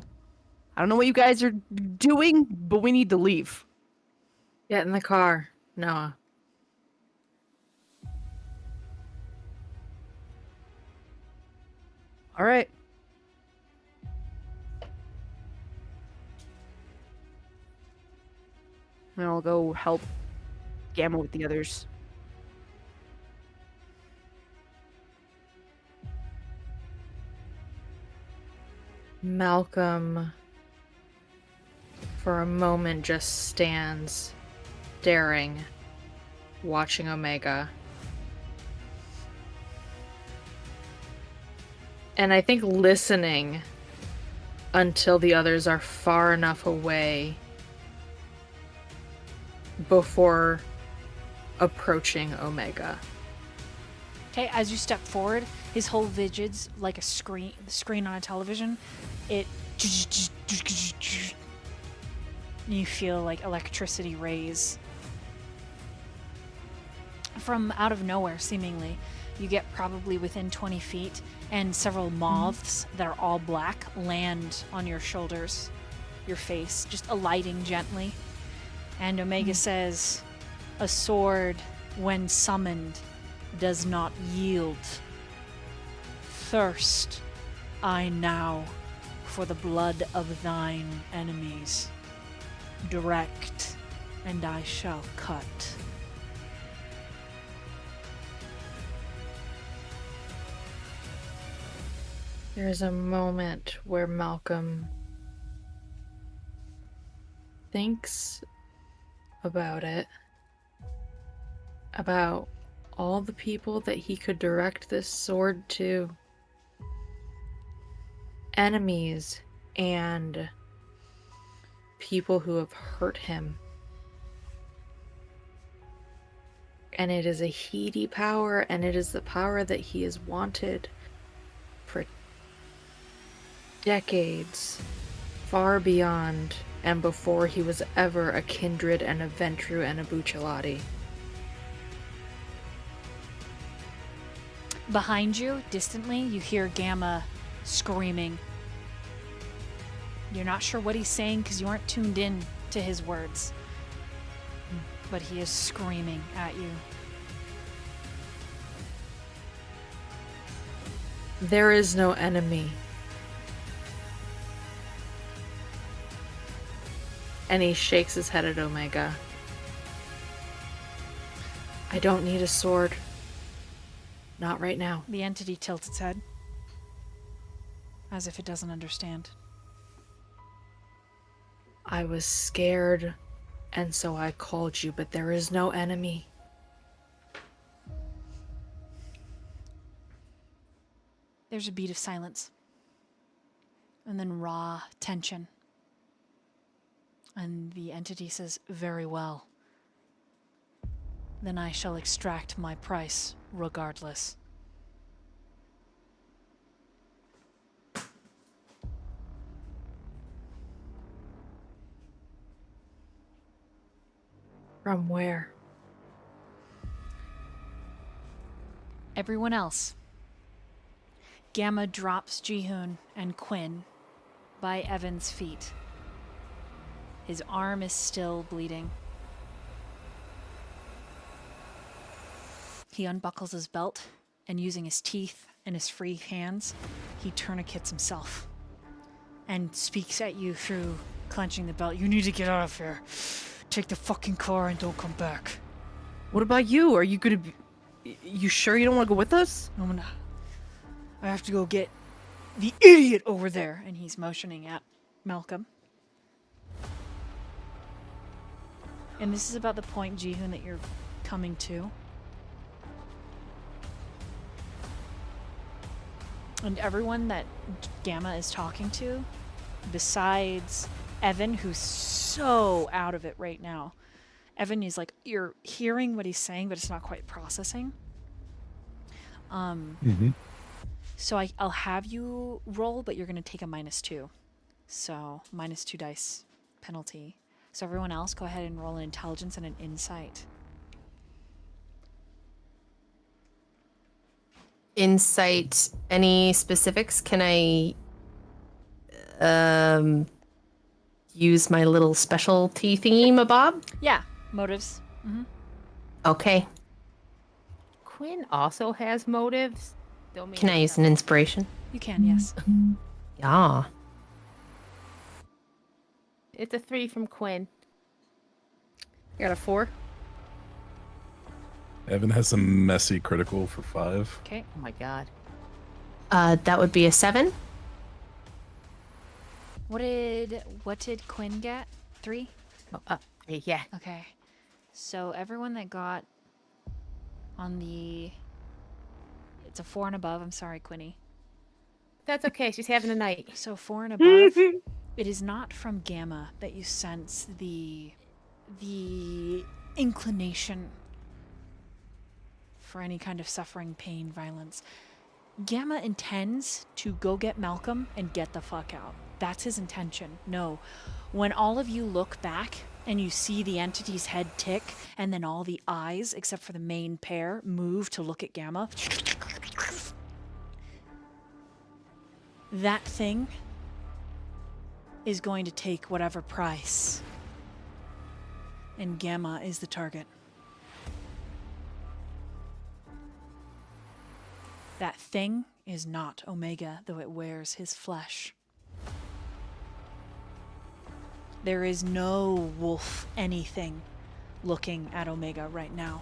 I don't know what you guys are doing, but we need to leave. Get in the car, Noah. All right. And I'll go help Gamma with the others. Malcolm, for a moment, just stands, staring, watching Omega. And I think listening until the others are far enough away before approaching Omega. Okay, as you step forward, his whole vigid's like a screen on a television. It you feel like electricity rays from out of nowhere, seemingly. You get probably within 20 feet, and several moths that are all black land on your shoulders, your face, just alighting gently. And Omega says, a sword, when summoned, does not yield. Thirst I now for the blood of thine enemies. Direct, and I shall cut. There's a moment where Malcolm thinks about it, about all the people that he could direct this sword to, enemies and people who have hurt him. And it is a heady power, and it is the power that he has wanted for decades, far beyond and before he was ever a Kindred and a Ventru and a Bucciolati. Behind you, distantly, you hear Gamma screaming. You're not sure what he's saying because you aren't tuned in to his words. But he is screaming at you. There is no enemy. And he shakes his head at Omega. I don't need a sword. Not right now. The entity tilts its head, as if it doesn't understand. I was scared, and so I called you, but there is no enemy. There's a beat of silence. and then raw tension. And the entity says, "Very well. Then I shall extract my price regardless." From where? Everyone else. Gamma drops Jihoon and Quinn by Evan's feet. His arm is still bleeding. He unbuckles his belt, and using his teeth and his free hands, he tourniquets himself and speaks at you through clenching the belt. "You need to get out of here. Take the fucking car and don't come back." What about you? Are you gonna be... You sure you don't want to go with us? I have to go get the idiot over there. And he's motioning at Malcolm. And this is about the point, Jihoon, that you're coming to. And everyone that Gamma is talking to, besides Evan, who's so out of it right now. Evan is like, you're hearing what he's saying, but it's not quite processing. So I'll have you roll, but you're going to take a -2. So -2 dice penalty. So everyone else, go ahead and roll an intelligence and an insight. Insight. Any specifics? Can I use my little specialty thingamabob? Yeah, motives. Okay. Quinn also has motives. Can I use an inspiration? You can, yes. Yeah. It's a 3 from Quinn. I got a 4. Evan has a messy critical for 5. Okay. Oh my god. That would be a 7. What did Quinn get? 3? Oh, yeah. Okay. So everyone that got on the... It's a 4 and above. I'm sorry, Quinny. That's okay. She's having a night. So 4 and above. It is not from Gamma that you sense the inclination for any kind of suffering, pain, violence. Gamma intends to go get Malcolm and get the fuck out. That's his intention. No. When all of you look back and you see the entity's head tick, and then all the eyes, except for the main pair, move to look at Gamma, that thing is going to take whatever price. And Gamma is the target. That thing is not Omega, though it wears his flesh. There is no wolf anything looking at Omega right now.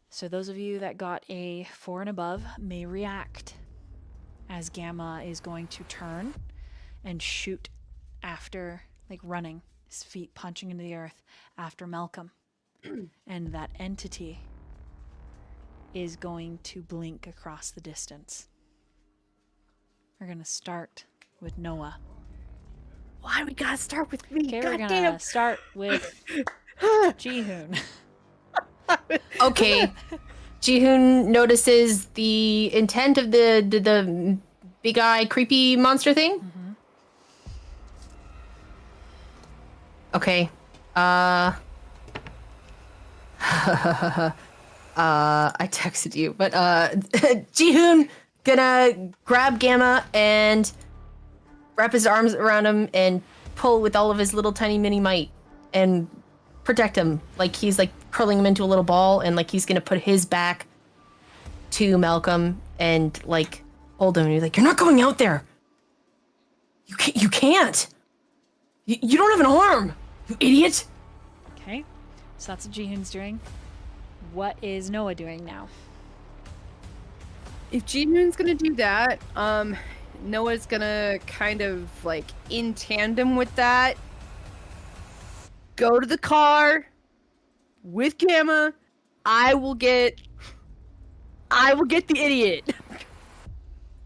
So those of you that got a 4 and above may react as Gamma is going to turn and shoot after, like running, his feet punching into the earth after Malcolm. And that entity is going to blink across the distance. We're going to start with Noah. Why we gotta start with me? Okay, we're Goddamn. going to start with Jihoon. Okay. Jihoon notices the intent of the big eye creepy monster thing. Mm-hmm. Okay. I texted you, but Jihoon gonna grab Gamma and wrap his arms around him and pull with all of his little tiny mini might and protect him. Like he's like curling him into a little ball, and like he's gonna put his back to Malcolm and like hold him. And he's like, "You're not going out there. You can't. You don't have an arm, you idiot." Okay, so that's what Jihoon's doing. What is Noah doing now? If Jihoon's gonna do that, Noah's gonna kind of like in tandem with that, go to the car with Gamma. I will get I will get the idiot.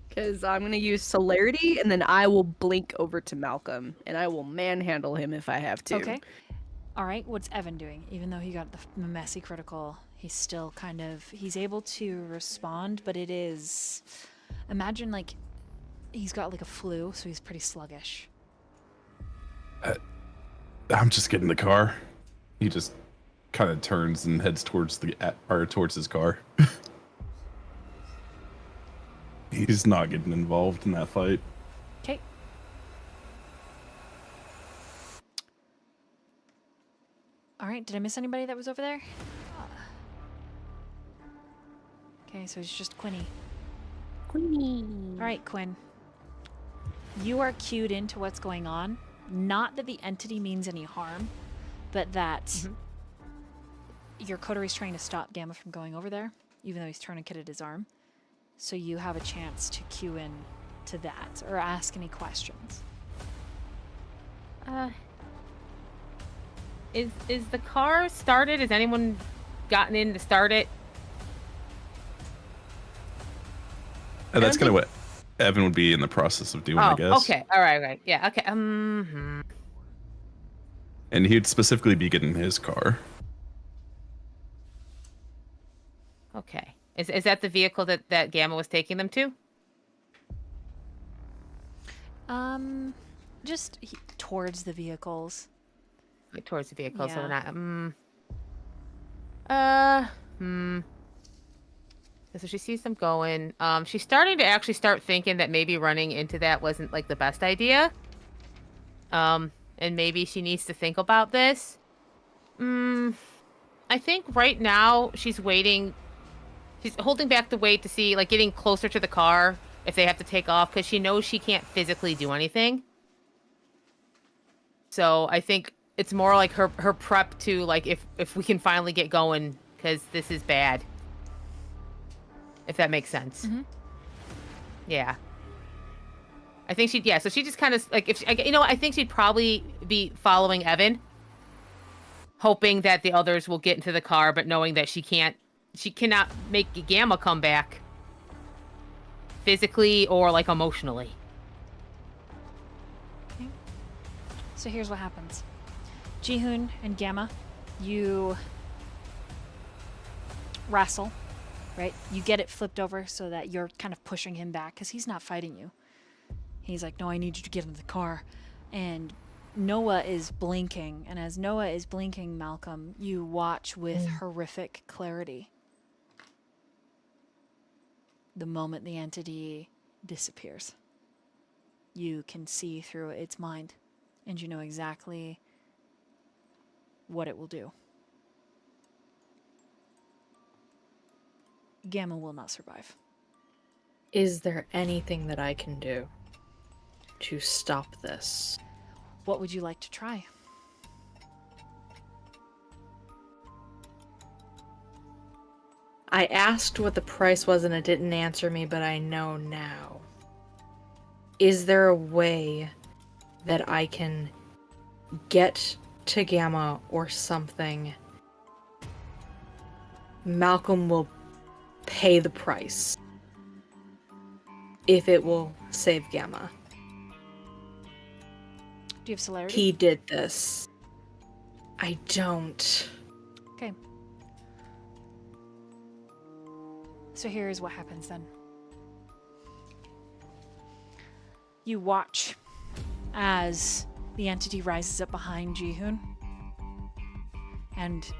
Because I'm going to use celerity, and then I will blink over to Malcolm, and I will manhandle him if I have to. Okay. All right. What's Evan doing? Even though he got the messy critical, he's still kind of, he's able to respond, but it is, imagine like he's got like a flu, so he's pretty sluggish. I'm just getting the car. He just kind of turns and heads towards towards his car. He's not getting involved in that fight. Okay. All right. Did I miss anybody that was over there? Okay, so it's just Quinny. Queenie. All right, Quinn. You are cued into what's going on. Not that the entity means any harm, but that your coterie is trying to stop Gamma from going over there, even though he's tourniqueted his arm. So you have a chance to cue in to that or ask any questions. Is the car started? Has anyone gotten in to start it? And that's kind of what Evan would be in the process of doing, I guess. Okay. All right. Yeah. Okay. And he'd specifically be getting his car. Okay. Is that the vehicle that Gamma was taking them to? Just towards the vehicles. Like towards the vehicle, so Yeah. we're not. So she sees them going. She's starting to actually start thinking that maybe running into that wasn't like the best idea. And maybe she needs to think about this. I think right now she's waiting. She's holding back the weight to see, like, getting closer to the car if they have to take off, because she knows she can't physically do anything. So I think it's more like her prep to, like, if we can finally get going, because this is bad. If that makes sense. Mm-hmm. Yeah. I think so she just kind of, like, I think she'd probably be following Evan, hoping that the others will get into the car, but knowing that she cannot make Gamma come back physically or, like, emotionally. Okay. So here's what happens. Jihoon and Gamma, you wrestle, right? You get it flipped over so that you're kind of pushing him back because he's not fighting you. He's like, no, I need you to get into the car. And Noah is blinking. And as Noah is blinking, Malcolm, you watch with horrific clarity the moment the entity disappears. You can see through its mind, and you know exactly what it will do. Gamma will not survive. Is there anything that I can do to stop this? What would you like to try? I asked what the price was and it didn't answer me, but I know now. Is there a way that I can get to Gamma or something? Malcolm will pay the price if it will save Gamma. Do you have celerity? He did this. I don't. Okay. So here's what happens then. You watch as the entity rises up behind Jihoon, and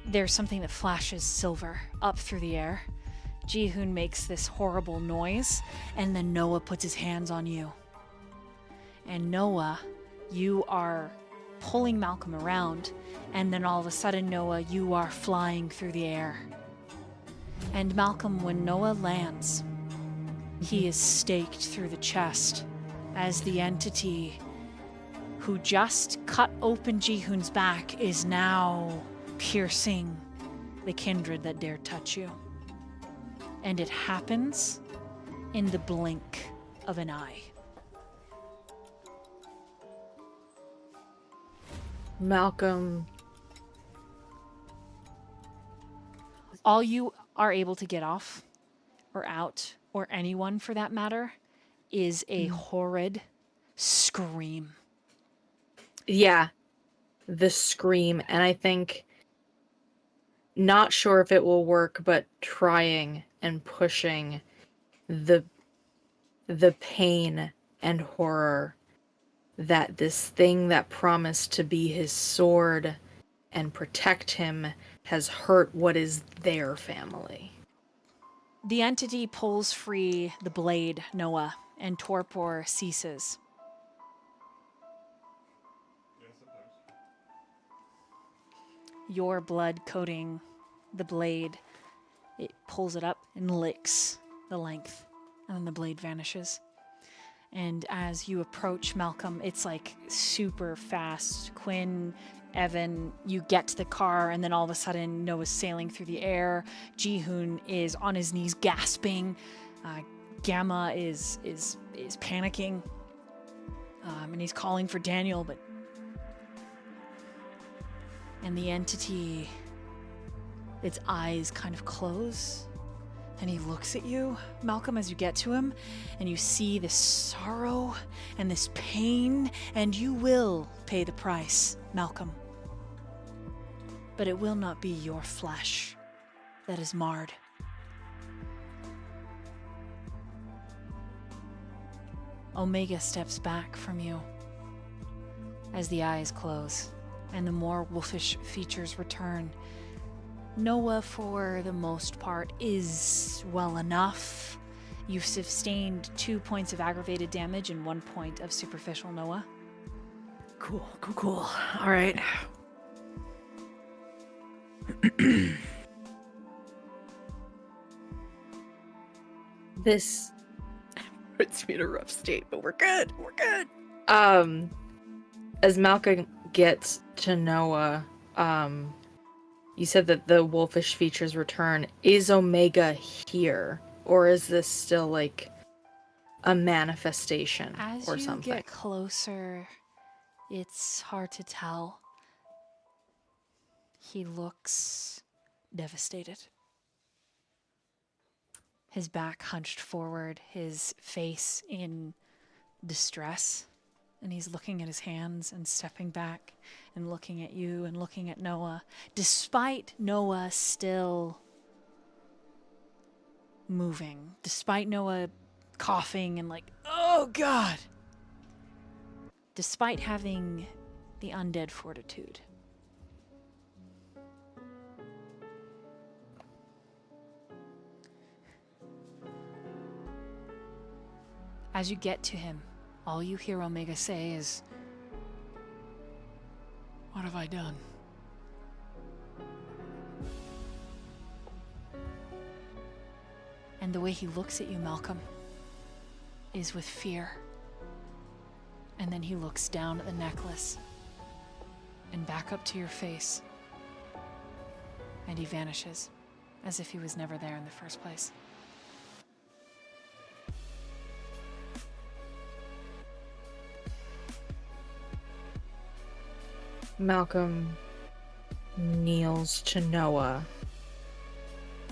there's something that flashes silver up through the air. Jihoon makes this horrible noise, and then Noah puts his hands on you. And Noah, you are pulling Malcolm around, and then all of a sudden, Noah, you are flying through the air. And Malcolm, when Noah lands, he is staked through the chest as the entity who just cut open Jihoon's back is now piercing the kindred that dare touch you. And it happens in the blink of an eye. Malcolm. All you are able to get off or out, or anyone for that matter, is a horrid scream. Yeah, the scream. And I think, not sure if it will work, but trying and pushing the pain and horror that this thing that promised to be his sword and protect him has hurt what is their family. The entity pulls free the blade, Noah, and torpor ceases. Your blood coating the blade, it pulls it up and licks the length, and then the blade vanishes. And as you approach Malcolm, it's like super fast. Quinn, Evan, you get to the car, and then all of a sudden Noah's sailing through the air. Ji-hoon is on his knees gasping. Gamma is panicking, and he's calling for Daniel, and the entity, its eyes kind of close, and he looks at you, Malcolm, as you get to him, and you see this sorrow and this pain, and you will pay the price, Malcolm. But it will not be your flesh that is marred. Omega steps back from you as the eyes close and the more wolfish features return. Noah, for the most part, is well enough. You've sustained 2 points of aggravated damage and 1 point of superficial, Noah. Cool. All right. This Puts me in a rough state, but we're good. as Malcolm gets to Noah, you said that the wolfish features return. Is Omega here, or is this still like a manifestation As or you something? get closer, it's hard to tell. He looks devastated. His back hunched forward, his face in distress, and he's looking at his hands and stepping back and looking at you and looking at Noah, despite Noah still moving, despite Noah coughing and like, oh God, despite having the undead fortitude. As you get to him, all you hear Omega say is, "What have I done?" And the way he looks at you, Malcolm, is with fear. And then he looks down at the necklace and back up to your face. And he vanishes, as if he was never there in the first place. Malcolm kneels to Noah,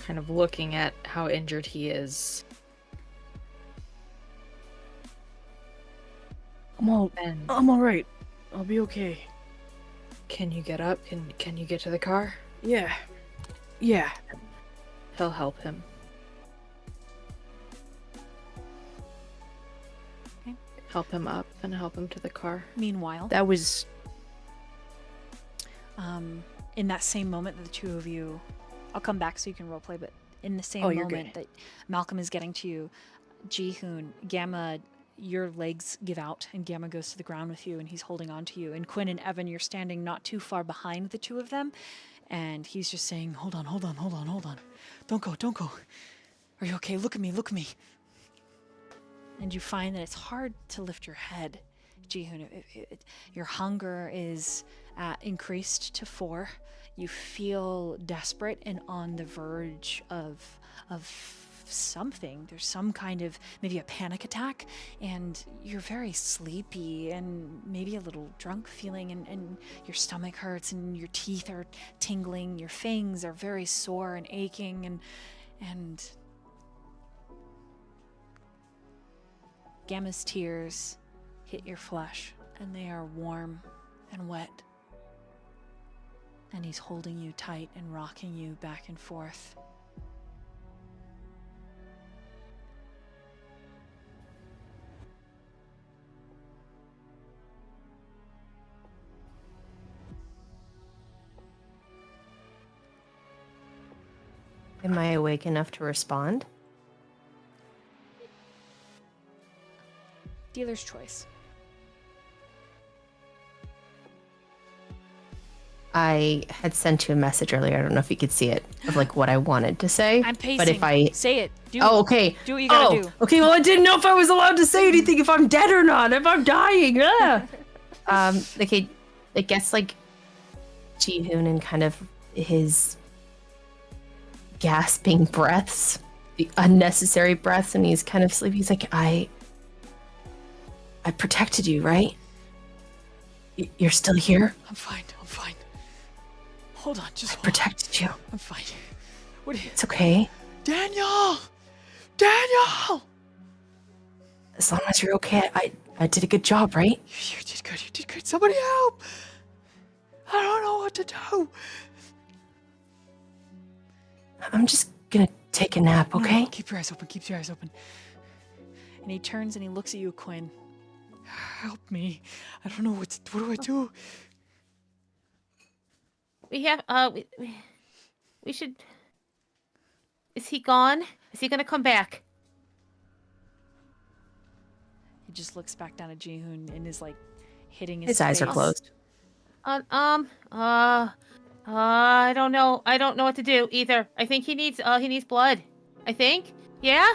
kind of looking at how injured he is. I'm all right. I'll be okay. Can you get up? Can you get to the car? Yeah. He'll help him. Okay. Help him up and help him to the car. Meanwhile, That was in that same moment that the two of you, I'll come back so you can roleplay, but in the same you're moment good. that Malcolm is getting to you, Ji-hoon, Gamma, your legs give out and Gamma goes to the ground with you and he's holding on to you. And Quinn and Evan, you're standing not too far behind the two of them. And he's just saying, hold on. Don't go. Are you okay? Look at me. And you find that it's hard to lift your head, Ji-hoon. Your hunger is increased to 4. You feel desperate and on the verge of something. There's some kind of, maybe a panic attack, and you're very sleepy and maybe a little drunk feeling, and your stomach hurts and your teeth are tingling, your fangs are very sore and aching, and And Gamma's tears hit your flesh, and they are warm and wet. And he's holding you tight and rocking you back and forth. Am I awake enough to respond? Dealer's choice. I had sent you a message earlier. I don't know if you could see it, of like what I wanted to say. I'm pacing. But if I say it. Oh, okay. Do what you gotta do. Okay, well I didn't know if I was allowed to say anything, if I'm dead or not, if I'm dying. Yeah. Okay, I guess like Ji-hoon and kind of his gasping breaths, the unnecessary breaths, and he's kind of sleepy. He's like, I protected you, right? You're still here? I'm fine. Hold on, just I protected you. I'm fine. What are you? It's okay. Daniel! As long as you're okay, I did a good job, right? You did good. Somebody help! I don't know what to do. I'm just gonna take a nap, okay? Keep your eyes open. And he turns and he looks at you, Quinn. Help me. I don't know what do I do? We have, we should... Is he gone? Is he gonna come back? He just looks back down at Ji-hoon and is like hitting His eyes are face. closed. I don't know. I don't know what to do either. I think he needs blood. I think. Yeah?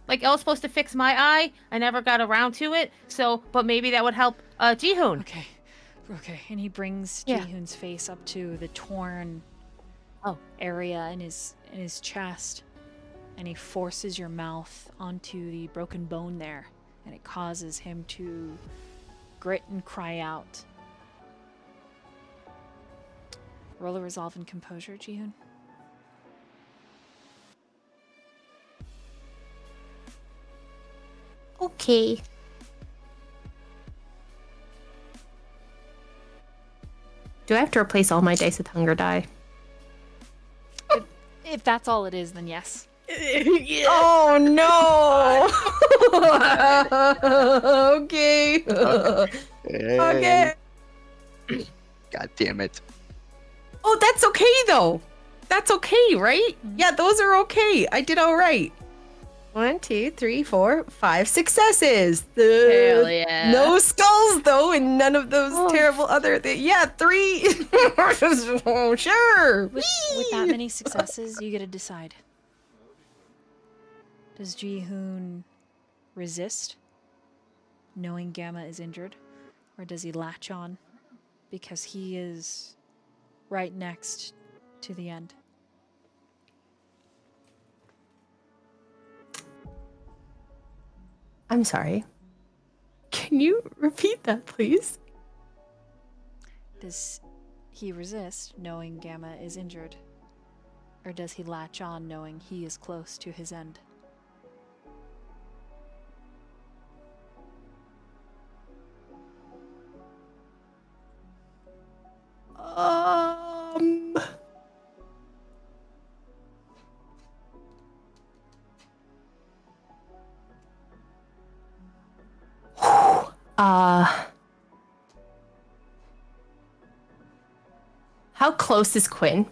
Like, I was supposed to fix my eye. I never got around to it. So, but maybe that would help, Ji-hoon. Okay. And he brings Yeah. Ji-hoon's face up to the torn area in his chest. And he forces your mouth onto the broken bone there. And it causes him to grit and cry out. Roll a resolve and composure, Ji-hoon. Okay. Do I have to replace all my dice with hunger die? If that's all it is, then yes. Oh no! Okay. Okay. God damn it. Oh, that's okay though. That's okay, right? Yeah, those are okay. I did all right. 1, 2, 3, 4, 5 successes. Hell yeah. No skulls though, and none of those terrible other things. Yeah, 3. Oh, sure. With that many successes, you get to decide. Does Ji-hoon resist, knowing Gamma is injured? Or does he latch on because he is right next to the end? I'm sorry. Can you repeat that, please? Does he resist, knowing Gamma is injured? Or does he latch on, knowing he is close to his end? How close is Quinn?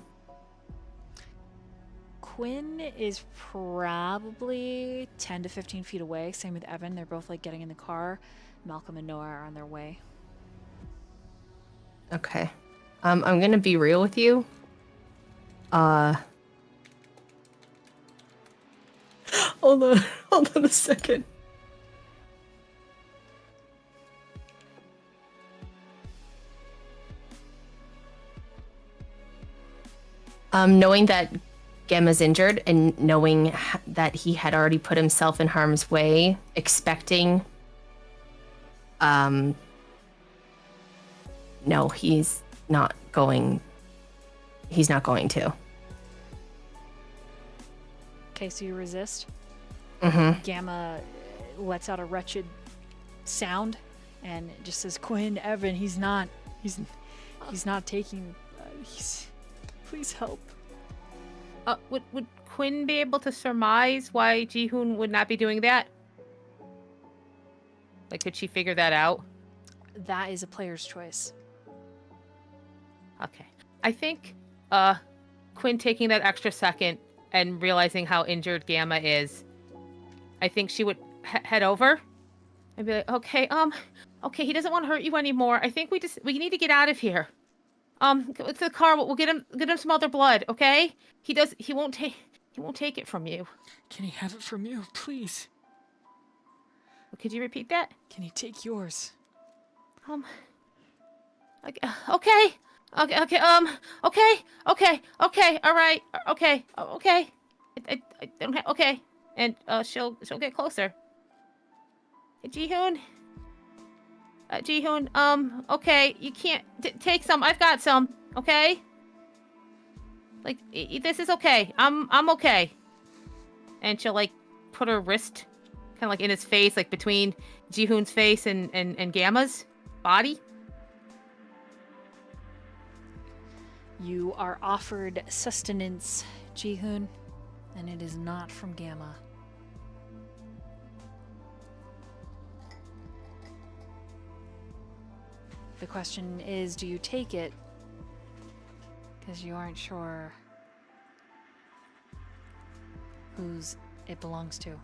Quinn is probably 10 to 15 feet away. Same with Evan. They're both like getting in the car. Malcolm and Noah are on their way. Okay. I'm gonna be real with you. Hold on a second. Knowing that Gemma's injured and knowing that he had already put himself in harm's way, expecting, no, he's not going to. Okay, so you resist. Mm-hmm. Gamma lets out a wretched sound, and it just says, "Quinn, Evan, he's not taking. Please help." Would Quinn be able to surmise why Jihoon would not be doing that? Like, could she figure that out? That is a player's choice. Okay. I think Quinn taking that extra second and realizing how injured Gamma is, I think she would head over and be like, okay, he doesn't want to hurt you anymore. I think we need to get out of here. Go to the car. We'll get him some other blood, okay? He won't take it from you. Can he have it from you, please? Could you repeat that? Can he take yours? Okay, okay, all right, okay. I don't have, okay. And she'll get closer. Jihoon, okay, you can't take some. I've got some, okay? Like, this is okay. I'm okay. And she'll like put her wrist kind of like in his face, like between Jihoon's face and Gamma's body. You are offered sustenance, Jihoon, and it is not from Gamma. The question is, do you take it? Because you aren't sure whose it belongs to.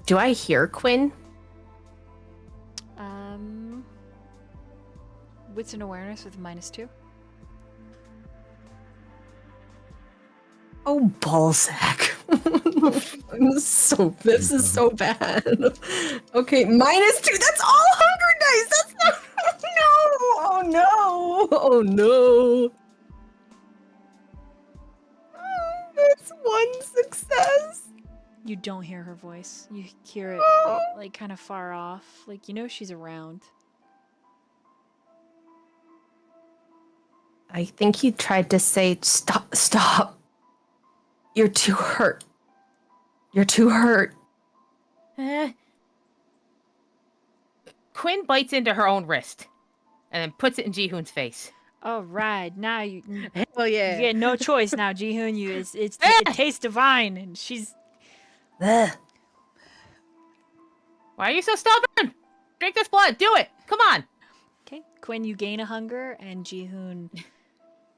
Do I hear Quinn? Wits and awareness with -2. Oh, ballsack. This is so bad. Okay, -2. That's all hunger dice. That's not. No. Oh no. Oh no. That's one success. You don't hear her voice. You hear it like kind of far off. Like, you know she's around. I think he tried to say, stop. You're too hurt. You're too hurt. Quinn bites into her own wrist and then puts it in Jihoon's face. All right, now you Hell yeah. get no choice now, Jihoon. It tastes divine, and she's. Ugh. Why are you so stubborn? Drink this blood. Do it. Come on. Okay, Quinn, you gain a hunger, and Jihoon,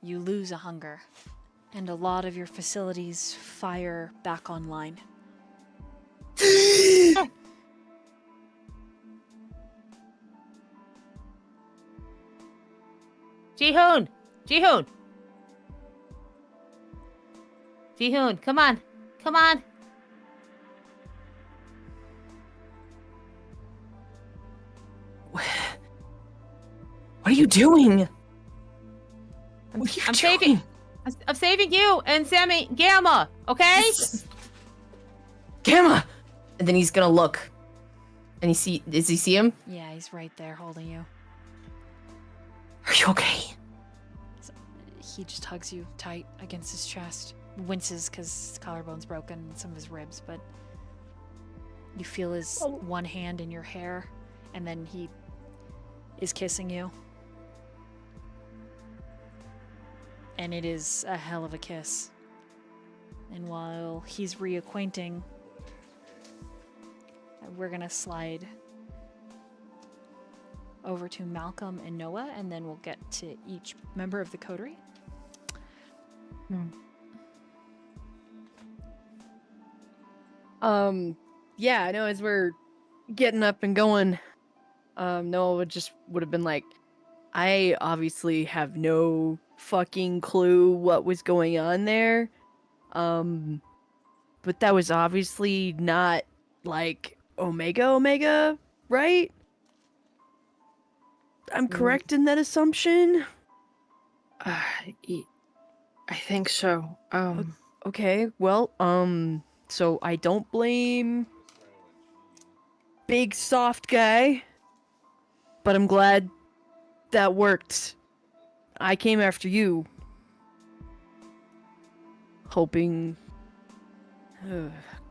you lose a hunger. And a lot of your facilities fire back online. Jihoon, come on. What are you doing? What are you doing? I'm saving you and Sammy Gamma, okay? Gamma! And then he's gonna look. And does he see him? Yeah, he's right there holding you. Are you okay? So, he just hugs you tight against his chest. Winces because his collarbone's broken and some of his ribs, but you feel his one hand in your hair, and then he is kissing you. And it is a hell of a kiss. And while he's reacquainting, we're gonna slide over to Malcolm and Noah, and then we'll get to each member of the coterie. Yeah, I know as we're getting up and going, Noah would have been like, I obviously have no fucking clue what was going on there. But that was obviously not like Omega, right? I'm correct in that assumption? I think so. Okay, well, so I don't blame big soft guy, but I'm glad that worked. I came after you, hoping.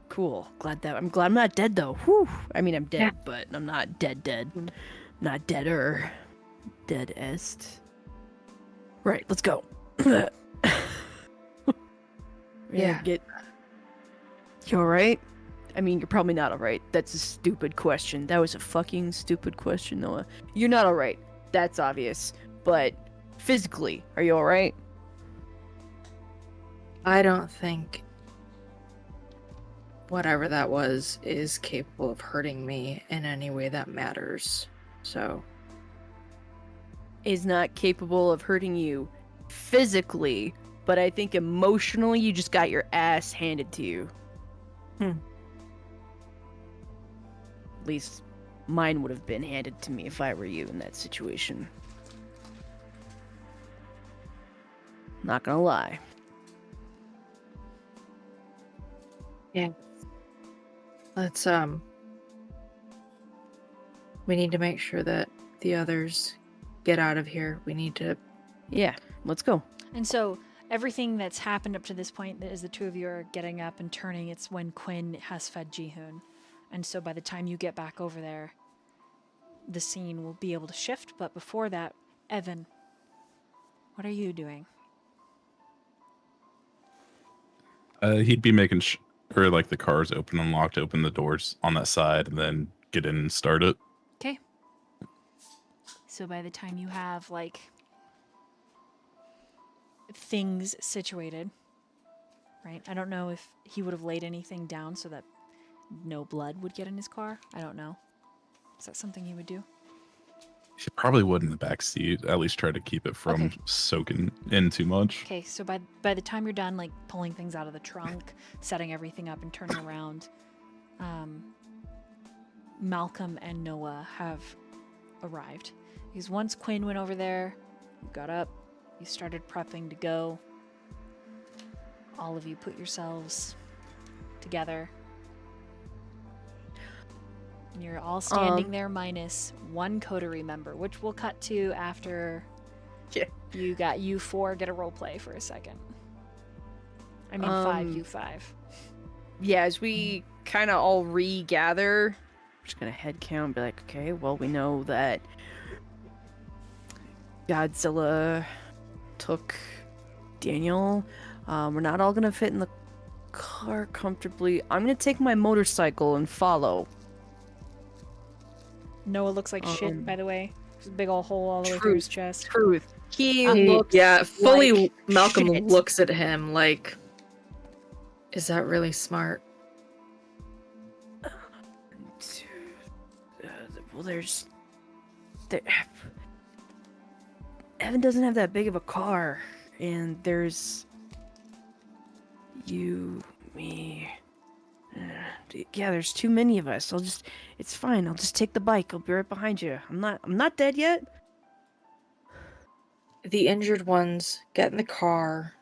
Cool. I'm glad I'm not dead though. Whew. I mean, I'm dead, but I'm not dead. Not deader. Deadest. Right. Let's go. Yeah. You alright? I mean, you're probably not alright. That's a stupid question. That was a fucking stupid question, Noah. You're not alright. That's obvious. But physically, are you alright? I don't think whatever that was is capable of hurting me in any way that matters. So, Is not capable of hurting you physically, but I think emotionally you just got your ass handed to you. At least mine would have been handed to me if I were you in that situation. Not gonna lie. let's we need to make sure that the others get out of here. We need to Yeah, let's go. And so everything that's happened up to this point is the two of you are getting up and turning. It's when Quinn has fed Jihoon. And so by the time you get back over there, the scene will be able to shift. But before that, Evan, what are you doing? He'd be making sure like the car's open and locked, open the doors on that side, and then get in and start it. Okay. So by the time you have, like, things situated, right? I don't know if he would have laid anything down so that no blood would get in his car. I don't know. Is that something he would do? He probably would in the back seat. At least try to keep it from Okay. soaking in too much. Okay, so by the time you're done, like, pulling things out of the trunk, setting everything up and turning around, Malcolm and Noah have arrived. Because once Quinn went over there, you got up, you started prepping to go. All of you put yourselves together. And you're all standing there minus one coterie member, which we'll cut to after you four get a role play for a second. I mean, 5u5. Yeah, as we kind of all regather, I'm just gonna head count and be like, okay, well, we know that Godzilla took Daniel. We're not all gonna fit in the car comfortably. I'm gonna take my motorcycle and follow. Noah looks like shit, by the way. There's a big old hole all the way through his chest. Truth. He looks fully like Malcolm shit. looks at him like, is that really smart? Well, Evan doesn't have that big of a car, and there's you, me. Yeah, there's too many of us. It's fine. I'll just take the bike. I'll be right behind you. I'm not dead yet. The injured ones get in the car.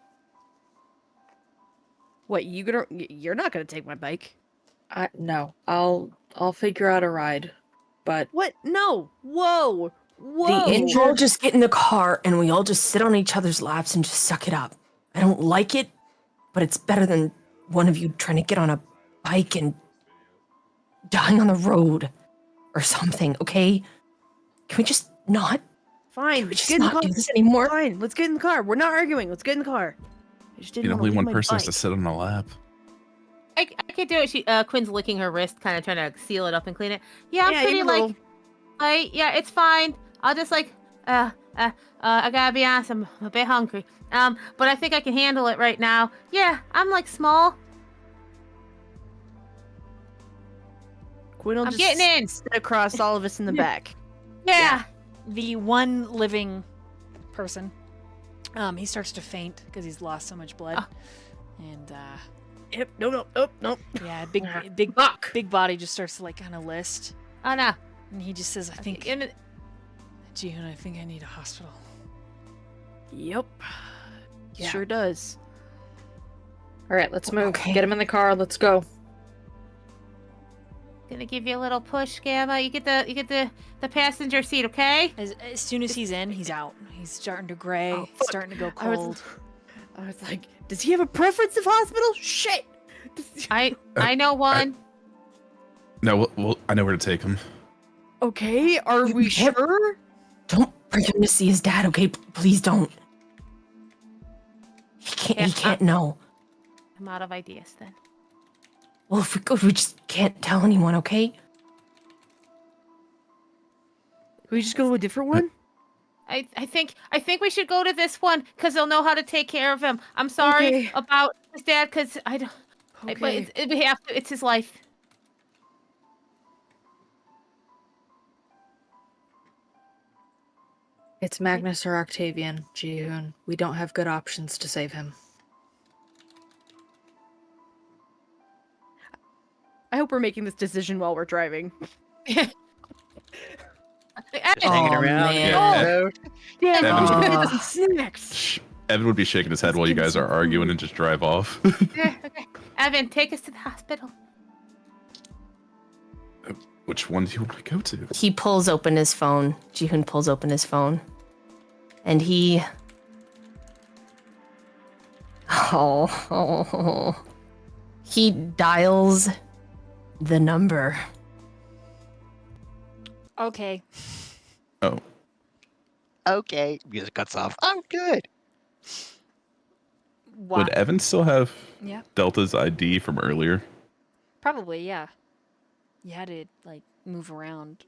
What, you're not gonna take my bike? No, I'll figure out a ride. But What? No. Whoa. The We injured- all just get in the car and we all just sit on each other's laps and just suck it up. I don't like it, but it's better than one of you trying to get on a bike and dying on the road or something, okay? Can we just not? Fine. Can we Let's just get in the not car. do this anymore? Fine. Let's get in the car. We're not arguing. Let's get in the car. I just didn't You know, want only to one leave my person has to bike. sit on the lap. I could do it. Quinn's licking her wrist, kind of trying to seal it up and clean it. Yeah, I'm Yeah, pretty you know. like, yeah, it's fine. I'll just like, I gotta be honest, I'm a bit hungry. But I think I can handle it right now. Yeah, I'm like small. Quinn will I'm just getting in. sit across all of us in the back. Yeah. The one living person, he starts to faint because he's lost so much blood. And, Yep. No. yeah, Fuck. big body just starts to, like, kind of list. Oh no. And he just says, I think, In it- Jihoon, I think I need a hospital. Yep. Yeah. Sure does. All right, let's move. Okay. Get him in the car. Let's go. Gonna give you a little push, Gamma. You get the passenger seat, okay? As soon as he's in, he's out. He's starting to gray, Oh, fuck. starting to go I was- cold. I was like, does he have a preference of hospital? Shit. I know one. No, I know where to take him. Okay, are You we can't- sure? Don't bring him to see his dad, okay? Please don't. Yeah, He can't know. I'm out of ideas then. Well, if we go, we just can't tell anyone, okay? Can we just go to a different one? I think we should go to this one because they'll know how to take care of him. I'm sorry Okay. about his dad because I don't. But Okay. we have to. It's his life. It's Magnus or Octavian, Ji-hoon. We don't have good options to save him. I hope we're making this decision while we're driving. Just hanging Aw, around. man. Yeah. Damn, Yeah, we should but- get some snacks. Evan would be shaking his head while you guys are arguing and just drive off. Okay. Evan, take us to the hospital. Which one do you want to go to? He pulls open his phone. Ji-hoon pulls open his phone. And he... Oh. He dials the number. Okay. Oh, Okay. Music cuts off. I'm good. What? would Evan still have Yeah, Delta's ID from earlier? probably, yeah. You had to, like, move around.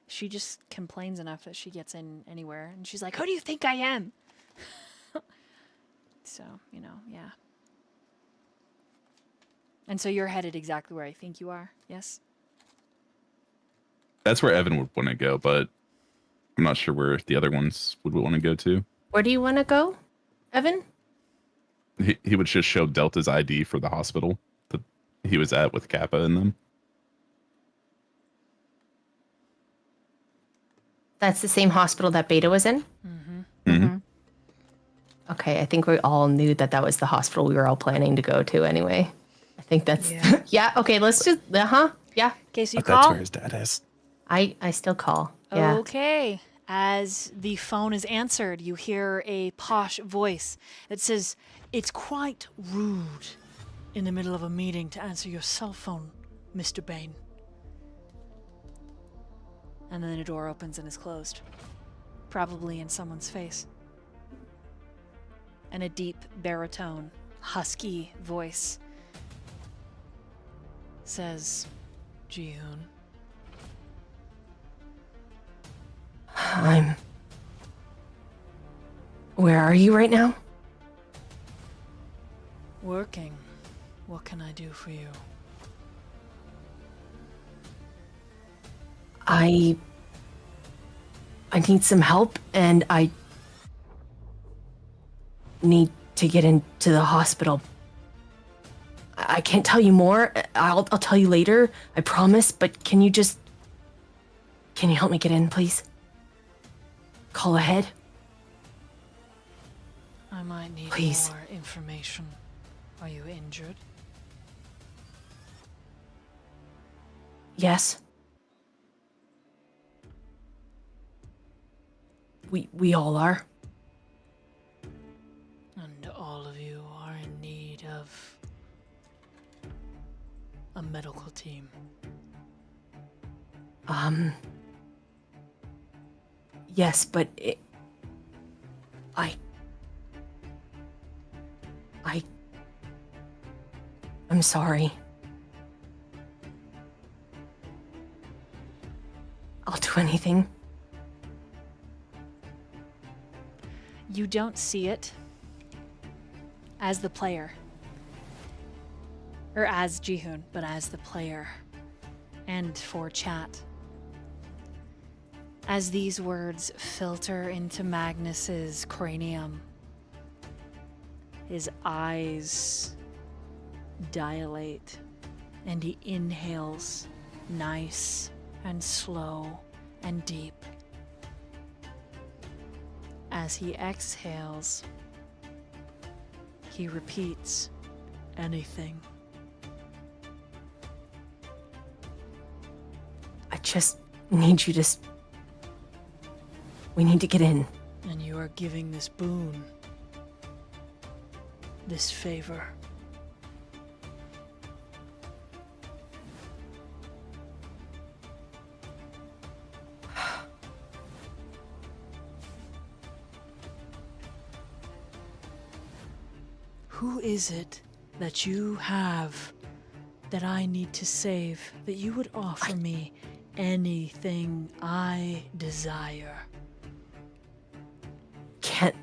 She just complains enough that she gets in anywhere. And she's like, who do you think I am? So, yeah. And so you're headed exactly where I think you are, yes? That's where Evan would want to go, but I'm not sure where the other ones would want to go to. Where do you want to go, Evan? He would just show Delta's ID for the hospital that he was at with Kappa in them. That's the same hospital that Beta was in? Mm-hmm. Okay, I think we all knew that that was the hospital we were all planning to go to anyway. I think that's... Yeah. Yeah, okay, let's just... Yeah, Okay, so you That's call? where his dad is. I still call. Yeah. Okay. As the phone is answered, you hear a posh voice that says, "It's quite rude in the middle of a meeting to answer your cell phone, Mr. Bain." And then a door opens and is closed, probably in someone's face. And a deep baritone, husky voice says, "Ji-hoon." Where are you right now? Working. What can I do for you? I need some help and I need to get into the hospital. I can't tell you more. I'll tell you later. I promise, but can you help me get in, please? Call ahead. I might need Please. more information. Are you injured? Yes. We all are. And all of you are in need of a medical team. Yes, but I'm sorry. I'll do anything. You don't see it as the player. Or as Ji-hoon, but as the player. And for chat. As these words filter into Magnus's cranium, his eyes dilate and he inhales nice and slow and deep. As he exhales, he repeats, anything. we need you to. We need to get in. And you are giving this boon, this favor. Who is it that you have that I need to save, that you would offer me anything I desire? Can't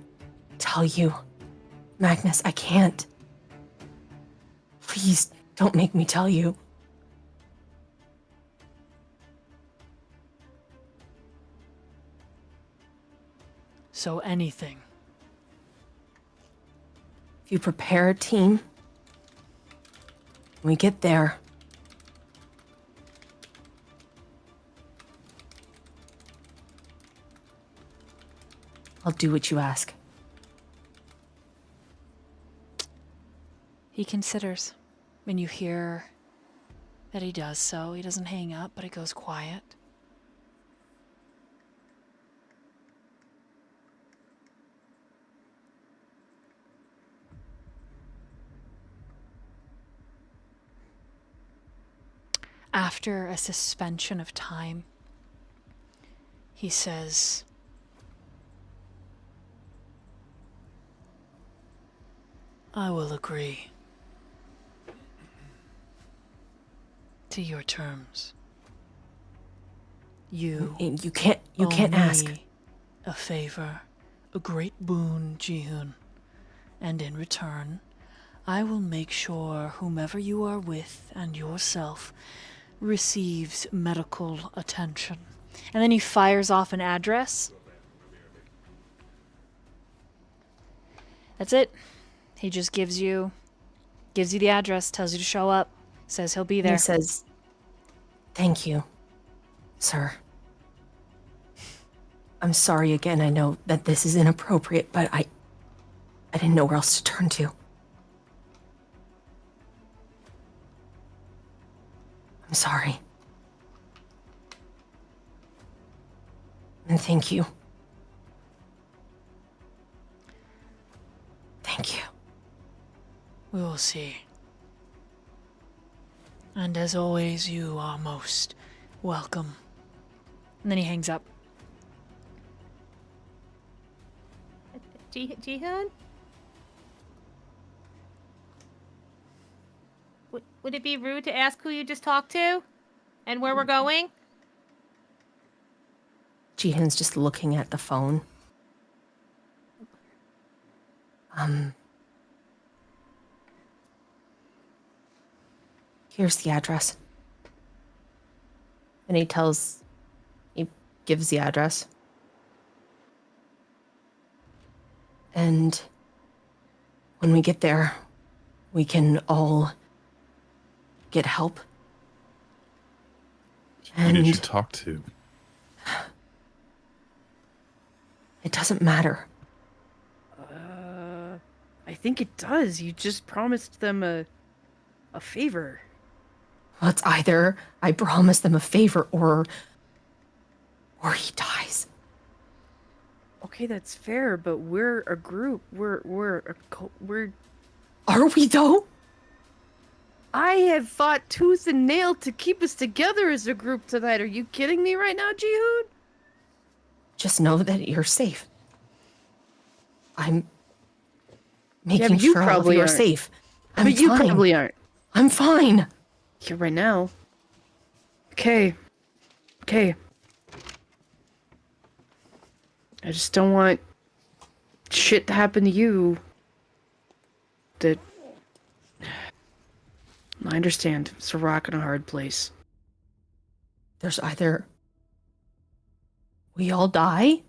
tell you. Magnus, I can't. Please don't make me tell you. So anything. If you prepare a team, when we get there, I'll do what you ask. He considers. When you hear that he does so, he doesn't hang up, but it goes quiet. After a suspension of time, he says, I will agree to your terms. You can't owe ask. me a favor, a great boon, Ji-hoon. And in return, I will make sure whomever you are with and yourself receives medical attention. And then he fires off an address. That's it. He just gives you the address, tells you to show up, says he'll be there. He says, thank you, sir. I'm sorry again. I know that this is inappropriate, but I didn't know where else to turn to. I'm sorry. And thank you. Thank you. We will see. And as always, you are most welcome. And then he hangs up. Ji-hoon? Would it be rude to ask who you just talked to? And where we're going? Ji-hoon's just looking at the phone. Here's the address. And he gives the address. And when we get there, we can all get help. Who did you And talk to? it doesn't matter. I think it does. You just promised them a favor. Well, it's either I promise them a favor or he dies. Okay, that's fair, but we're a group. We're Are we though? I have fought tooth and nail to keep us together as a group tonight. Are you kidding me right now, Ji-hoon? Just know that you're safe. I'm Yeah, making but you sure all of probably you are aren't. safe. I'm But you fine. probably aren't. I'm fine. Yeah, right now. Okay. I just don't want shit to happen to you. That... I understand. It's a rock and a hard place. There's either we all die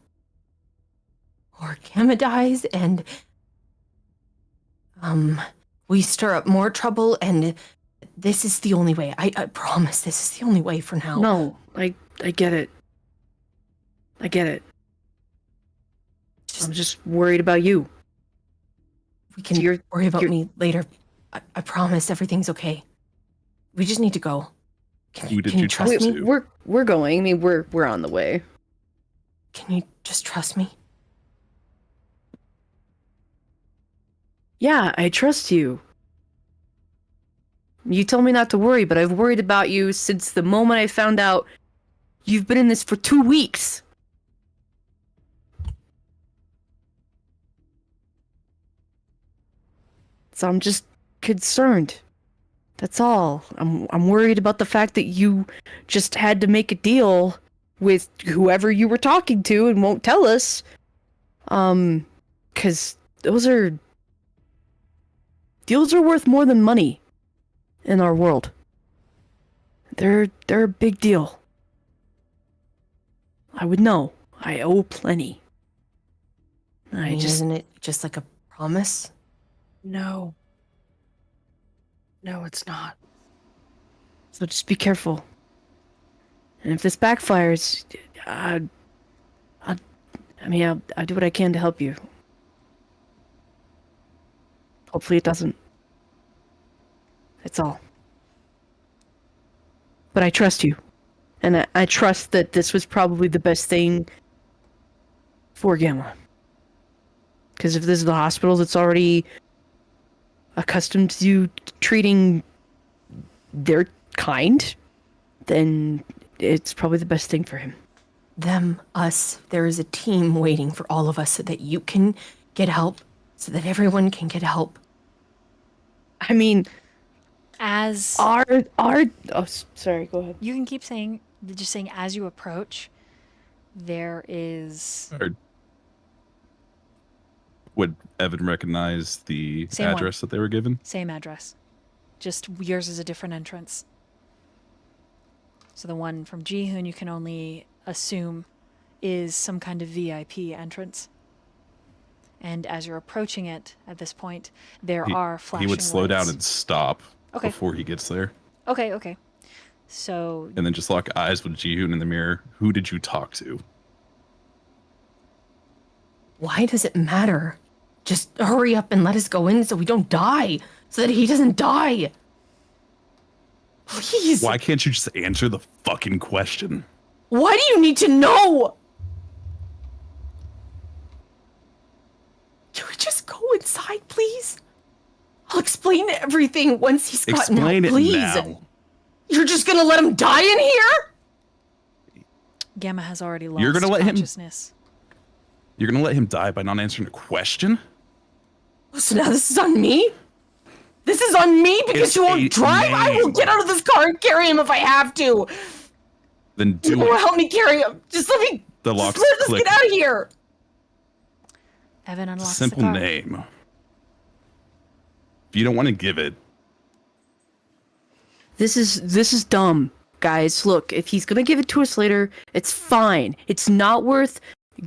or Gamma dies and we stir up more trouble, and this is the only way. I promise this is the only way for now. No, I get it. I get it. I'm just worried about you. We can You're- worry about you're- me later. I promise everything's okay. We just need to go. Who did can you you trust talk me? to? We're going. I mean, we're on the way. Can you just trust me? Yeah, I trust you. You told me not to worry, but I've worried about you since the moment I found out you've been in this for 2 weeks. So I'm just concerned. That's all. I'm worried about the fact that you just had to make a deal with whoever you were talking to and won't tell us. 'Cause deals are worth more than money in our world. They're a big deal. I would know. I owe plenty. I mean, isn't it just like a promise? No. No, it's not. So just be careful. And if this backfires, I'll do what I can to help you. Hopefully it doesn't. That's all. But I trust you. And I trust that this was probably the best thing for Gamma. Because if this is the hospital that's already accustomed to treating their kind, then it's probably the best thing for him. Them, us, there is a team waiting for all of us so that you can get help, so that everyone can get help. I mean, As sorry, go ahead. you can keep saying, just saying, as you approach, there is Or would Evan recognize the Same one. address that they were given? same address, just yours is a different entrance. So the one from Jihoon you can only assume is some kind of VIP entrance. And as you're approaching it at this point, there are flashing He would slow down lights. and stop Okay. before he gets there. Okay. So And then just lock eyes with Jihoon in the mirror. Who did you talk to? Why does it matter? Just hurry up and let us go in so we don't die. So that he doesn't die. Please. Why can't you just answer the fucking question? Why do you need to know? Can we just go inside, please? I'll explain everything once he's gotten Explain out, it please. now. You're just gonna let him die in here? Gamma has already lost You're gonna let him- consciousness. You're gonna let him die by not answering a question? So now this is on me? This is on me because It's you a won't drive? I will name. get out of this car and carry him if I have to. Then do You will it. help me carry him. Just let me. The Just locks let us click. get out of here. Evan unlocks Simple the car. name. If you don't want to give it, This is dumb, guys. Look, if he's gonna give it to us later, it's fine. It's not worth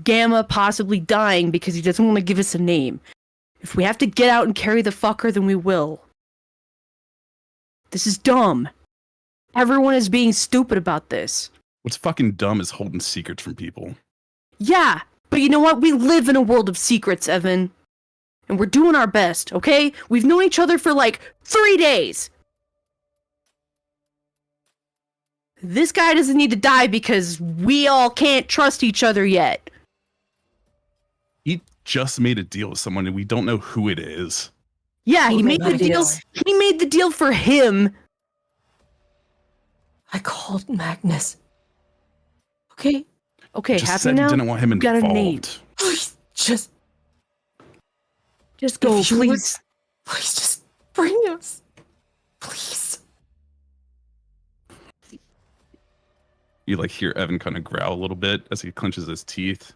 Gamma possibly dying because he doesn't want to give us a name. If we have to get out and carry the fucker, then we will. This is dumb. Everyone is being stupid about this. what's fucking dumb is holding secrets from people. Yeah, but you know what? We live in a world of secrets, Evan. And we're doing our best, okay? We've known each other for like 3 days. This guy doesn't need to die because we all can't trust each other yet. He just made a deal with someone and we don't know who it is. Yeah, he Who made made the the deal. deal? He made the deal for him. I called Magnus. Okay. Okay, Just happy said now? he didn't want him You got a name. involved. Please, just Go, If you would- please. please just bring us. Please. You like hear Evan kind of growl a little bit as he clenches his teeth.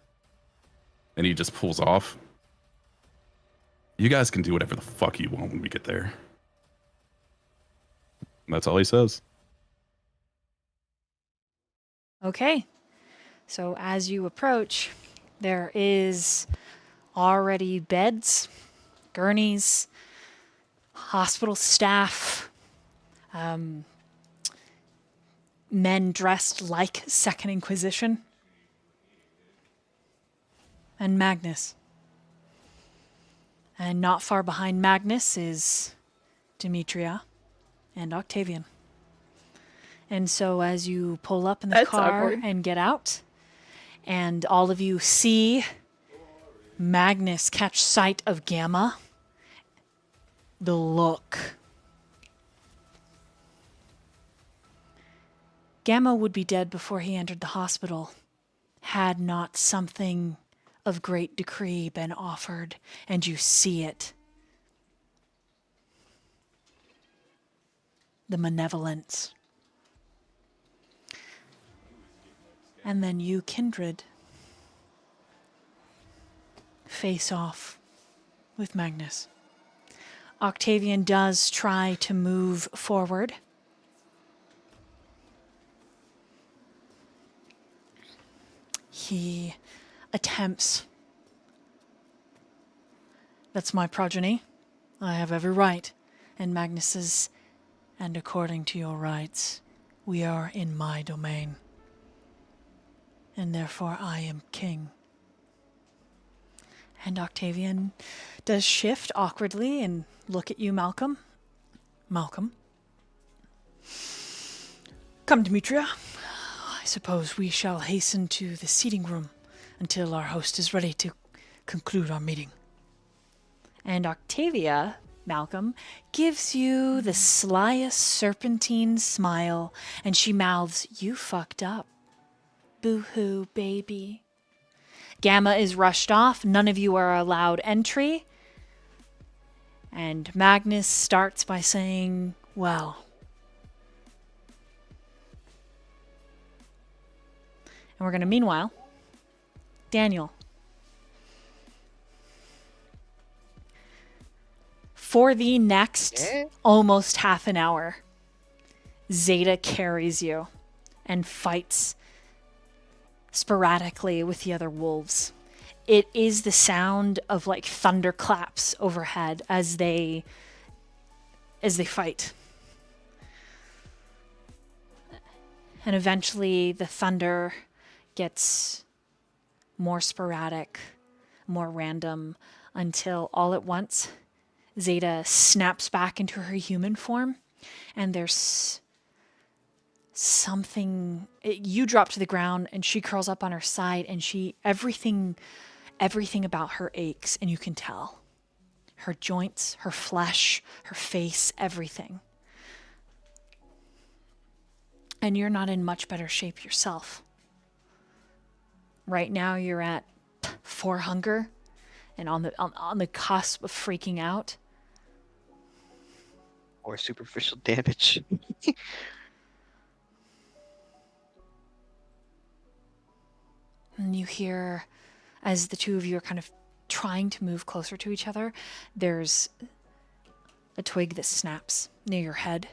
And he just pulls off. You guys can do whatever the fuck you want when we get there. And that's all he says. Okay. So as you approach, there is already beds, gurneys, hospital staff, men dressed like Second Inquisition, and Magnus. And not far behind Magnus is Demetria and Octavian. And so as you pull up in the That's car awkward. and get out, and all of you see Magnus catch sight of Gamma, the look. Gamma would be dead before he entered the hospital, had not something of great decree been offered, and you see it. The malevolence. And then you, Kindred, face off with Magnus. Octavian does try to move forward. He attempts. That's my progeny. I have every right. And Magnus says, and according to your rights, we are in my domain. And therefore I am king. And Octavian does shift awkwardly and look at you, Malcolm. Malcolm. Come, Demetria. I suppose we shall hasten to the seating room until our host is ready to conclude our meeting. And Octavia, Malcolm, gives you the slyest serpentine smile, and she mouths, "You fucked up. Boo-hoo, baby." Gamma is rushed off. None of you are allowed entry. And Magnus starts by saying, well. And we're going to, meanwhile, Daniel. For the next almost half an hour, Zeta carries you and fights sporadically with the other wolves. It is the sound of like thunderclaps overhead as they fight. And eventually the thunder gets more sporadic, more random, until all at once Zeta snaps back into her human form, and there's something. You drop to the ground, and she curls up on her side, and everything about her aches, and you can tell. Her joints, her flesh, her face, everything. And you're not in much better shape yourself. Right now, you're at 4 hunger, and on the cusp of freaking out. Or superficial damage. And you hear, as the two of you are kind of trying to move closer to each other, there's a twig that snaps near your head.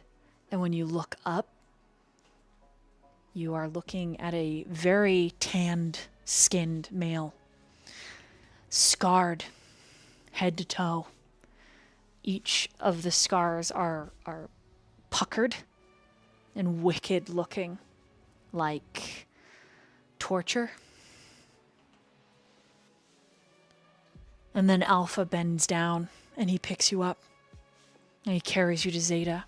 And when you look up, you are looking at a very tanned-skinned male. Scarred, head to toe. Each of the scars are puckered and wicked looking, like torture. And then Alpha bends down and he picks you up and he carries you to Zeta.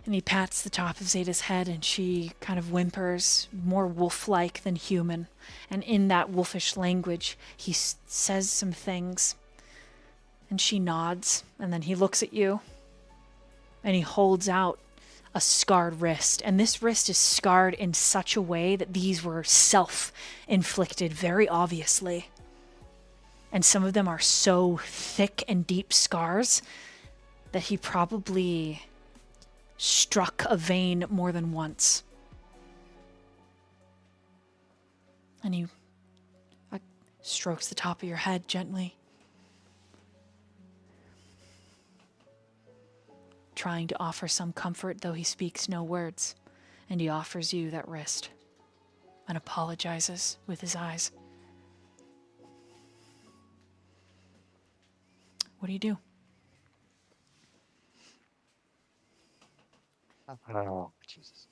And he pats the top of Zeta's head and she kind of whimpers, more wolf-like than human. And in that wolfish language, he says some things. And she nods, and then he looks at you, and he holds out a scarred wrist. And this wrist is scarred in such a way that these were self-inflicted, very obviously. And some of them are so thick and deep scars that he probably struck a vein more than once. And he strokes the top of your head gently, trying to offer some comfort, though he speaks no words. And he offers you that wrist and apologizes with his eyes. What do you do? Oh, Jesus.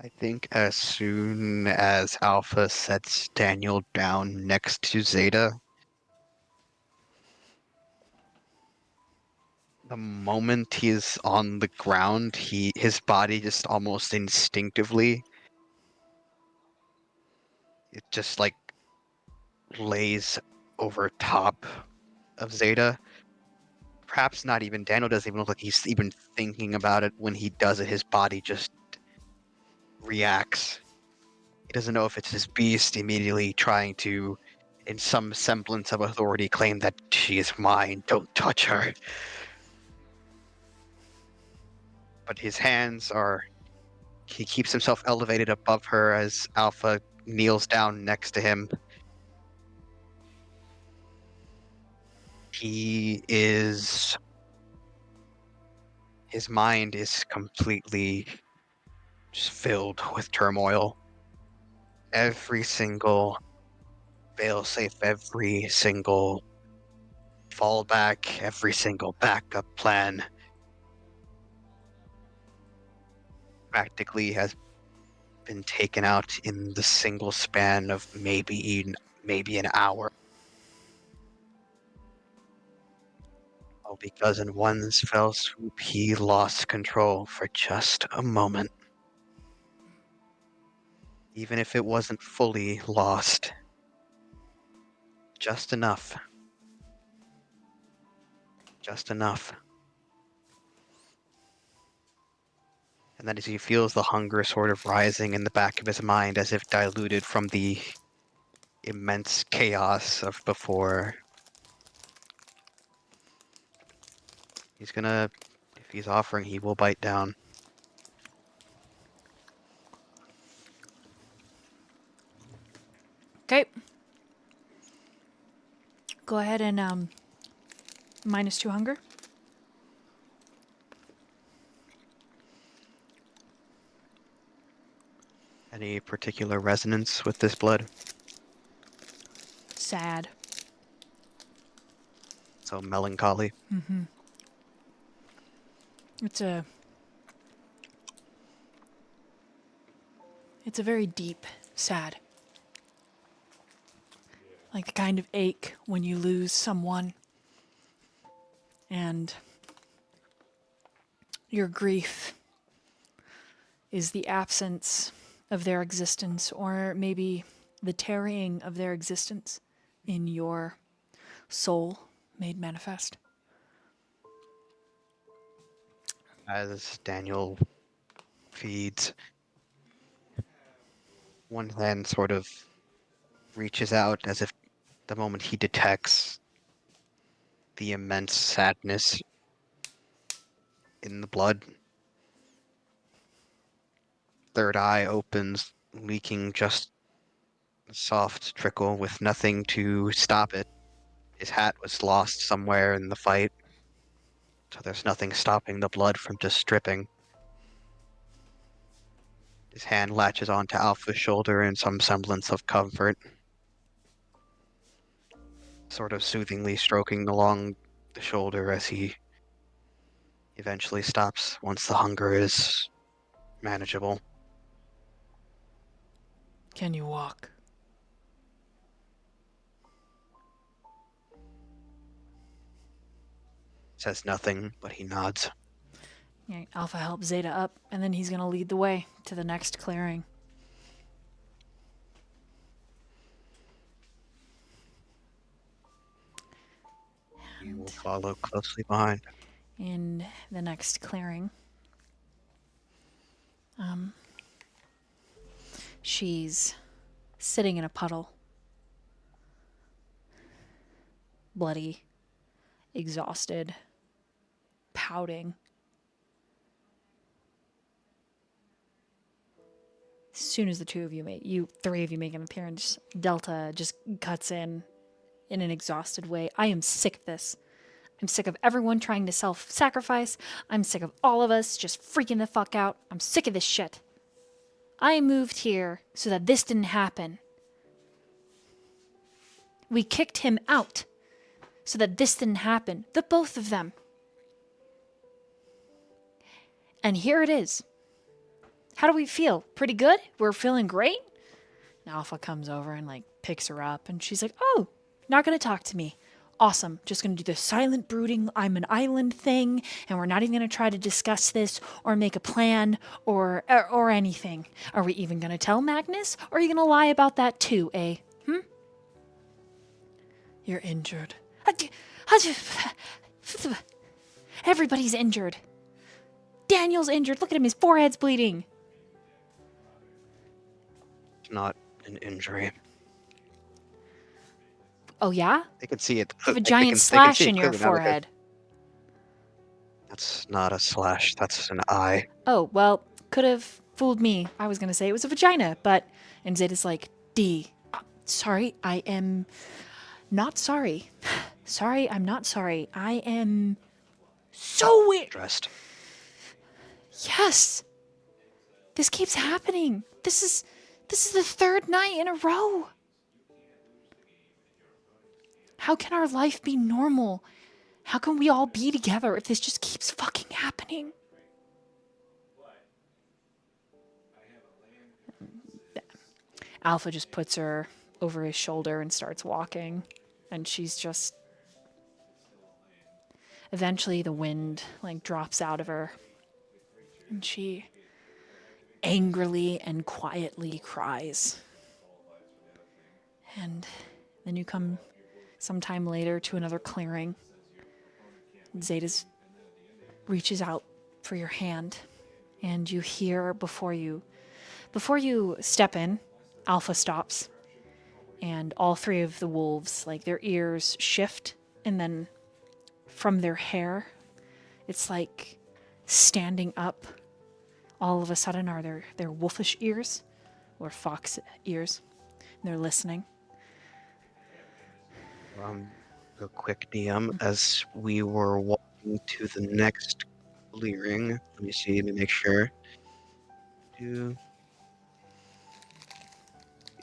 I think as soon as Alpha sets Daniel down next to Zeta, the moment he's on the ground, his body just almost instinctively, it just like lays over top of Zeta. Perhaps not even Daniel doesn't even look like he's even thinking about it. When he does it, his body just reacts. He doesn't know if it's his beast immediately trying to, in some semblance of authority, claim that she is mine, don't touch her. But his hands are... He keeps himself elevated above her as Alpha kneels down next to him. His mind is completely just filled with turmoil. Every single failsafe, every single fallback, every single backup plan practically has been taken out in the single span of maybe an hour. All because in one fell swoop he lost control for just a moment. Even if it wasn't fully lost, just enough. Just enough. And then as he feels the hunger sort of rising in the back of his mind as if diluted from the immense chaos of before, he's gonna, if he's offering, he will bite down. Okay. Go ahead and -2 hunger. Any particular resonance with this blood? Sad. So melancholy. Mm-hmm. It's a very deep sad. Like the kind of ache when you lose someone and your grief is the absence of their existence, or maybe the tarrying of their existence in your soul made manifest. As Daniel feeds, one hand sort of reaches out as if the moment he detects the immense sadness in the blood. Third eye opens, leaking just a soft trickle with nothing to stop it. His hat was lost somewhere in the fight, so there's nothing stopping the blood from just dripping. His hand latches onto Alpha's shoulder in some semblance of comfort, sort of soothingly stroking along the shoulder as he eventually stops once the hunger is manageable. Can you walk? Says nothing, but he nods. Yeah, Alpha helps Zeta up, and then he's gonna lead the way to the next clearing. He will follow closely behind. In the next clearing, she's sitting in a puddle, bloody, exhausted, pouting. As soon as the three of you make an appearance, Delta just cuts in an exhausted way. I am sick of this. I'm sick of everyone trying to self-sacrifice. I'm sick of all of us just freaking the fuck out. I'm sick of this shit. I moved here so that this didn't happen. We kicked him out so that this didn't happen. The both of them. And here it is. How do we feel? Pretty good? We're feeling great? And Alpha comes over and picks her up and she's like, "Oh, not gonna talk to me. Awesome. Just gonna do the silent brooding, I'm an island thing, and we're not even gonna try to discuss this or make a plan or anything. Are we even gonna tell Magnus, or are you gonna lie about that too, eh? You're injured. Everybody's injured. Daniel's injured. Look at him, his forehead's bleeding. It's not an injury. Oh yeah? They can see it. You have a they giant can slash see it in your clearly now that they're- forehead. That's not a slash. That's an eye. Oh, well, could have fooled me. I was gonna say it was a vagina, but... And Zeta's like, D. Sorry, I am... Not sorry. Sorry, I'm not sorry. I am... So weird. Dressed. Yes. This keeps happening. This is the third night in a row. How can our life be normal? How can we all be together if this just keeps fucking happening? Alpha just puts her over his shoulder and starts walking. And she's just... Eventually the wind, drops out of her. And she angrily and quietly cries. And then you come sometime later to another clearing. Zetas reaches out for your hand, and you hear before you step in, Alpha stops, and all three of the wolves, their ears shift, and then from their hair, it's like standing up. All of a sudden are their wolfish ears, or fox ears, and they're listening. Real quick, DM, as we were walking to the next clearing, let me make sure. Need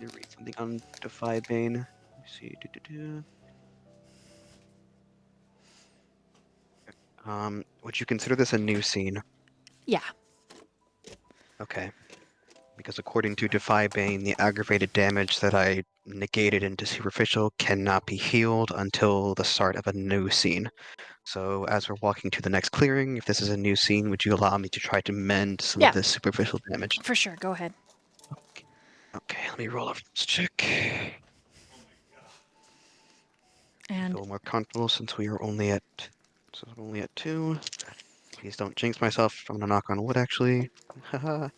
to read something on Defy Bane. Let me see. Would you consider this a new scene? Yeah. Okay. Because according to Defy Bane, the aggravated damage that I negated into superficial cannot be healed until the start of a new scene. So as we're walking to the next clearing, if this is a new scene, would you allow me to try to mend some Yeah. of this superficial damage? For sure, go ahead. Okay, let me roll a check. And A little more comfortable since we are only at 2. Please don't jinx myself. I'm gonna knock on wood actually. Haha.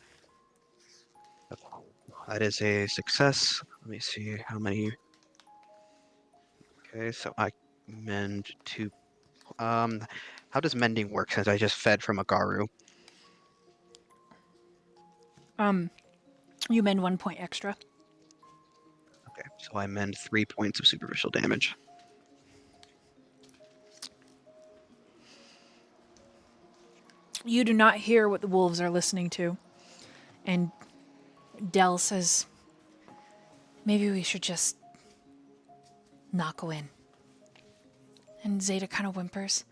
That is a success. Let me see how many. Okay, so I mend 2. How does mending work since I just fed from a Garu? you mend 1 point extra. Okay, so I mend 3 points of superficial damage. You do not hear what the wolves are listening to. And Dell says, maybe we should just not go in. And Zeta kind of whimpers.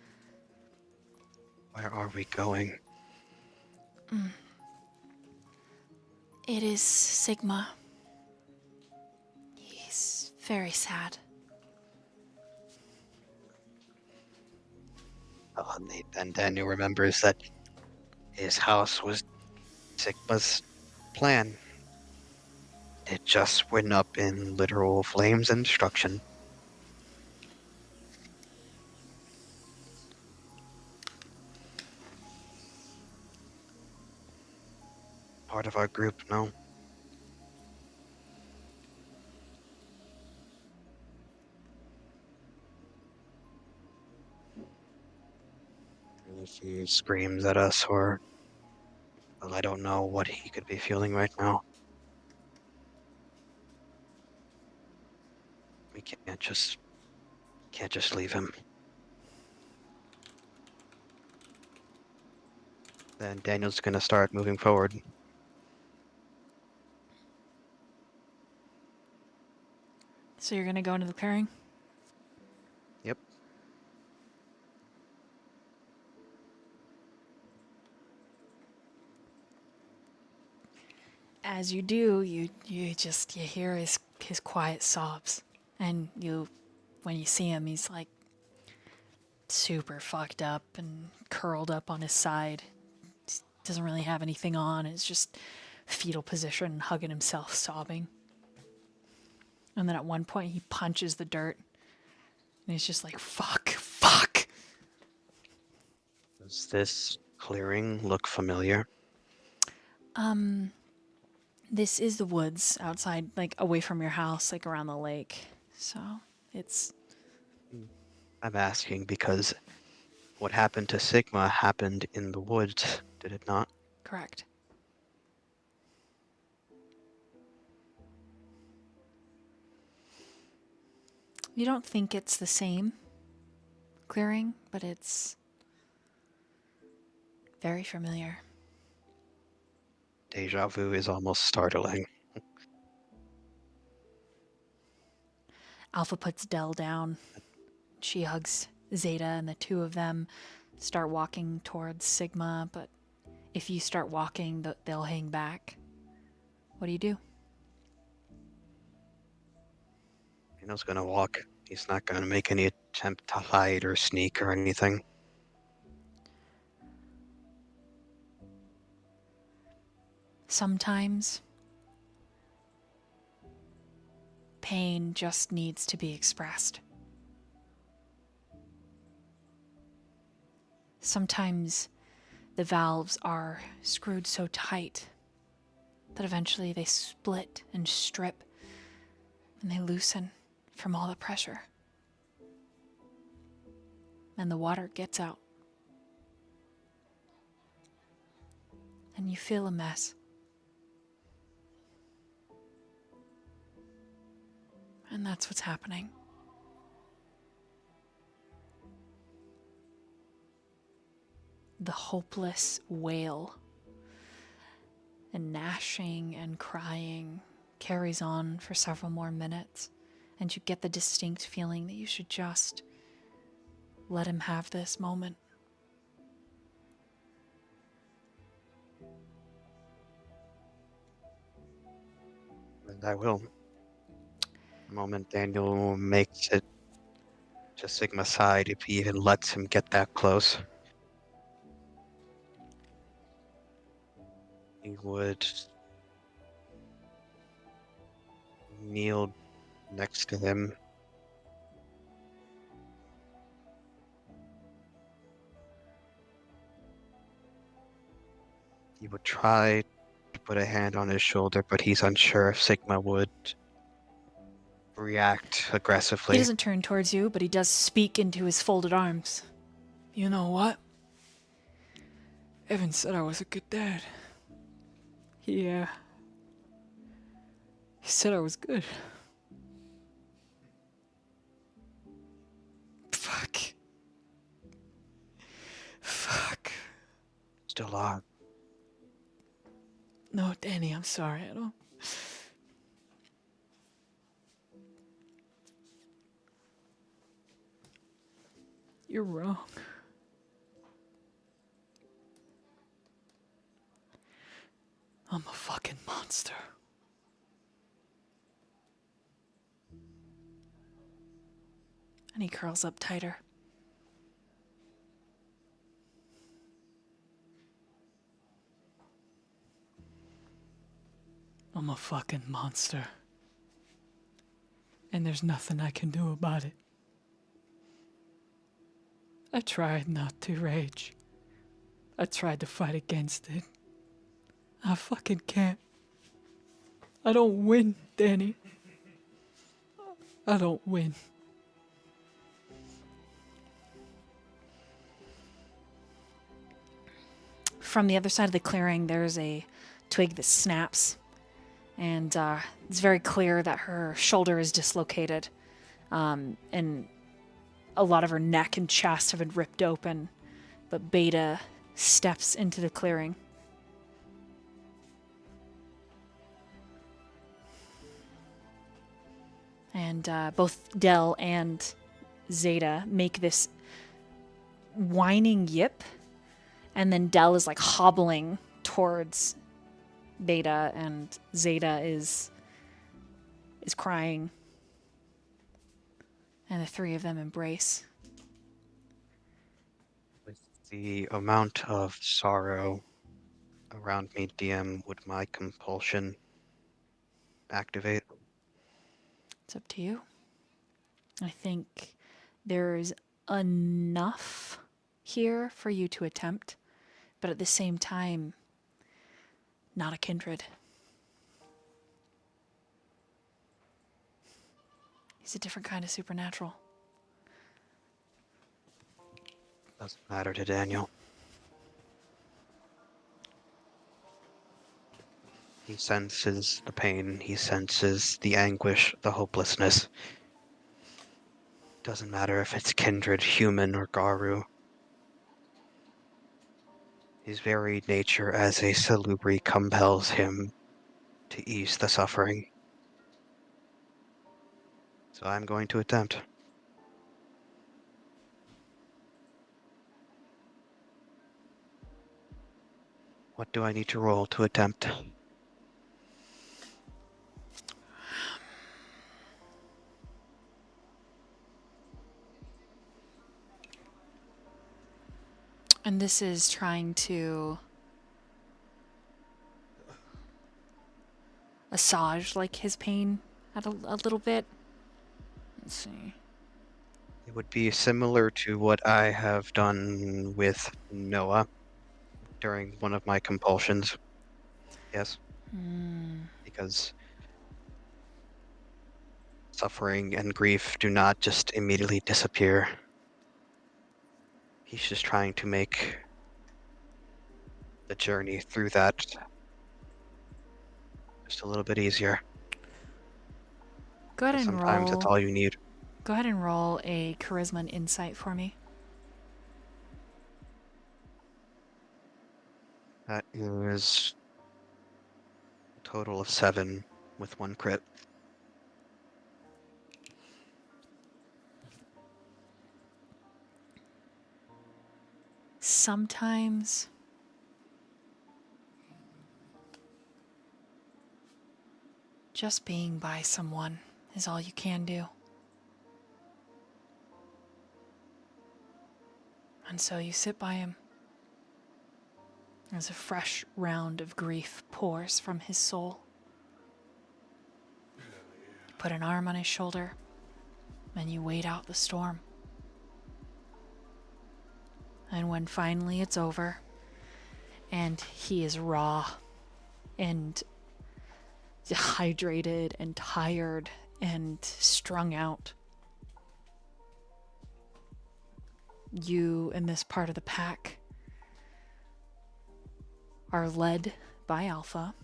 Where are we going? It is Sigma. He's very sad. Oh, and Daniel remembers that his house was Sigma's plan. It just went up in literal flames and destruction. Part of our group, no? And if he screams at us or... Well, I don't know what he could be feeling right now. We can't just leave him. Then Daniel's gonna start moving forward. So you're gonna go into the clearing? Yep. As you do, you hear his quiet sobs, and you when you see him, he's like super fucked up and curled up on his side. Doesn't really have anything on. It's just fetal position, hugging himself, sobbing. And then at one point, he punches the dirt. And he's just like, fuck. Does this clearing look familiar? This is the woods outside, like away from your house, like around the lake. So it's I'm asking because what happened to Sigma happened in the woods, did it not? correct. You don't think it's the same clearing, but it's very familiar. Deja vu is almost startling. Alpha puts Dell down. She hugs Zeta, and the two of them start walking towards Sigma, but if you start walking, they'll hang back. What do you do? Reno's gonna walk. He's not gonna make any attempt to hide or sneak or anything. Sometimes pain just needs to be expressed. Sometimes the valves are screwed so tight that eventually they split and strip and they loosen from all the pressure. And the water gets out. And you feel a mess. And that's what's happening. The hopeless wail and gnashing and crying carries on for several more minutes, and you get the distinct feeling that you should just let him have this moment. And I will. The moment Daniel makes it to Sigma's side, if he even lets him get that close, he would kneel next to him. He would try to put a hand on his shoulder, but he's unsure if Sigma would react He aggressively. doesn't turn towards you, but he does speak into his folded arms. You know what? Evan said I was a good dad. He said I was good. Fuck. Still are. No, Danny, I'm sorry. I don't. You're wrong. I'm a fucking monster. And he curls up tighter. I'm a fucking monster. And there's nothing I can do about it. I tried not to rage. I tried to fight against it. I fucking can't. I don't win, Danny. I don't win. From the other side of the clearing, there's a twig that snaps. And it's very clear that her shoulder is dislocated. And a lot of her neck and chest have been ripped open. But Beta steps into the clearing. And both Del and Zeta make this whining yip. And then Del is like hobbling towards Beta, and Zeta is crying. And the three of them embrace. With the amount of sorrow around me, DM, would my compulsion activate? It's up to you. I think there's enough here for you to attempt, but at the same time, not a kindred. He's a different kind of supernatural. Doesn't matter to Daniel. He senses the pain, he senses the anguish, the hopelessness. Doesn't matter if it's kindred, human, or Garu. His very nature as a Salubri compels him to ease the suffering. So I'm going to attempt. What do I need to roll to attempt? And this is trying to assuage like his pain at a little bit. Let's see. It would be similar to what I have done with Noah during one of my compulsions. Yes. Because suffering and grief do not just immediately disappear. He's just trying to make the journey through that just a little bit easier. Go ahead and Sometimes that's roll. all you need. Go ahead and roll a charisma and insight for me. That is a total of 7 with 1 crit. Sometimes just being by someone is all you can do. And so you sit by him as a fresh round of grief pours from his soul. You put an arm on his shoulder and you wait out the storm. And when finally it's over and he is raw and dehydrated and tired and strung out, you and this part of the pack are led by Alpha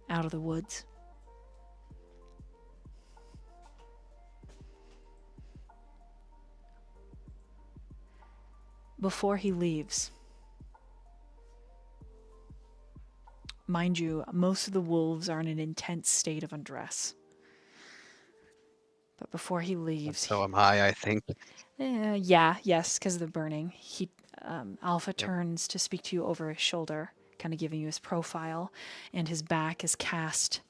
out of the woods. Before he leaves, mind you, most of the wolves are in an intense state of undress. But before he leaves, So am I think. yes, because of the burning. Alpha turns to speak to you over his shoulder, kind of giving you his profile, and his back is cast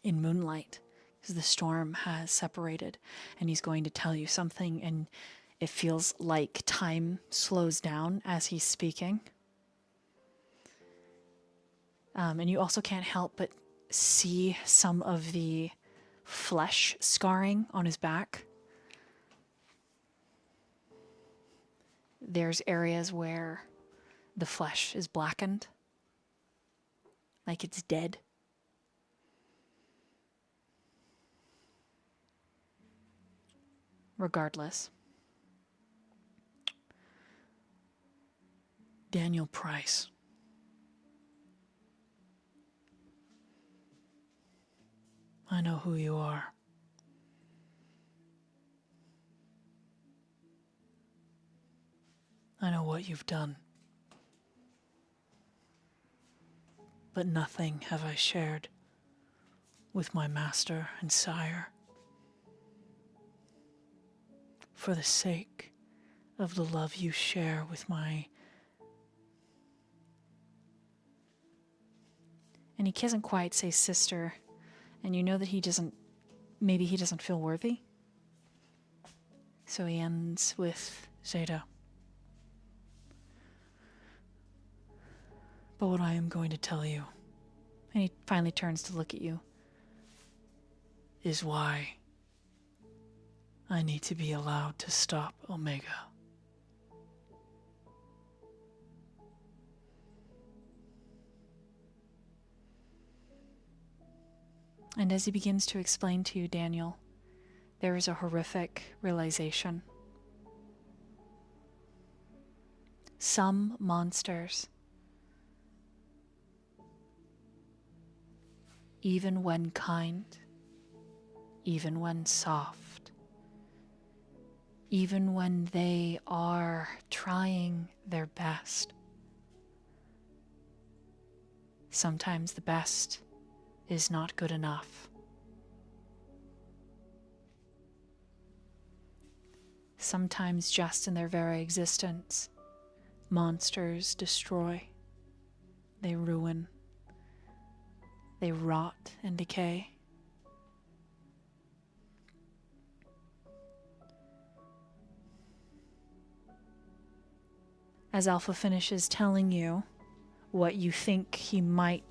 in moonlight because the storm has separated, and he's going to tell you something, and it feels like time slows down as he's speaking. And you also can't help but see some of the flesh scarring on his back. There's areas where the flesh is blackened, like it's dead. Regardless, Daniel Price. I know who you are. I know what you've done. But nothing have I shared with my master and sire. For the sake of the love you share with my... And he doesn't quite say sister, and you know that maybe he doesn't feel worthy. So he ends with Zeta. But what I am going to tell you, and he finally turns to look at you, is why I need to be allowed to stop Omega. And as he begins to explain to you, Daniel, there is a horrific realization. Some monsters, even when kind, even when soft, even when they are trying their best, sometimes the best is not good enough. Sometimes just in their very existence, monsters destroy, they ruin, they rot and decay. As Alpha finishes telling you what you think he might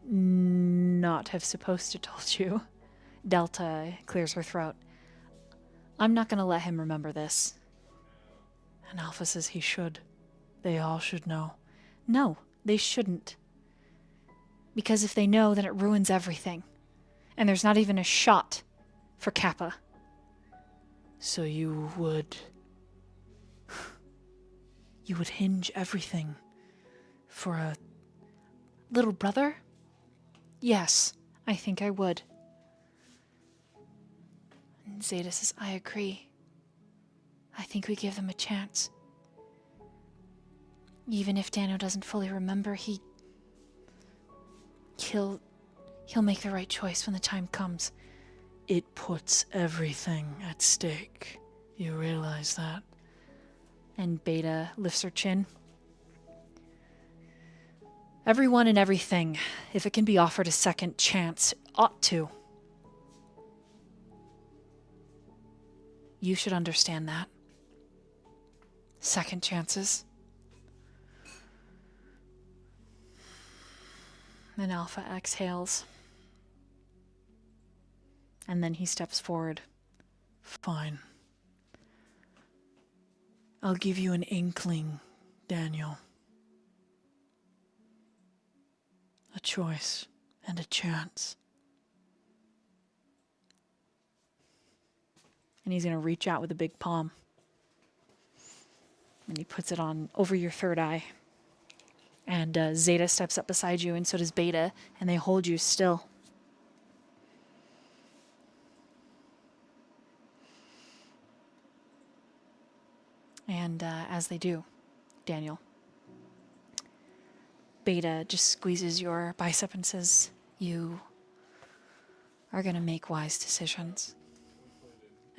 not have supposed to told you, Delta clears her throat. I'm not going to let him remember this. And Alpha says he should. They all should know. No, they shouldn't. Because if they know, then it ruins everything. And there's not even a shot for Kappa. So you would hinge everything for a little brother? Yes, I think I would. And Zeta says, I agree. I think we give them a chance. Even if Daniel doesn't fully remember, he'll make the right choice when the time comes. It puts everything at stake. You realize that? And Beta lifts her chin. Everyone and everything, if it can be offered a second chance, ought to. You should understand that. Second chances. And Alpha exhales. And then he steps forward. Fine. I'll give you an inkling, Daniel. A choice and a chance. And he's going to reach out with a big palm. And he puts it on over your third eye. And Zeta steps up beside you, and so does Beta, and they hold you still. And as they do, Daniel, Beta just squeezes your bicep and says, you are going to make wise decisions.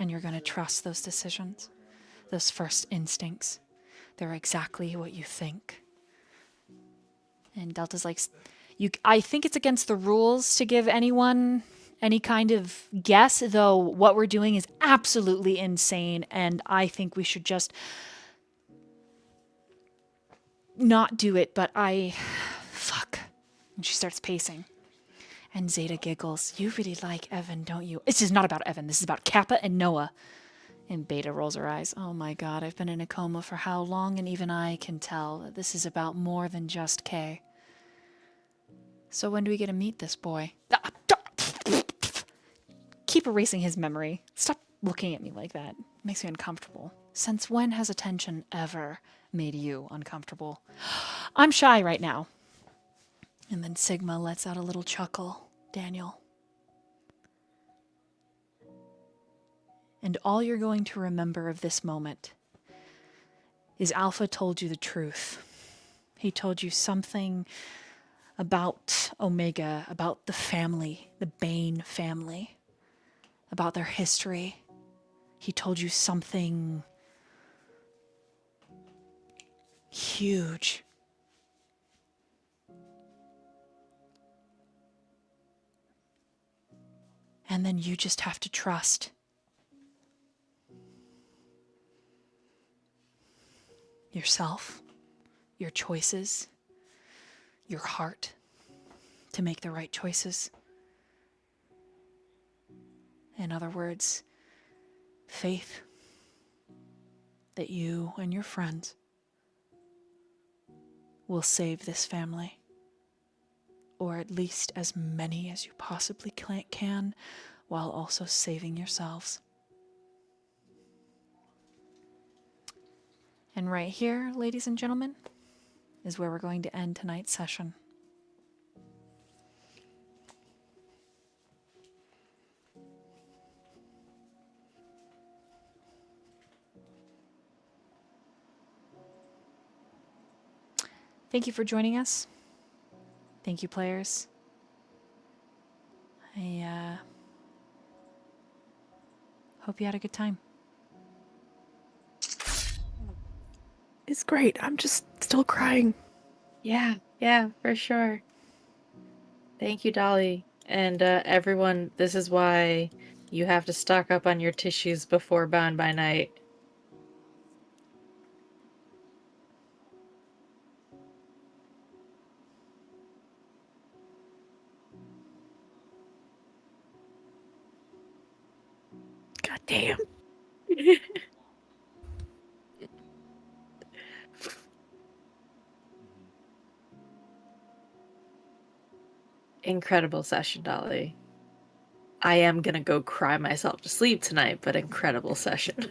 And you're going to trust those decisions, those first instincts. They're exactly what you think. And Delta's like, I think it's against the rules to give anyone any kind of guess, though what we're doing is absolutely insane, and I think we should just not do it, but fuck. And she starts pacing. And Zeta giggles. You really like Evan, don't you? This is not about Evan. This is about Kappa and Noah. And Beta rolls her eyes. Oh my god, I've been in a coma for how long, and even I can tell that this is about more than just Kay. So when do we get to meet this boy? Keep erasing his memory. Stop looking at me like that. It makes me uncomfortable. Since when has attention ever made you uncomfortable? I'm shy right now. And then Sigma lets out a little chuckle. Daniel. And all you're going to remember of this moment is Alpha told you the truth. He told you something about Omega, about the family, the Bane family, about their history. He told you something huge. And then you just have to trust. yourself, your choices, your heart to make the right choices. In other words, faith that you and your friends will save this family, or at least as many as you possibly can, while also saving yourselves. And right here, ladies and gentlemen, is where we're going to end tonight's session. Thank you for joining us. Thank you, players. I hope you had a good time. It's great. I'm just still crying. Yeah, for sure. Thank you, Dolly. And everyone, this is why you have to stock up on your tissues before Bound by Night. God damn. Incredible session, Dolly. I am gonna go cry myself to sleep tonight, but incredible session.